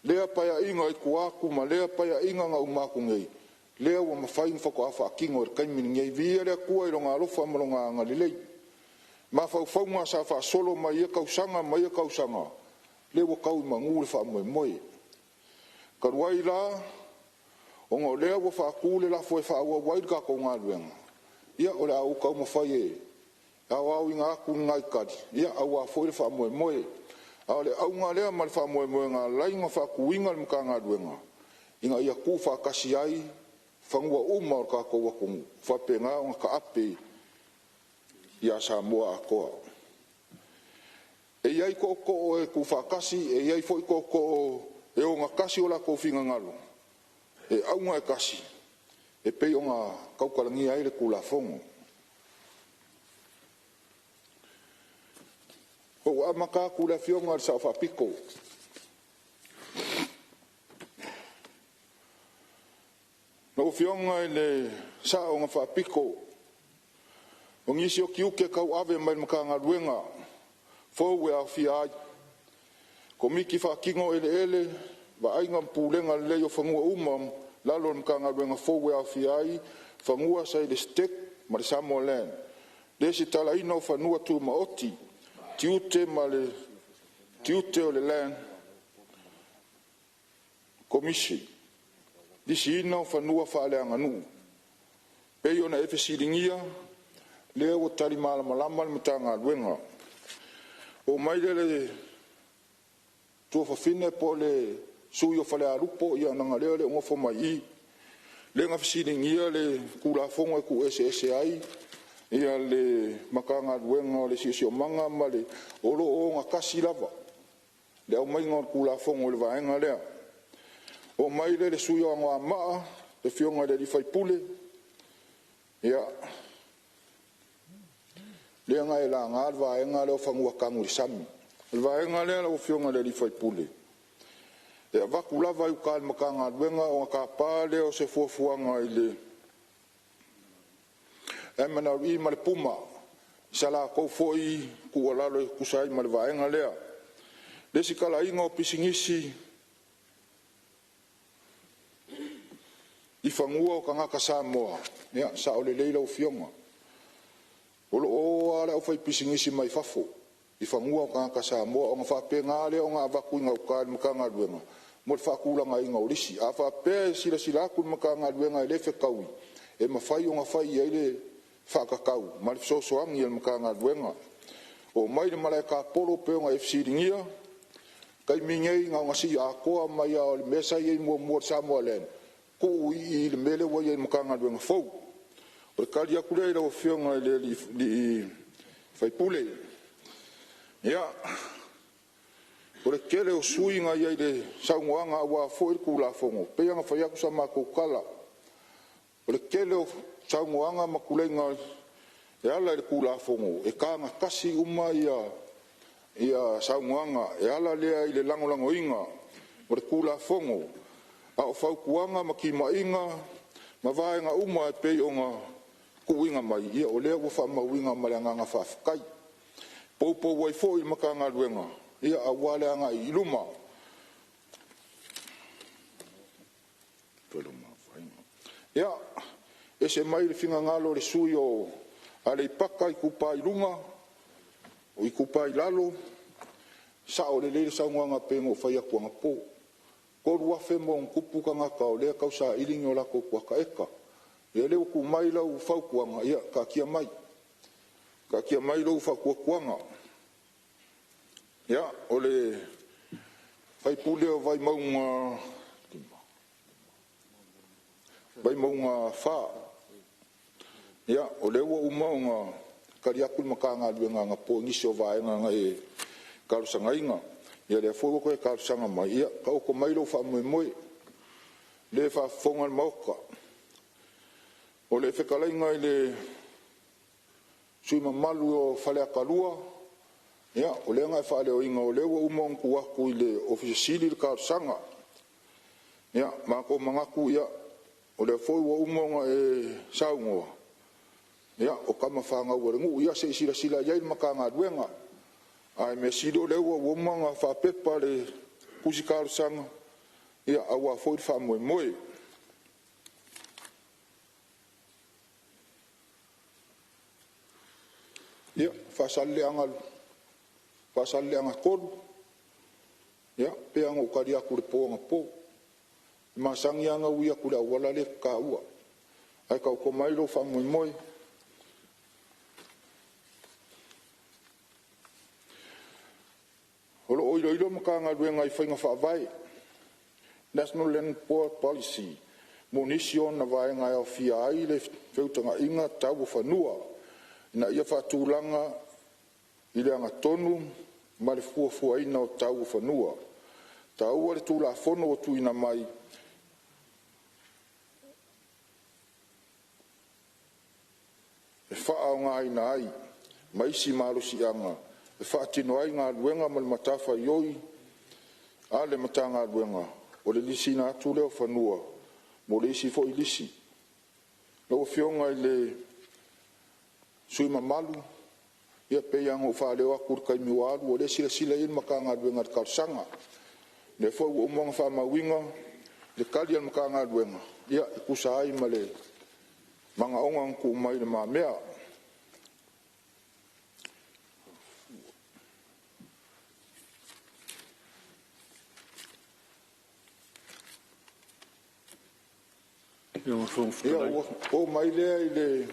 lea paya inga i kuaku ma lea paya inga ngā umaku ngei. Lea ua mawhai whako a whakingo i kaimini ngei. Via lea kua i ronga alofa maronga anga lilei. Ma whauwhaunga sa whaasolo mai e kausanga. Lea ua kau i mangu le whamoe. Karuai la, o ngā lea ua whaakule la fo e whaua waid ka kou ngā luenga. Ia o le au kau mawhai e. Au au inga aku ngai kari. Ia au a fo i le whamoe. A le au ngā lea ma le whamoe ngā lai ngā whaakuinga le mga ngā luenga. Inga ia ku whaakasi ai, whangua uma o ka kou wakungu. Whapenga o ngā ka ape ia Samoa a koa. E iai ko e ku whaakasi, e iai fo i ko e o ngā kasi o la kou whinga ngalo. E au ngā e kasi. E pei o ngā kaukalangi ai le kula fongo. Ho amaka kula fionga le sa whapiko. No fionga le sa o ngā whapiko. O ngisi o kiuke kau ave mai maka ngā ruenga. Fou e au fia ai. Ko miki whakingo ele, wa ainga mpūlenga leo whangua umam, lalo maka ngā ruenga fou e au fia ai, whangua sai le stek, ma le Samoa Land. Le si tala ina o whanua tu maoti, tiute o le Land Commission. Disi ina o whanua whaaleanga nu. Pei ona efe siringia, leo o tari malama le mata ngā ruenga. O mai le tua whawhine po le sui o whale arupo ia nanga leo le ngofo mai i. Le ngā whasiringia le kulafonga ku SSI, ia le makanga ruenga o le sisio manga ma le olo o ngā kasi lava. Le au mai ngā kulafonga o le vaenga lea. O mai le sui o ngā maa, le fionga le rifai pule, ia le nga e la ngā vaenga leo whangua kangu i sami. Le vaenga lea la o fionga le rifai pule. E waku lava i uka makanga ruenga o ngā kāpā leo se fuafuanga i le emena i ma le puma. Isa la kou foi ku alalo i kusai ma le vaenga lea. Le si kala inga o pisingisi i whangua o ka ngaka Samoa. Ia, sa o le leila o fionga. Olo o ala o fai pisingisi mai fafo. I whangua o ka ngaka Samoa. O ngā whape ngā lea o ngā waku inga uka makanga ruenga. Mo le whakulanga inga o risi. A whape sila aku makanga ruenga e lefe kaui. E mawhai o ngā whai i le whakakau. Ma le fisosoangi e makanga ruenga. O mai le malai ka polo pe o ngā efsiringia. Kai mingei ngā ngasi a koa mai a le mesa i mua Samoa Land. Ko i le mele wa i makanga ruenga fau. O le kari akule i la o fionga i le li whaipule. Ia. O le kele o suinga i le saungoanga wa fo i kula fongo. Pea nga whaiaku sa mako kala. O le kele o saungoanga makulenga e ala i le kula fongo. E ka nga kasi uma ia saungoanga. E ala lea i le langolango inga. O le kula fongo. A o whaukuanga ma ki mainga, ma vaenga uma e pei o ngā kuinga mai. Ia o lea ua whamauinga ma lea nganga whawhakai. Poupou wai fo i makanga ruenga. Ia a wale anga i iluma. Ia, e se mai le whinga ngalo le sui o ale i paka i kupa i lunga, o i kupa i lalo, sa o le leile saunga pengo whai akuanga po. Ko rua whemo ang kupu ka ngaka o lea kau sa ilingi o lako kua ka eka. Ia leo ku mai lau whaukuanga, ia ka kia mai. Ka kia mai lau whaukuanga. Ia, o le whaipule o vai maunga wha. Ia, o le ua umaunga kariakul makanga luenga nga po nisi o vaenga nga e karusa ngainga. ia le foi ko ka sanga mai ia ka ko mai lo fa moi le fa fonga moka o le fekalai ngai le sui malu o fale akalua ia o le ngai fa le o inga o le o umong ku aku le ofisili ka sanga ia ma ko mangaku ia o le foi o umong e saungo ia o kama fanga o le ngu ia se sila ia maka nga duenga ai me sido le o umong fa pepa le kusikar sanga ia awa foi fa moi ia fasalle anga kolu ia pe anga ukaria ku le po nga po masangi anga uia ku la wala le ka ua ai ka ko mai lo fa moi olo oilo maka nga duenga I fainga fa vai National Land Port Policy munition na vai nga o fia ai le feutanga inga tau fanua na ia fa tulanga ile anga tonu ma le fuafua ina o tau fanua tau le tula fono o tuina mai e faa nga ina ai mai si malo si anga e faa tino ai nga luenga mal matafa yoi ale matanga luenga o le lisi na atu leo fanua mo le isi fo ilisi lo fionga ile sui mamalu ia pe yang o fa leo akur kai miwalu o le sila il makanga luenga ka sanga le fo o mong fa mawinga le kalian makanga luenga ia kusai male manga ongang ku mai le mamea o mai le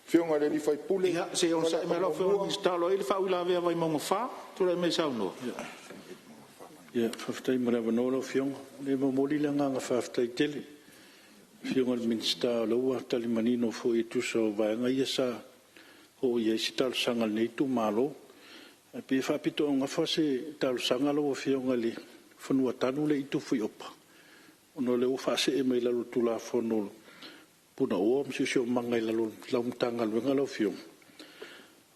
fionga le li fai pule ia se on sa me lo fo instalo il fa ula ve vai mo fa tu le me sa no ia faftai mara no lo fiong le mo moli la nga faftai tele fiong al minsta lo wa tali manino fo e tu so va nga ia sa o ia sital sangal nei tu malo e pe fa pito nga fa se tal sangal o fiong ali fo no tanu le tu fu opa no le ufa se e mai la tula fono puna o msi sio mangai la tanga luenga lo fiong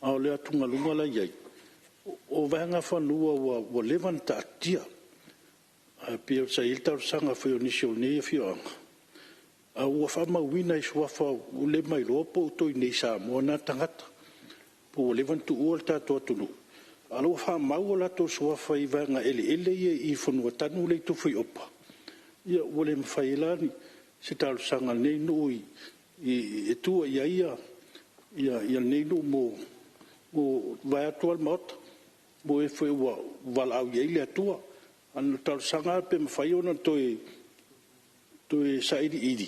au le atunga lunga la yai o vanga fanua wa levanta tia a pio sa ilta sanga fo nisio ne fio a wa fama wina is wa fa u le mai lopo to ni sa mona tangata po levantu ulta to tunu alo fa maula to so fa i vanga ele i fonua tanu le to foi opa ia wole mfailani se tal sanga nei nui e tua ia nei no mo vai atual mot mo e foi val au ia tua an tal sanga pe mfaiona to saidi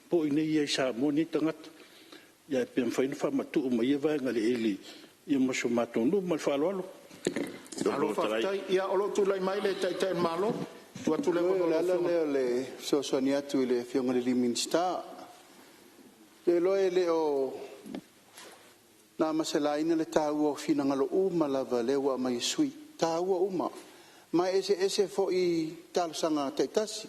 po ine ia sa moni tangat ia pe mfaina fa matu mo ia vai ngale ele ia mo so mato no mal falolo alo fa ia olo tu lai mai le tai malo tu le so sonia tu le fionga le minsta le o na masela ina le tau o fina ngalo uma lava le wa mai sui tau uma mai ese fo I tal sanga taitasi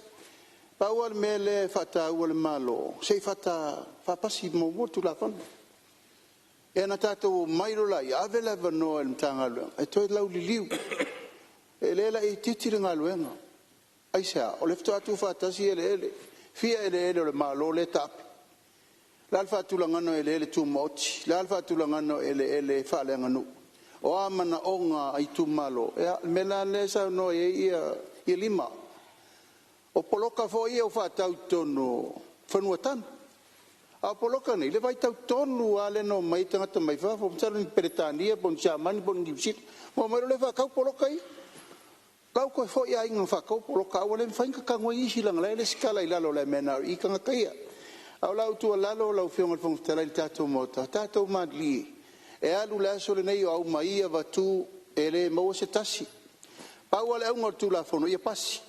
pawal mele fata wal malo sei fata fa pasi mo tu la fan e na tato mai lo la ya vela no el tangalo e to la liu e le la titiri ngalo aisa o le fto atu fatasi ele fia ele le malo le tap la alfa tu langano ele tu mochi la alfa tu langano ele fa le nganu o amana onga ai tu malo e mela le sa no ia lima o poloka fo ia o fa tau tono fanuatan a poloka nei le vai tau tonu ale no mai tanga mai fa fo tsara ni Britania bon chamani bon gipsit mo mai le fa ka poloka I kau ko fo ia inga fa ko polo ka wale fainga ka ngoi silang le skala ila lo le mena I ka ngaia au lau tu lalo lau fionga fong tala il tato mota tato madli e alu la so le nei au mai va tu ele mo se tasi pa wale un tu la fono ia pasi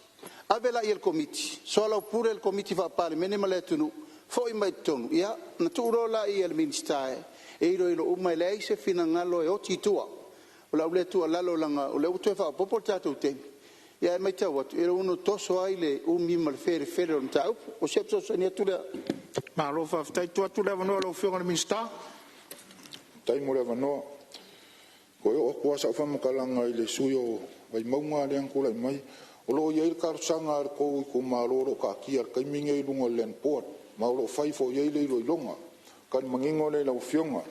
avela il comiti solo pure il comiti va pale mene maletunu fo I mai tonu ia na tu ro la il ministai e ilo umai le se fina ngalo e oti tua o la ule tu lalo langa o le utu fa popo tatu te ia mai te watu era uno toso ai le umi mal fere fere on tau o sepso so ne tu le Malo fa tai tu tu le vano lo fionga minsta. Tai mo le vano. Ko o ko sa fa makalanga i le suyo vai maunga le angkula mai. O lo ye kar sanga ar ko maloro ka ki ar kai minge i lunga len port. Ma lo fai fo ye le longa. Kan mangingo le la fionga.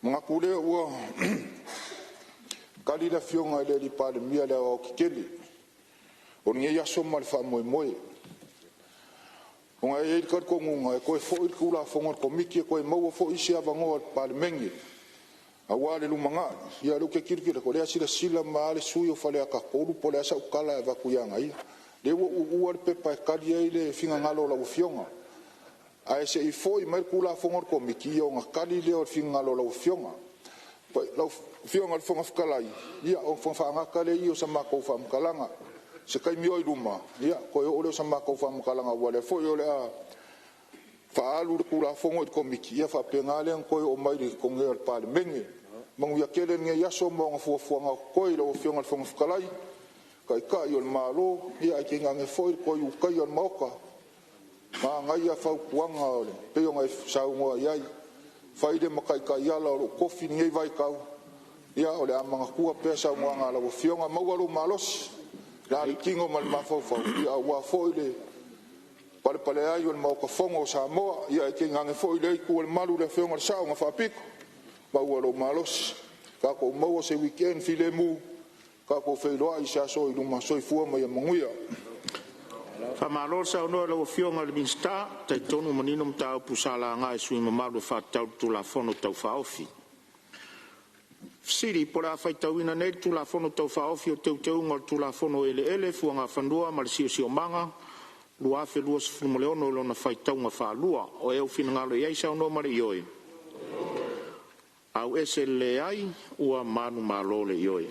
Mga kule ua kali la fionga le di pale mia le o kikeli. O nge ya so mal fa moi moi. Onga e kar ko ngunga ko fo il kula fonga ko miki ko mo fo isi avango pale mengi. Awale lu manga ya lu ke kirkira ko le asila sila male suyo fale ka ko lu pole asa ukala va kuyanga i. Le wo pe pa kali ile finga ngalo la fionga. A se i foi mai kula fonga ko miki o ngakali le o finga ngalo la fionga. Pa la fionga fonga fkalai. Ya o fonga ngakale i o sama ko fam kalanga. Se kai mi o luma ia ko o le sama ko fa mkalanga wale fo yo le a fa alu kula fongo ko miki ia fa pengale ko o mai ko ngel pa le mengi mangu ya kele nge ya so mo fo fo nga ko ile o fionga fongo fkalai kai yo malo ia ki nga nge fo ko yu kai yo moka ma nga ia fa kuanga ole pe yo nga sa ngo ia fa ide makai kai ya la ko fi nge vai ka ia ole amanga ku pe sa ngo nga la fionga mo walu malos la kingo mal mafo fo ia wa fo ile pale pale ai o mo ko fongo sa mo ia ke ngange fo ile ku el malu le fongo sa nga fa piko ma wa lo malos ka ko mo se weekend file mu ka ko fe lo ai sa so i luma so i fu mo ia monguia fa malo sa no lo fionga le minsta te tonu manino mta pusala nga e sui malu fa tau tu la fono tau fa ofi Siri pora fai tauina nei tu la fono tau fa ofi o teu ngol tu la fono ele fuanga fanua mal sio manga lua fe lua sfumo leono lona fai taunga fa lua o eu fina ngalo ia isa no mare ioi au ese le ai ua manu malo le ioi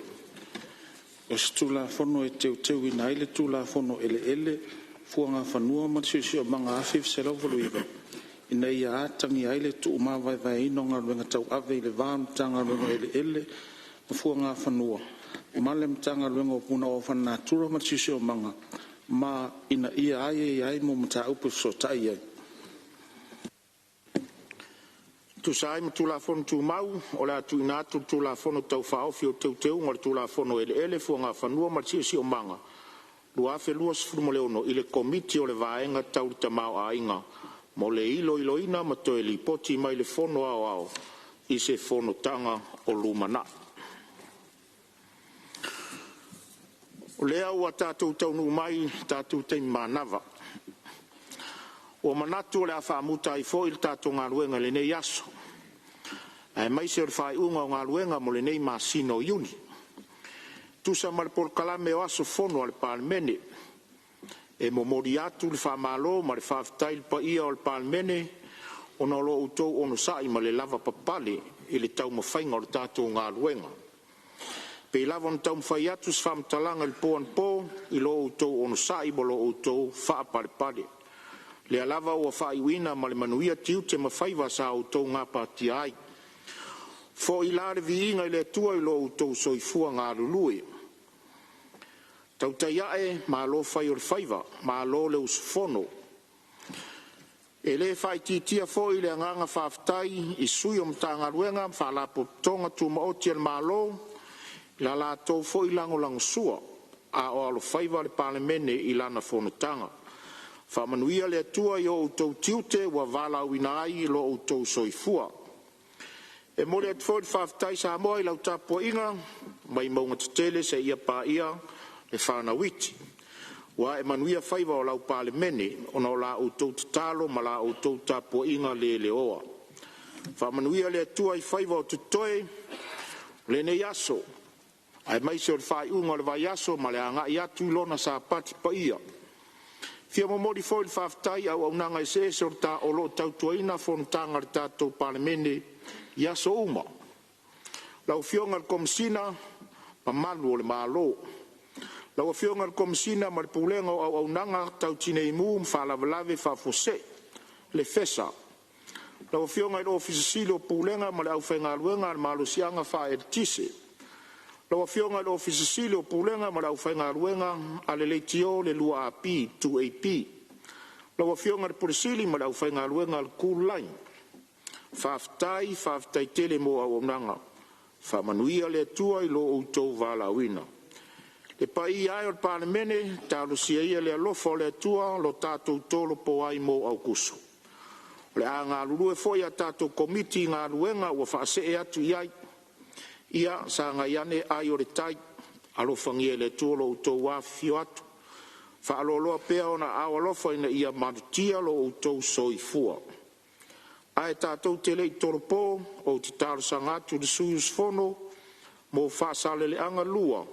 o tu la fono e teu ina ile tu la fono ele fuanga fanua mal sio manga afif se lo voluiva ina ia tangi aile tu ma vai no nga wenga tau ave le van tanga wenga ele fu nga fanua malem tanga wenga puna o fana tura ma sisio manga ma ina ia ai mo mta upu so tai tu sai tu la fon tu mau o la tu ina tu la fon tau fa ofio teu ngor tu la fon ele fu nga fanua ma sisio manga lua fe luas frumoleuno ile komiti o le vaenga tau tamau ainga mo le ina ma toe li poti mai le fono au i se fono tanga o lumana. O lea ua tātou taunu mai tātou te manava. O manatu o le a whaamuta i fo il tātou ngā luenga le nei aso. E mai se o whai unga o ngā luenga mo le nei masino iuni. Tusa maripor kalame o aso fono ale palmene. E mo mori atu le whamalo ma le whawhtail pa ia o le palmene o na lo utou ono sai ma le lava papale i le tau mawhainga o le tātou ngā luenga. Pe lava on tau mwhai atu se whamtalanga le poan po i lo utou ono sai mo lo utou whaapare pare. Le alava ua whaiwina ma le manuia tiu te mawhaiwa sa utou ngā pati ai. Fo i lare vi inga i le tua i lo utou soifua ngā lului. Tau taiae ma lo fai o faiva, ma lo le usfono. E le fai titia fo i le anganga whaftai i sui o mtanga ruenga, whalapo tonga tu maoti al ma lo, la la tau fo i lango sua, a o alo faiva le palemene i lana fono tanga. Whamanuia le atua i o utou tiute wa vala winai i lo utou soifua. E mole at fo i whaftai sa moa i lau tapo inga, mai maunga tutele se ia pa ia, e whana witi. Wa e manuia whaiva o lau pale mene, o na o la utou tatalo ma la utou tapo inga le oa. Wha manuia le atua i whaiva o tutoe, le ne yaso. Ai mai se o le whai unga le vai yaso, ma le anga i atu lona sa pati pa ia. Fia mo mori fo il whaftai au nanga i se o ta o lo tautuaina fontanga le tatou pale mene, yaso uma. Lau fionga le komsina, pa malu o le malo. Lau fionga le komsina ma le pulenga au nanga tau tine imu mfalavalave fafose, le fesa. Lau fionga il ofisa silo pulenga ma le au whenga luenga al malo sianga fa el tise. Lawa fionga lo fisisili o pulenga ma lau whainga ruenga a le leitio le lua api 2AP. Lawa fionga le pulisili ma lau whainga ruenga al cool line. Whaftai tele mo au nanga. Whamanuia le tua i lo outou vala wina. Le pai ai o panemene talo sia ia le alofa le tua lo tatou tolo po ai mo au kuso. Le a ngā lulu e foi a tatou komiti ngā ruenga ua whaase e atu iai. Ia sa ngā iane ai o le tai alofangia le tua lo outou wafio atu. Whaaloloa pea o na awalofa ina ia manutia lo outou soifua. Ai tātou te lei toropo o te tāro sangatu le suyus fono mo whaasale le anga lua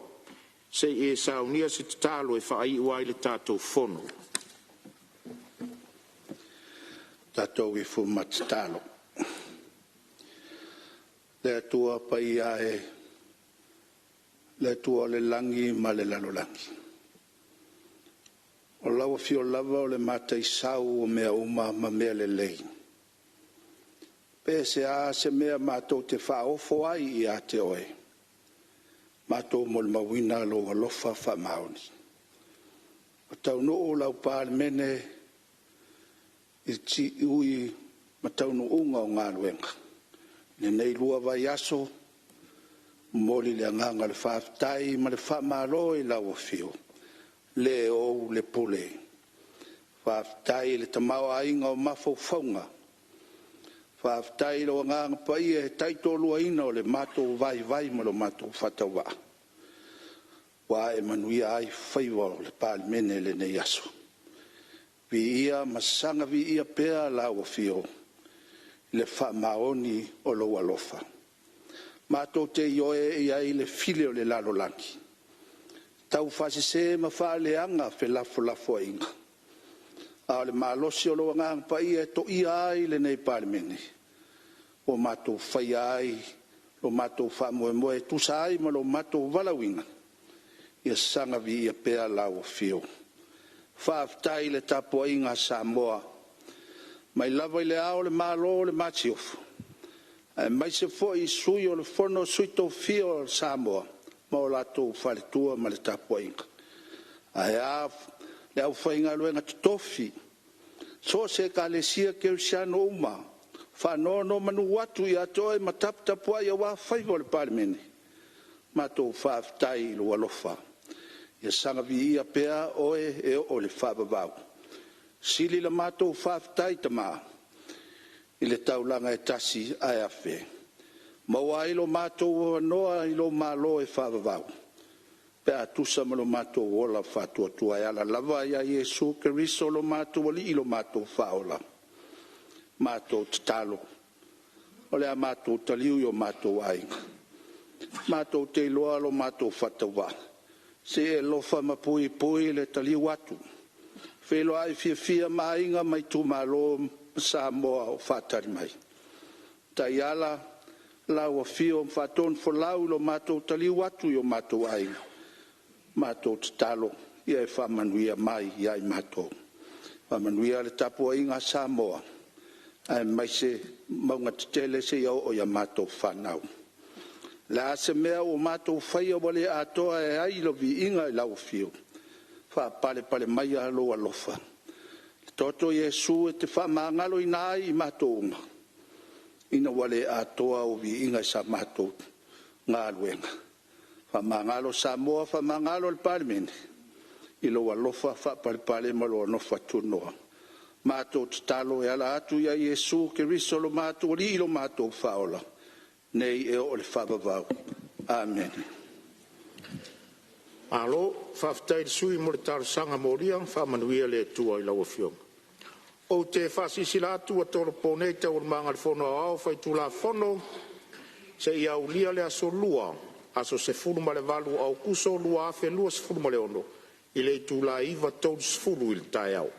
se e saunia se te tālo e whaai uai le tātou fono. Tātou i fu matatalo. Le atua pai ae, le atua le langi ma le lalolangi. O lawa fio lava o le matai sau o mea uma ma mea le lei. Pese a se mea mātou te whaofo ai i a te oe. Mātou mo le mawina lo alofa wha maoni. O tau no o lau pāle mene i ti ui matau no unga o ngā luenga. Ne nei lua vai aso, moli le anganga le whaftai ma le whamaro i lau o fio. Le o le pule. Whaftai le tamau ainga o mafo whaunga. Whaftai lo nganga pai e taito lua ina o le mato vai ma lo mato whatawa. Wa e manuia ai whaiwa o le pāle mene le nei aso. Vi ia masanga vi ia pea la o fio. Le whamaoni o lo alofa. Mato te ioe ia i le file o le lalo langi. Tau whasise ma whaaleanga fe lafo inga. A le malosi o lo nganga pai e to ia ai le nei pāle mene. O mato whai ai, lo mato whamoe tusa ai ma lo mato walawinga. Ia sanga vi ia pea la o fio. Whaaftai le tapo inga Samoa. Mai lava i le ao le malo le matiofu. Mai se fo i sui o le fono suito fio o Samoa. Ma o lato whare tua ma le tapo inga. Ai a le au whainga luenga tutofi. So se ka le sia ke usiano uma. Whanono manu watu i atoe ma tapua i a wa whaivo le parimene. Ma tō whaaftai lo alofa. Ia sanga vi ia pea oe e o le whaabavau. Sili la mātou whaaftai tama. I le taulanga e tasi ai awhe. Maua ilo mātou noa ilo mālo e whaabavau. Pea tusa ma lo mātou ola whātua tua e ala lava ia Iesu Keriso lo mātou ali ilo mātou whaola. Mātou tatalo. Ole a mātou taliu yo mātou ainga. Mātou te iloa lo mātou whatawa. Se e lofa mapui le taliu atu. Whelo ai fia mainga mai tu malo Samoa o whatari mai. Tai ala lau a fio whaton folau lo mātou taliu atu yo mātou ainga. Mātou tatalo ia e whamanuia mai ia i mātou. Whamanuia le tapua inga Samoa. Ai mai se maunga tele se iau o ia mātou whanau. La se mea o mātou whaia wale atoa e ai lo vi inga i lau fio. Wha pale mai a lo alofa. Toto Iesu e te whamangalo i nai i mātou unga. Ina wale atoa o vi inga i sa mātou ngā luenga. Whamangalo Samoa, whamangalo le parimene. I lo alofa wha pale malo anofa tunoa. Mātou tatalo e ala atu ia Iesu Keriso lo mātou li lo mātou whaola. Nei e o le whabavau. Amen. Alo, whaftai sui mo le tarasanga moria, whamanuia le tua i lau fionga. O te whasisila atu a toro poneta o manga le fono au, whai tula fono, se ia ulia le aso lua, aso se furu ma le valu au kuso lua afe lua se furu ma le ono, i le tula iwa tolu se furu i le tai au.